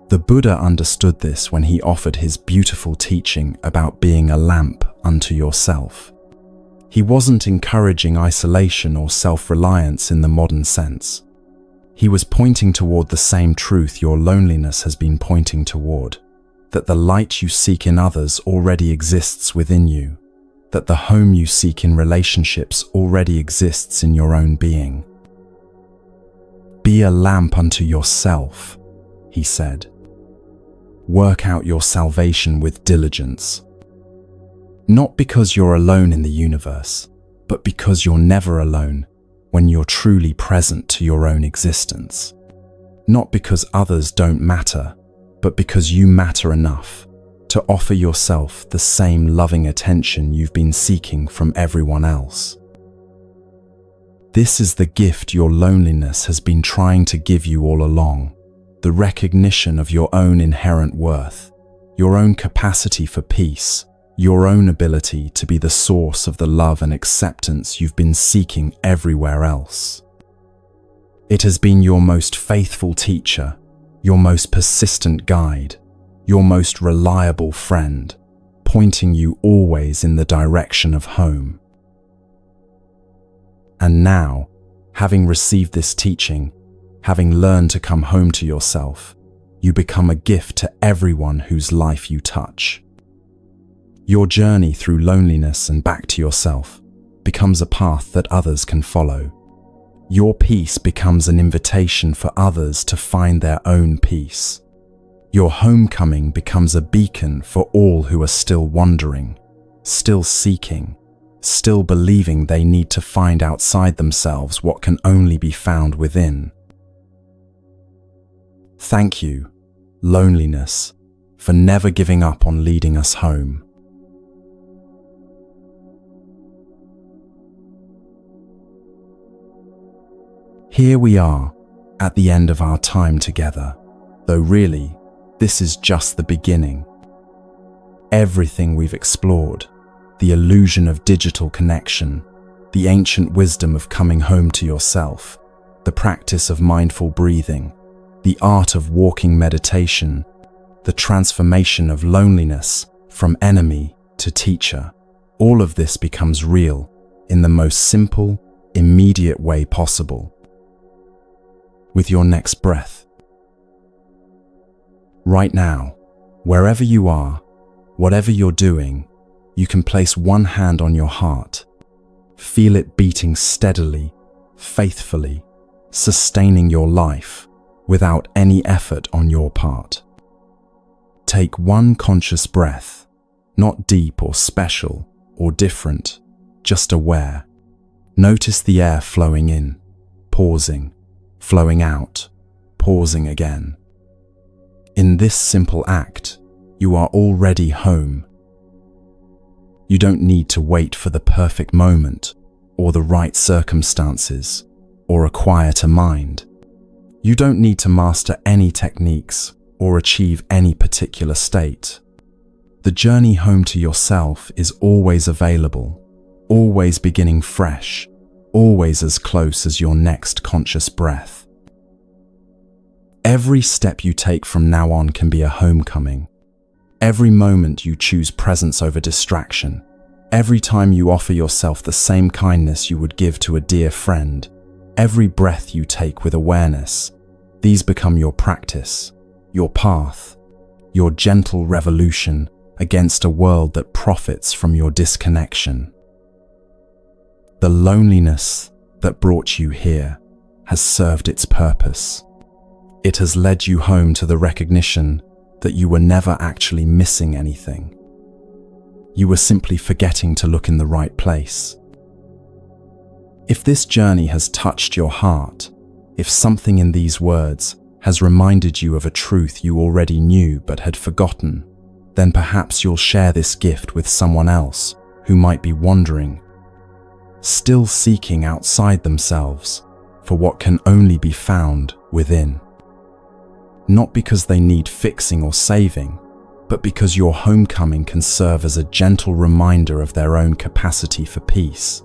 The Buddha understood this when he offered his beautiful teaching about being a lamp unto yourself. He wasn't encouraging isolation or self-reliance in the modern sense. He was pointing toward the same truth your loneliness has been pointing toward, that the light you seek in others already exists within you, that the home you seek in relationships already exists in your own being. Be a lamp unto yourself, he said. Work out your salvation with diligence. Not because you're alone in the universe, but because you're never alone when you're truly present to your own existence. Not because others don't matter, but because you matter enough to offer yourself the same loving attention you've been seeking from everyone else. This is the gift your loneliness has been trying to give you all along, the recognition of your own inherent worth, your own capacity for peace, your own ability to be the source of the love and acceptance you've been seeking everywhere else. It has been your most faithful teacher, your most persistent guide, your most reliable friend, pointing you always in the direction of home. And now, having received this teaching, having learned to come home to yourself, you become a gift to everyone whose life you touch. Your journey through loneliness and back to yourself becomes a path that others can follow. Your peace becomes an invitation for others to find their own peace. Your homecoming becomes a beacon for all who are still wandering, still seeking, still believing they need to find outside themselves what can only be found within. Thank you, loneliness, for never giving up on leading us home. Here we are, at the end of our time together, though really, this is just the beginning. Everything we've explored, the illusion of digital connection, the ancient wisdom of coming home to yourself, the practice of mindful breathing, the art of walking meditation, the transformation of loneliness from enemy to teacher, all of this becomes real in the most simple, immediate way possible. With your next breath. Right now, wherever you are, Whatever you're doing, you can place one hand on your heart. Feel it beating steadily, faithfully, sustaining your life without any effort on your part. Take one conscious breath, not deep or special or different, just aware. Notice the air flowing in, pausing, flowing out, pausing again. In this simple act, you are already home. You don't need to wait for the perfect moment or the right circumstances or a quieter mind. You don't need to master any techniques or achieve any particular state. The journey home to yourself is always available, always beginning fresh, always as close as your next conscious breath. Every step you take from now on can be a homecoming. Every moment you choose presence over distraction, every time you offer yourself the same kindness you would give to a dear friend, every breath you take with awareness, these become your practice, your path, your gentle revolution against a world that profits from your disconnection. The loneliness that brought you here has served its purpose. It has led you home to the recognition that you were never actually missing anything. You were simply forgetting to look in the right place. If this journey has touched your heart, if something in these words has reminded you of a truth you already knew but had forgotten, then perhaps you'll share this gift with someone else who might be wandering, still seeking outside themselves for what can only be found within. Not because they need fixing or saving, but because your homecoming can serve as a gentle reminder of their own capacity for peace.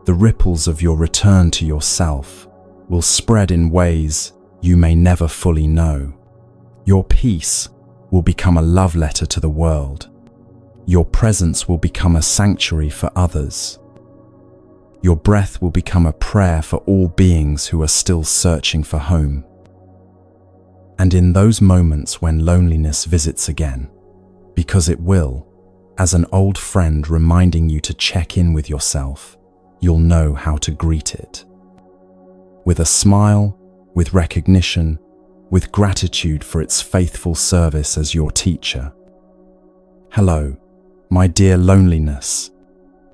The ripples of your return to yourself will spread in ways you may never fully know. Your peace will become a love letter to the world. Your presence will become a sanctuary for others. Your breath will become a prayer for all beings who are still searching for home. And in those moments when loneliness visits again, because it will, as an old friend reminding you to check in with yourself, you'll know how to greet it. With a smile, with recognition, with gratitude for its faithful service as your teacher. Hello, my dear loneliness.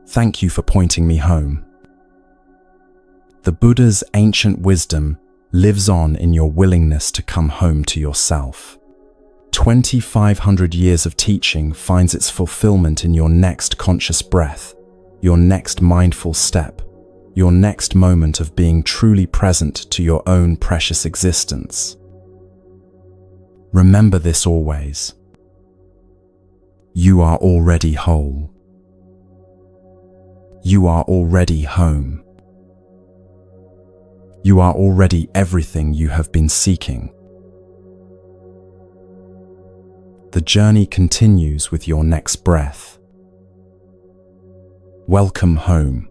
Thank you for pointing me home. The Buddha's ancient wisdom lives on in your willingness to come home to yourself. 2,500 years of teaching finds its fulfillment in your next conscious breath, your next mindful step, your next moment of being truly present to your own precious existence. Remember this always. You are already whole. You are already home. You are already everything you have been seeking. The journey continues with your next breath. Welcome home.